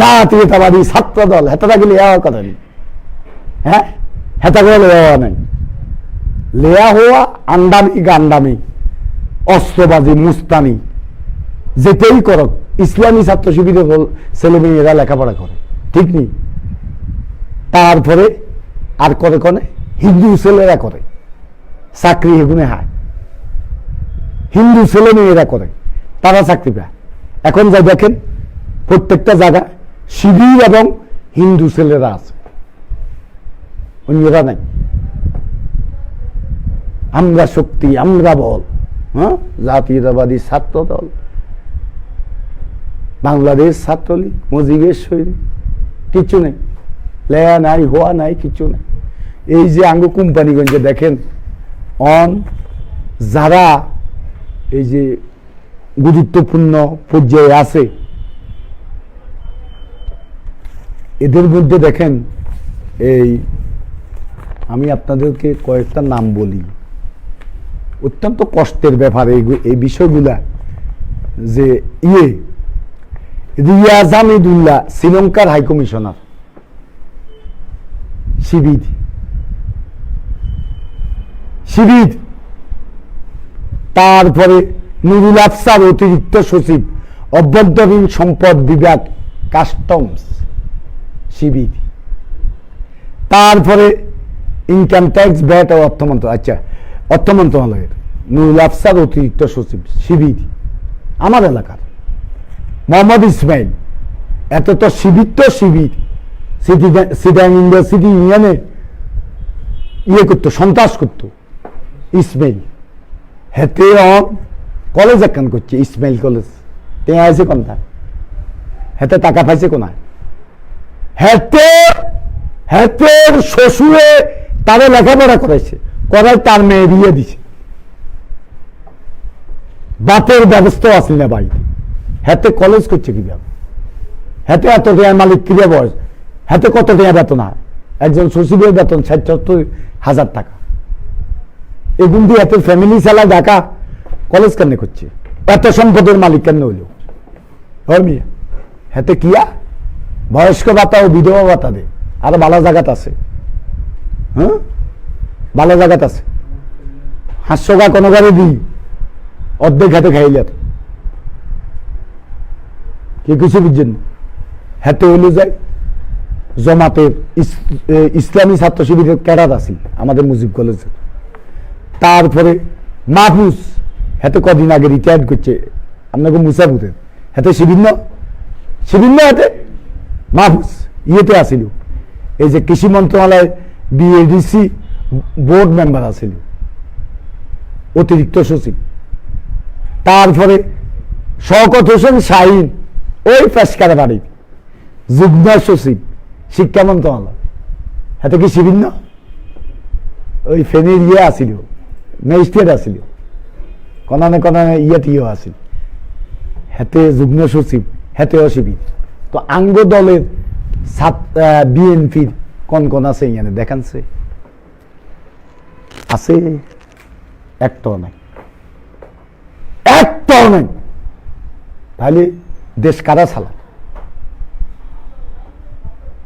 [SPEAKER 1] জাতীয়তাবাদী ছাত্র দল, হেতা নাকি লেয়া কথা নেই। হ্যাঁ, হেতা করে লেয়া নাই। লেয়া হওয়া আন্ডামি গান্ডামি অস্ত্রবাজি মুস্তানি যেতেই করক, ইসলামী ছাত্র শিবিরের ছেলেমেয়েরা লেখাপড়া করে, ঠিক নেই? তারপরে আর করে কনে হিন্দু ছেলেরা করে চাকরি, এগুনে হায় হিন্দু ছেলে মেয়েরা করে, তারা চাকরি পায়। এখন যা দেখেন প্রত্যেকটা জায়গা শিবির এবং হিন্দু ছেলেরা আছে, অন্যরা নাই। আমরা শক্তি আমরা বল, হ্যাঁ, জাতীয়তাবাদী ছাত্র দল বাংলাদেশ ছাত্রলীগ মুজিবের সৈনিক, কিছু নেই। লেয়া নাই হওয়া নাই, কিছু নেই। এই যে আঙ্গ কোম্পানিগঞ্জে দেখেন অন যারা এই যে গুরুত্বপূর্ণ পর্যায়ে আছে এদের মধ্যে দেখেন এই আমি আপনাদেরকে কয়েকটা নাম বলি, অত্যন্ত কষ্টের ব্যাপার এই বিষয়গুলা। যে রিয়াজ হামিদুল্লাহ শ্রীলঙ্কার হাইকমিশনার শিবির, তারপরে নুরুল আফসার অতিরিক্ত সচিব অভ্যন্তরীণ সম্পদ বিভাগ কাস্টমস শিবির, তারপরে ইনকাম ট্যাক্স ভ্যাট ও অর্থ মন্ত্রণালয়ের নুরুল আফসার অতিরিক্ত সচিব শিবির আমার এলাকার। মোহাম্মদ ইসমাইল এত তো শিবির, তো শিবির সিটাং ইউনিভার্সিটি ইউনিয়নে করতো, সন্ত্রাস করতো। ইসমাইল হেতে কলেজ একখান করছে, ইসমাইল কলেজ টেয়া আছে কোনটা, হেতে টাকা পাইছে কোনায়, হেতের শ্বশুরে তারে লেখাপড়া করাইছে, করায় তার মেয়ে বিয়ে দিছে। বাপের ব্যবস্থা আসল না ভাই, হেতে কলেজ করছে কিভাবে, হেতে এত টাকা মালিক ক্রিয়া বয়স, হেতে কত টাকা বেতন হয়? একজন সচিবের বেতন ৭৭,০০০ টাকা। এগুন দিয়ে এত ফ্যামিলি চালা ঢাকা, কলেজ কেন করছে? এত সম্পদের মালিক কেন হইল? হেতে কিয়া বয়স্ক ভাতা ও বিধবা ভাতা দে, আর ভালো জায়গাত আছে, হ্যাঁ ভালো জায়গাত আছে। 500 টাকা কোনো গাড়ি দিই অর্ধেক হাতে খাইলে কি কিছু বুঝছেন? হাতে হইলে যায় জমাতের ইসলামী ছাত্র শিবিরের ক্যাডার আছে আমাদের মুজিব কলেজের। তারপরে মাহফুজ হাতে কদিন আগে রিটায়ার্ড করছে আপনাকে মুসাফুদের, হাতে শিবির হাতে মাহফুজ ইয়েতে আসিল, এই যে কৃষি মন্ত্রণালয় বিএডিসি বোর্ড মেম্বার আছিল, অতিরিক্ত সচিব। তারপরে শওকত হোসেন শাহিন ওই পেশকার বাড়ির যুগ্ম সচিব শিক্ষা মন্ত্রণালয়, হাতে কি শিবির না? ওই ফেনীর আসিল ম্যাজিস্ট্রেট আসিল, কনানে কনানে ইয়েও আসিল, হাতে যুগ্ম সচিব, হাতেও শিবির। তো আঙ্গ দলের বিএনপির কোন আছে ইয়ানে দেখানছে? আছে একটাও নাই, একটাও নাই। তাহলে দেশ কারা চালা?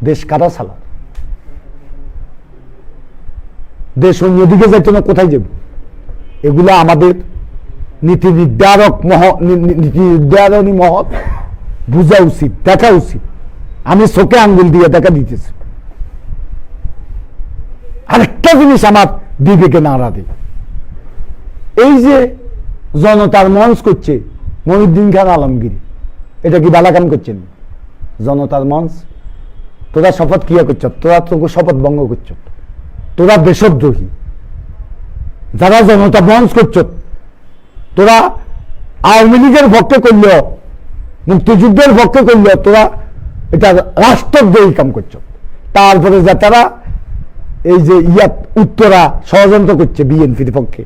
[SPEAKER 1] দেশ কারা চালা? দেশ অন্যদিকে যাইতো না, কোথায় যাব? এগুলো আমাদের নীতি নির্ধারণী মহৎ বুঝা উচিত, দেখা উচিত। আমি চোখে আঙ্গুল দিয়ে দেখা দিতেছি। আরেকটা জিনিস আমার বিবেকে নাড়া দেয়, এই যে জনতার মঞ্চ করছে মহিউদ্দিন খান আলমগীর, এটা কি বালা কাম করছেন? জনতার মঞ্চ, তোরা শপথ কিয়া করছ? তোরা তোকে শপথ ভঙ্গ করছ, তোরা দেশদ্রোহী। যারা জনতা মঞ্চ করছ, তোরা আওয়ামী লীগের পক্ষে করল, মুক্তিযুদ্ধের পক্ষে করল, তোরা এটা রাষ্ট্রদ্রোহী কাম করছ। তারপরে যা তারা এই যে উত্তরা ষড়যন্ত্র করছে বিএনপির পক্ষে,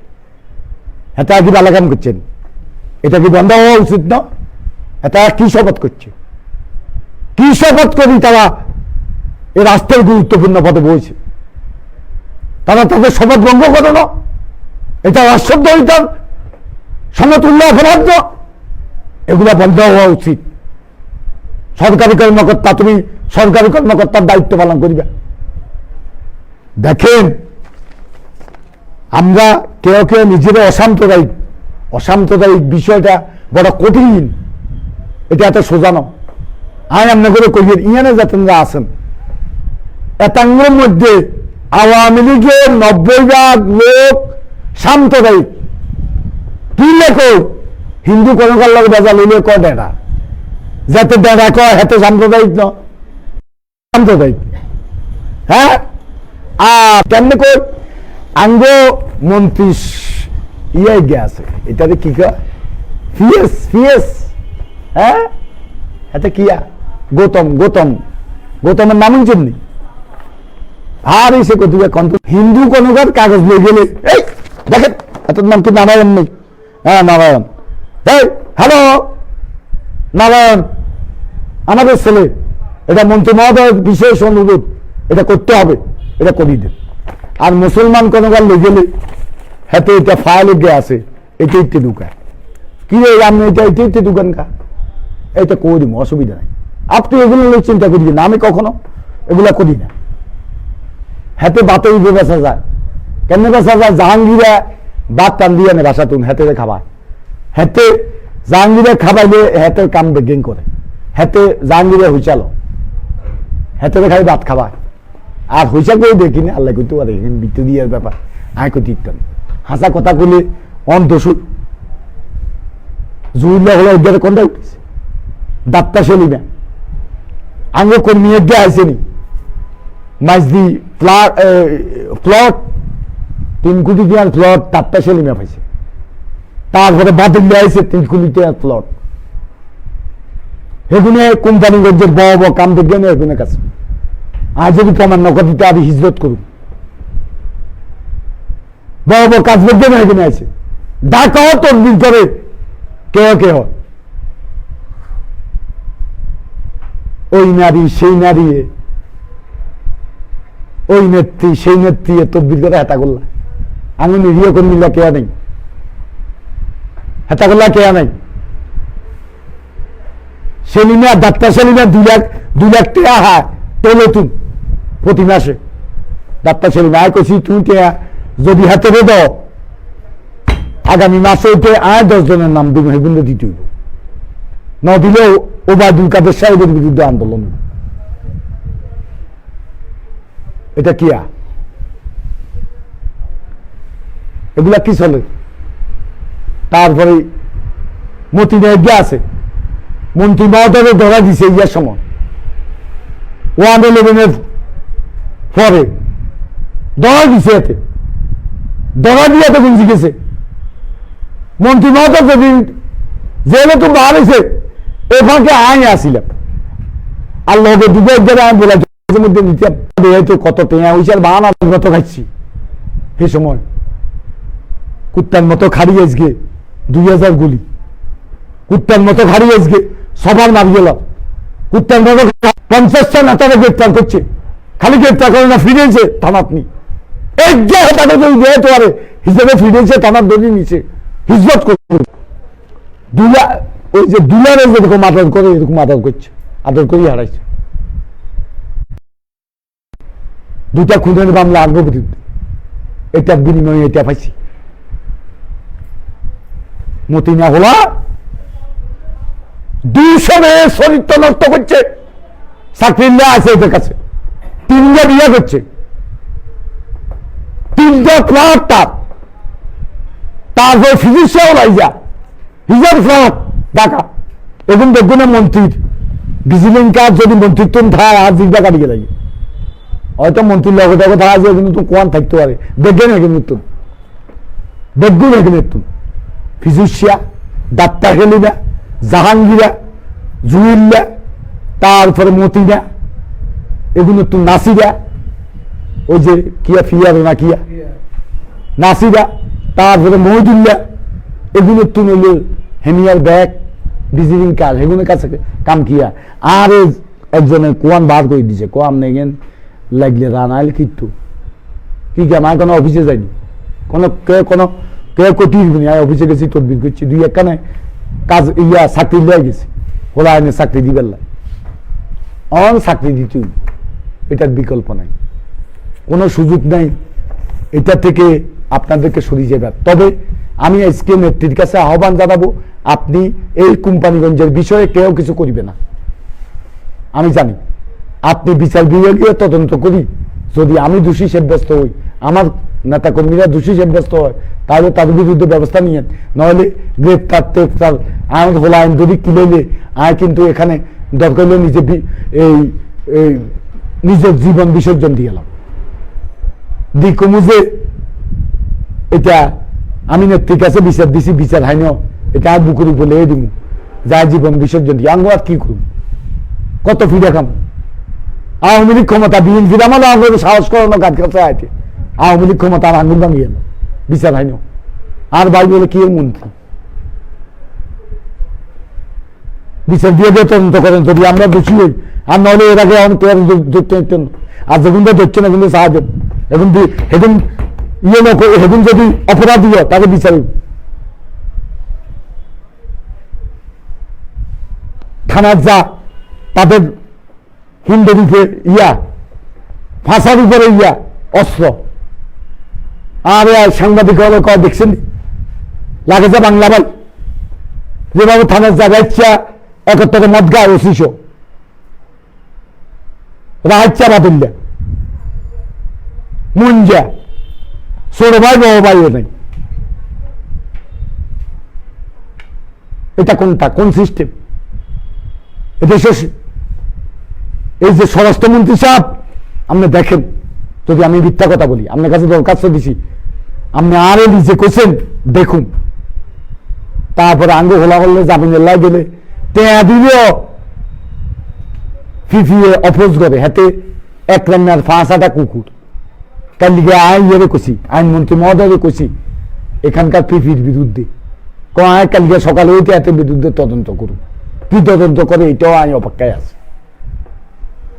[SPEAKER 1] এটা কি বালা কাম করছেন? এটা কি বন্ধ হওয়া উচিত না? এটা কি শপথ করছে? কি শপথ করি তারা এই রাষ্ট্রের গুরুত্বপূর্ণ পদে বসেছে? তারা তাদের শপথ ভঙ্গ করে না? এটা রাষ্ট্রদ্রোহিতার সমতুল্য অপরাধ না? এগুলা বন্ধ হওয়া উচিত। সরকারি কর্মকর্তা, তুমি সরকারি কর্মকর্তার দায়িত্ব পালন করিবে। দেখেন, আমরা কেউ কেউ নিজেরা অসাম্প্রদায়িক বিষয়টা বড় কঠিন, এটা এত সোজা নয়। আমি আপনার করে কইয়ের ইয়ানে যাতেনরা আছেন, এতাঙ্গের মধ্যে আওয়ামী লীগের 90% লোক সাম্প্রদায়িক। কি লেখো হিন্দু কনকার লোক বেজা লইলে কয় ডেরা, যাতে ডেরা কয় হাতে সাম্প্রদায়িক ন, সাম্প্রদায়িক। হ্যাঁ, আর কেমনে কই আঙ্গ মন্ত্রী ইয়ে গেছে, এটাতে কি কয় ফিএস, হ্যাঁ, এটা কিয়া গৌতমের নাম জন্য আর এসে কোথায় হিন্দু কনকার কাগজ লয়ে গেলে, এই দেখেন এত নাম কি নারায়ণ নেই? হ্যাঁ নারায়ণ, এই হ্যালো নারায়ণ, আমাদের ছেলে, এটা মন্ত্রী মহোদয়ের বিশেষ অনুরোধ, এটা করতে হবে, এটা করিয়ে দেন। আর মুসলমান কনকার লয়ে গেলে হাতে এটা ফাইলে গে আছে, এটা ইতে ঢুকায় কি রে আমি এটা ঢুকান কা, এটা করে দিব, অসুবিধা নাই। আপনি এগুলো চিন্তা করি না, আমি কখনো এগুলা করি না। হাতে বাতে বেচা যায়, কেমনে বেচা যায়? জাহাঙ্গীরা বাদ টান দিয়ে নে বাসা তুন হাতে খাবার, হাতে জাহাঙ্গীরা খাবাইলে হাতে কাম বেগিং করে, হাতে জাহাঙ্গীরা হুইচালো, হাতে খাই ভাত খাবার। আর হুইচা করে দেখি না, আল্লাহ করতে পারে বৃত্তি দিয়ে ব্যাপার, আয় করতে ইত্যাদি হাসা কথা বলে অন্তসুর জুইল্লা হলো উদ্ধারে কোনটা উঠেছে দাত্তা সেলিমা আঙ্গ কর্মী এগিয়ে আসেনি মাঝদি প্লট 3 কোটি টাকার প্লট দাত্তা সেলিমা পাইছে, তারপরে বাতিল আছে 3 কোটি টাকার প্লট। এগুলো কোম্পানি গঞ্জের বড় কাম দেখবেন এগুলো কাছে আজ যদি প্রমাণ নগদিতে আমি হিজরত করুন, বড় কাজ দেখবেন এখানে আছে। ঢাকাও তদবির করে কেউ ওই নারী সেই নারী, ওই নেত্রী সেই নেত্রী তদবির করে হেতা করলা। আমি নিরীহ কর্মীরা কেয়া নেই, হেতা করলা কেয়া নেই। সেলিমা ডাক্তার সেলিমা 2 লাখ টাকা হা তো নতুন প্রতি মাসে ডাক্তার সেলিমা আয় করছি, তুমি যদি হাতে দাও আগামী মাসে উঠে আয় 10 জনের নাম দিব, সেগুলো দিতে হইব, না দিলেও ওবায়দুল কাদের সাহেবের বিরুদ্ধে আন্দোলন। এটা কিয়া এগুলা কি চলে? তারপরে মতিনে এগিয়ে আছে, মন্ত্রী মহোদয় ধরা দিছে ইয়ার সময় 111 পরে ধরা দিছে, এতে ধরা দিয়ে তো গুঞ্জি গেছে। মন্ত্রী মহোদয় যেদিন জেলে তো বার হয়েছে, এ ফাঁকে আই আসিলাম আর লগে দুটো একবার আমি বলা মধ্যে নিতাম কত টেঁয়া হয়েছে আর বাহানা মতো খাচ্ছি। সেই সময় কুত্তার মতো খাড়িয়ে আজকে 2000 গুলি, কুত্তার মতো খাড়িয়ে আজকে সবার মারি গেল, কুত্তার মতো 50টা নেতারা গ্রেপ্তার করছে, খালি গ্রেপ্তার করে না ফিরেছে থানাতনি হিসেবে ফিরেছে থানার দড়ি নিচে হিজরত করছে। ওই যে দুলারে যেরকম আদর করে এরকম আদর করছে, আদর করেই হারাইছে। 2টা খুনের মামলা আঙ্গ বিরুদ্ধে, এটার বিনিময়ে এটা পাইছি। মতিনা হলা 200 মেয়ের চরিত্র নষ্ট করছে, চাকরিল্লা আছে এদের কাছে, 3টা বিয়ে করছে, 3টা ফ্ল্যাট তারপর ফিজিক্সিয়াও লাইজা হিজার ফ্ল্যাট ঢাকা। এখন দেখবো না মন্ত্রীর ভিজিলিং কার্ড যদি মন্ত্রিত্ব থাকে আর জিজ্ঞা কাটি গেলে হয়তো মন্ত্রীর লগে দেখো দেখা যায় কিন্তু কোয়ান থাকতে পারে, দেখবেন এখানে নতুন, দেখবেন এখানে নতুন ফিজিক্সিয়া, ডাক্তার হেলিনা, জাহাঙ্গীরা, জুইল্লা, তারপরে মতিনা, এগুলো একটু নাসিরা, ওই যে কিয়া ফিয়ার না কিয়া নাসিরা, তারপরে মহিদুল্লা, এগুলো একটু নিল হেমিয়ার ব্যাগ ভিজিটিং কার্ড, এগুলোর কাছে কাম কিয়া। আর একজনের কোয়ান বার করে দিছে, কোয়াম নেগেন লাগলে রানাইল কিন্তু কি কাম, আমি কোনো অফিসে যাইনি, কেউ কটির অফিসে গেছি, তদবির করছি, 2-1 কাজ চাকরি লিয়ে গেছি, ওরা আইনে চাকরি দিবেন না, চাকরি দিতে, এটার বিকল্প নাই, কোনো সুযোগ নাই এটা থেকে আপনাদেরকে সরিয়ে যাবেন। তবে আমি আজকে নেত্রীর কাছে আহ্বান জানাবো, আপনি এই কোম্পানিগঞ্জের বিষয়ে কেউ কিছু করিবে না, আমি জানি। আপনি বিচার বিভাগীয় তদন্ত করি, যদি আমি দোষী সাব্যস্ত হই, আমার নেতাকর্মীরা দোষী সাব্যস্ত হয়, তাহলে তাদের বিরুদ্ধে ব্যবস্থা নিয়ে, নাহলে গ্রেপ্তার টেপ্তার আইন হলো আইন যদি কিলাইলে কিন্তু এখানে দরকার হলে নিজের জীবন বিসর্জন দিয়ে গেলাম দিকুমুজে। এটা আমি নেত্রীর কাছে বিচার দিছি, বিচার হাইন এটা আর বুকুরি বলে দিব যা জীবন বিসর্জন দিয়ে আঙ্গ আর কি করুন, কত ফিরে খাম। আওয়ামী লীগ ক্ষমতা, বিএনপির আমাদের আঙ্গুর সাহস করানো কাজ কাছে আছে, আওয়ামী লীগ ক্ষমতা আর আঙ্গুর ভাঙিয়ে বিচার হাইন আর ভাই বলে কি মন্ত্রী বিচার দিয়ে দিয়ে তদন্ত করেন, যদি আমরা দোষী হই, আর নাহলে এর আগে ধরতে নিতেন, আর যখন ধরছে না কিন্তু সাহায্য এখন এখন এখন যদি অপরাধী হয় তাকে বিচার থানার যা তাদের হিন্দের উপরে ফাঁসার উপরে অস্ত্র, আর সাংবাদিক হলে কয় দেখছেন লাগে যে বাংলা ভাই যেভাবে থানার জায়গা ইচ্ছা 71 মদ গায়ে 25 রাহাচ্ছা বাতিল্লা মুঞ্জা ছোট ভাই বড় ভাইও নেই, এটা কোনটা, কোন সিস্টেম? এই যে স্বরাষ্ট্রমন্ত্রী সাহেব আপনি দেখেন, যদি আমি মিথ্যা কথা বলি আপনার কাছে দরখাস্ত দিছি, আপনি আরো নিজে কোছেন দেখুন, তারপরে আঙ্গ হোলা করলে জামিনের লাই গেলে টেয়া দিলেও ফিফিয়ে অপোজ করে, হাতে 1 রান্নার 5-8টা কুকুর। কালিকে আইয়ারে কছি, আইনমন্ত্রী মহোদয় কছি এখানকার ফিফির বিরুদ্ধে, কালিকে সকালে ওইটা এত বিরুদ্ধে তদন্ত করুন, কি তদন্ত করে এটাও আইন অপেক্ষায় আছে।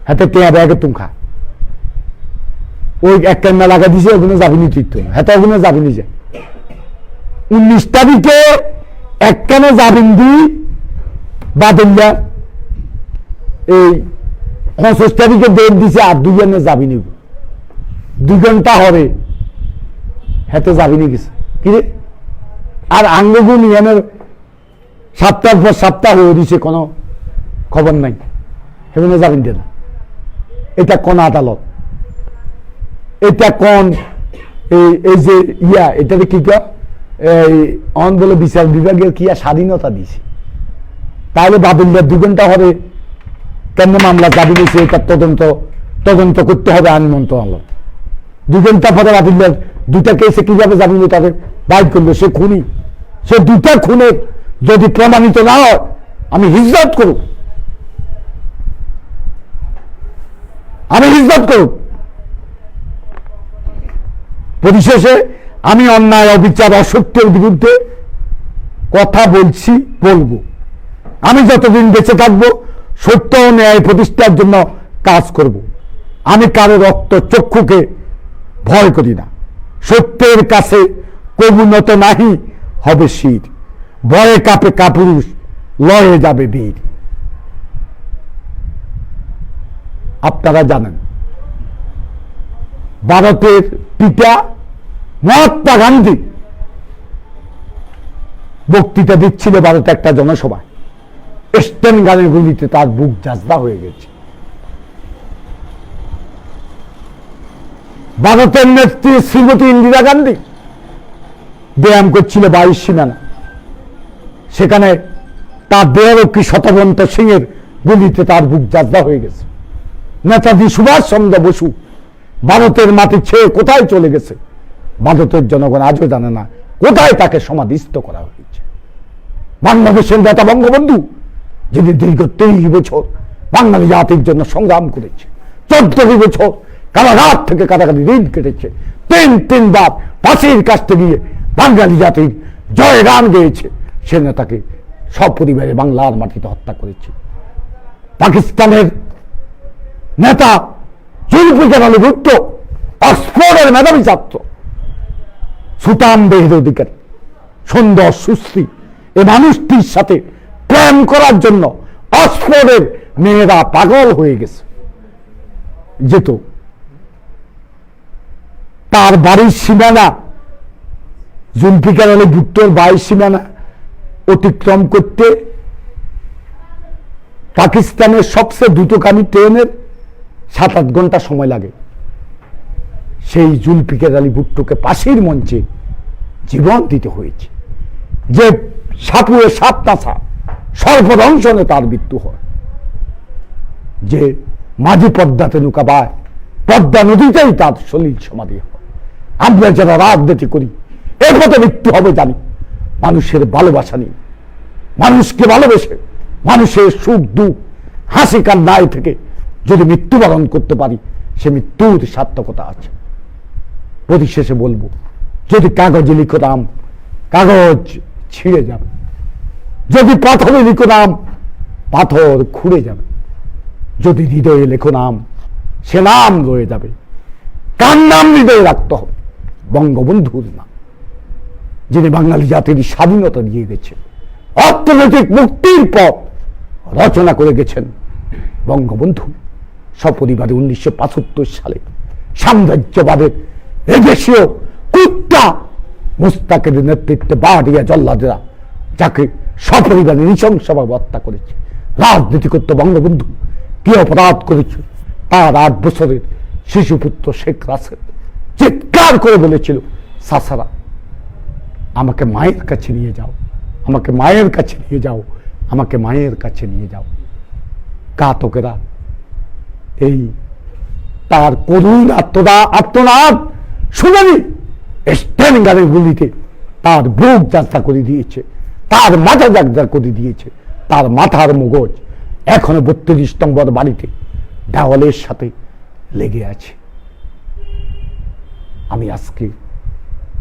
[SPEAKER 1] হাতে টেয়া ব্যাগে তুমখা ওই 1 কান্না লাগা দিছে, ওখানে যাবিনি ঠিক না, হাতে ওখানে যাবিনি যায় 19 তারিখে 1 কানে যাবিন দি বাদল্লা, এই 25 তারিখে ডেট দিছে, আর 2 জনে যাবিনি 2 ঘন্টা হবে হাতে যাবিনি গেছে কিরে, আর আঙ্গগু নিয়মের সপ্তাহের পর সপ্তাহ হয়ে দিছে, কোনো খবর নাই, সেখানে যাবেন না। এটা কোন আদালত, এটা কোন এই যে এটাকে কি অন বলে বিচার বিভাগের কি স্বাধীনতা দিছে, তাহলে বাদুল্লার 2 ঘন্টা হবে কেন মামলা চাবি দিয়েছে, এটা তদন্ত করতে হবে আইন মন্ত্রণালয়। 2 ঘন্টা পরে বাদুল্লার 2টা কেসে কিভাবে জামিন তাদের বাইর করলো, সে খুনি, সে 2টা খুনে যদি প্রমাণিত না হয় আমি হিজরত করব, পরিশেষে আমি অন্যায় অবিচার অসত্যের বিরুদ্ধে কথা বলছি, বলবো। আমি যতদিন বেঁচে থাকবো সত্য ও ন্যায় প্রতিষ্ঠার জন্য কাজ করব। আমি কারো রক্ত চক্ষুকে ভয় করি না, সত্যের কাছে কবু নত নাহি হবে শির, ভয়ে কাঁপে কাপুরুষ লয়ে যাবে বীর। আপনারা জানেন ভারতের পিতা মহাত্মা গান্ধী বক্তৃতা দিচ্ছিল ভারতে একটা জনসভায়, স্টেন গানের গুলিতে তার বুক জাজদা হয়ে গেছে। ভারতের নেত্রী শ্রীমতী ইন্দিরা গান্ধী ব্যায়াম করছিল 22 সীমানা, সেখানে তার দেহরক্ষী শতবন্ত সিং এর গুলিতে তার বুক জাজদা হয়ে গেছে। নেতাজি সুভাষ চন্দ্র বসু ভারতের মাটি ছেড়ে কোথায় চলে গেছে, ভারতের জনগণ আজও জানে না কোথায় তাকে সমাধিস্থ করা হয়েছে। বাংলাদেশের নেতা বঙ্গবন্ধু, যিনি দীর্ঘ 30 বছর বাঙালি জাতির জন্য সংগ্রাম করেছে, 14 বছর কারাগার থেকে কারাগারি ঋণ কেটেছে, তিনবার ফাঁসির কাছতে গিয়ে বাঙালি জাতির জয় গান গেয়েছে, সে নেতাকে সপরিবারে বাংলার মাটিতে হত্যা করেছে। পাকিস্তানের নেতা জুলফিকার আলী ভুট্টো, অক্সফোর্ডের মেধাবী ছাত্র, সুতান দেহের অধিকারী, সুন্দর সুশ্রী এ মানুষটির সাথে প্রেম করার জন্য অক্সফোর্ডের মেয়েরা পাগল হয়ে গেছে যেত। তার বাড়ির সীমানা, জুলফিকার আলী ভুট্টোর বাড়ির সীমানা অতিক্রম করতে পাকিস্তানের সবচেয়ে দ্রুতগামী ট্রেনের 7-8 ঘন্টা সময় লাগে। সেই জুলফিকার আলী ভুট্টোকে ফাঁসির মঞ্চে জীবন দিতে হয়েছে। যে সাপুয়ে সাপ নাছা সর্বদংশনে তার মৃত্যু হয়, যে মাঝি পদ্মাতে নৌকাবায় পদ্মা নদীতেই তার সলিল সমাধি হয়। আমরা যারা রাজনীতি করি এর পথে মৃত্যু হবে জানি, মানুষের ভালোবাসা নেই, মানুষকে ভালোবেসে মানুষের সুখ দুঃখ হাসি কান্নায় থেকে যদি মৃত্যুবরণ করতে পারি, সে মৃত্যুর সার্থকতা আছে। পরিশেষে বলবো, যদি কাগজে লিখো নাম, কাগজ ছিঁড়ে যাবে, যদি পাথরে লিখো নাম, পাথর খুঁড়ে যাবে, যদি হৃদয়ে লেখো নাম, সে নাম রয়ে যাবে। কার নাম হৃদয়ে রাখতে হবে? বঙ্গবন্ধুর নাম, যিনি বাঙালি জাতির স্বাধীনতা দিয়ে গেছে, অর্থনৈতিক মুক্তির পথ রচনা করে গেছেন বঙ্গবন্ধু। সপরিবারে 1975 সালে সাম্রাজ্যবাদের এদেশীয় কুত্তা মুস্তাকের নেতৃত্বে বাড়িয়া জল্লাদেরা যাকে সপরিবারে নৃশংসভাবে হত্যা করেছে। রাজনীতি করতে বঙ্গবন্ধু কি অপরাধ করেছে? তার 8 বছরের শিশুপুত্র শেখ রাসেল চিৎকার করে বলেছিল, সাসারা আমাকে মায়ের কাছে নিয়ে যাও, আমাকে মায়ের কাছে নিয়ে যাও, আমাকে মায়ের কাছে নিয়ে যাও। ঘাতকেরা এই তার করুণ আত্মনাদ শুনেনি, স্টেন গানের গুলিতে তার বুক যাত্রা করে দিয়েছে, তার মাথা যাত্রা করে দিয়েছে, তার মাথার মগজ এখনো 32 নম্বর বাড়িতে দেওয়ালের সাথে লেগে আছে। আমি আজকে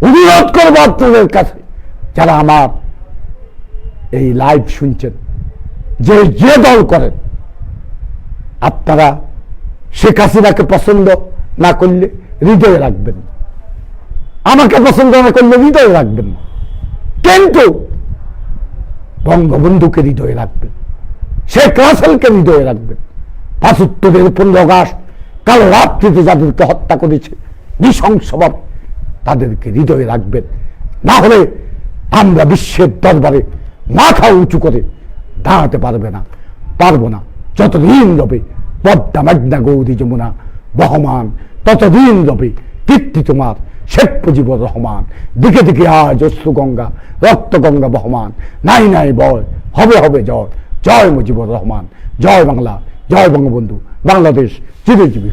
[SPEAKER 1] অনুরোধ করবো আপনাদের কাছে, যারা আমার এই লাইভ শুনছেন, যে দল করেন, আপনারা শেখ হাসিনাকে পছন্দ না করলে হৃদয়ে রাখবেন, আমাকে পছন্দ না করলে হৃদয়ে রাখবেন, কিন্তু বঙ্গবন্ধুকে হৃদয়ে রাখবেন, শেখ রাসেলকে হৃদয়ে রাখবেন। 75-এর 15 আগস্ট কাল রাত্রিতে যাদেরকে হত্যা করেছে নৃশংসভাবে, তাদেরকে হৃদয়ে রাখবেন। না হলে আমরা বিশ্বের দরবারে মাথা উঁচু করে দাঁড়াতে পারবো না। যতদিন রবে পদ্মা মেঘনা গৌরী যমুনা বহমান, ততদিন রবে কীর্তি তোমার শেখ মুজিবুর রহমান। দিকে দিকে আজ অশ্রু গঙ্গা, রক্ত গঙ্গা বহমান, নাই নাই বয়, হবে হবে জয়। জয় মুজিবুর রহমান, জয় বাংলা, জয় বঙ্গবন্ধু, বাংলাদেশ চিরজীবী।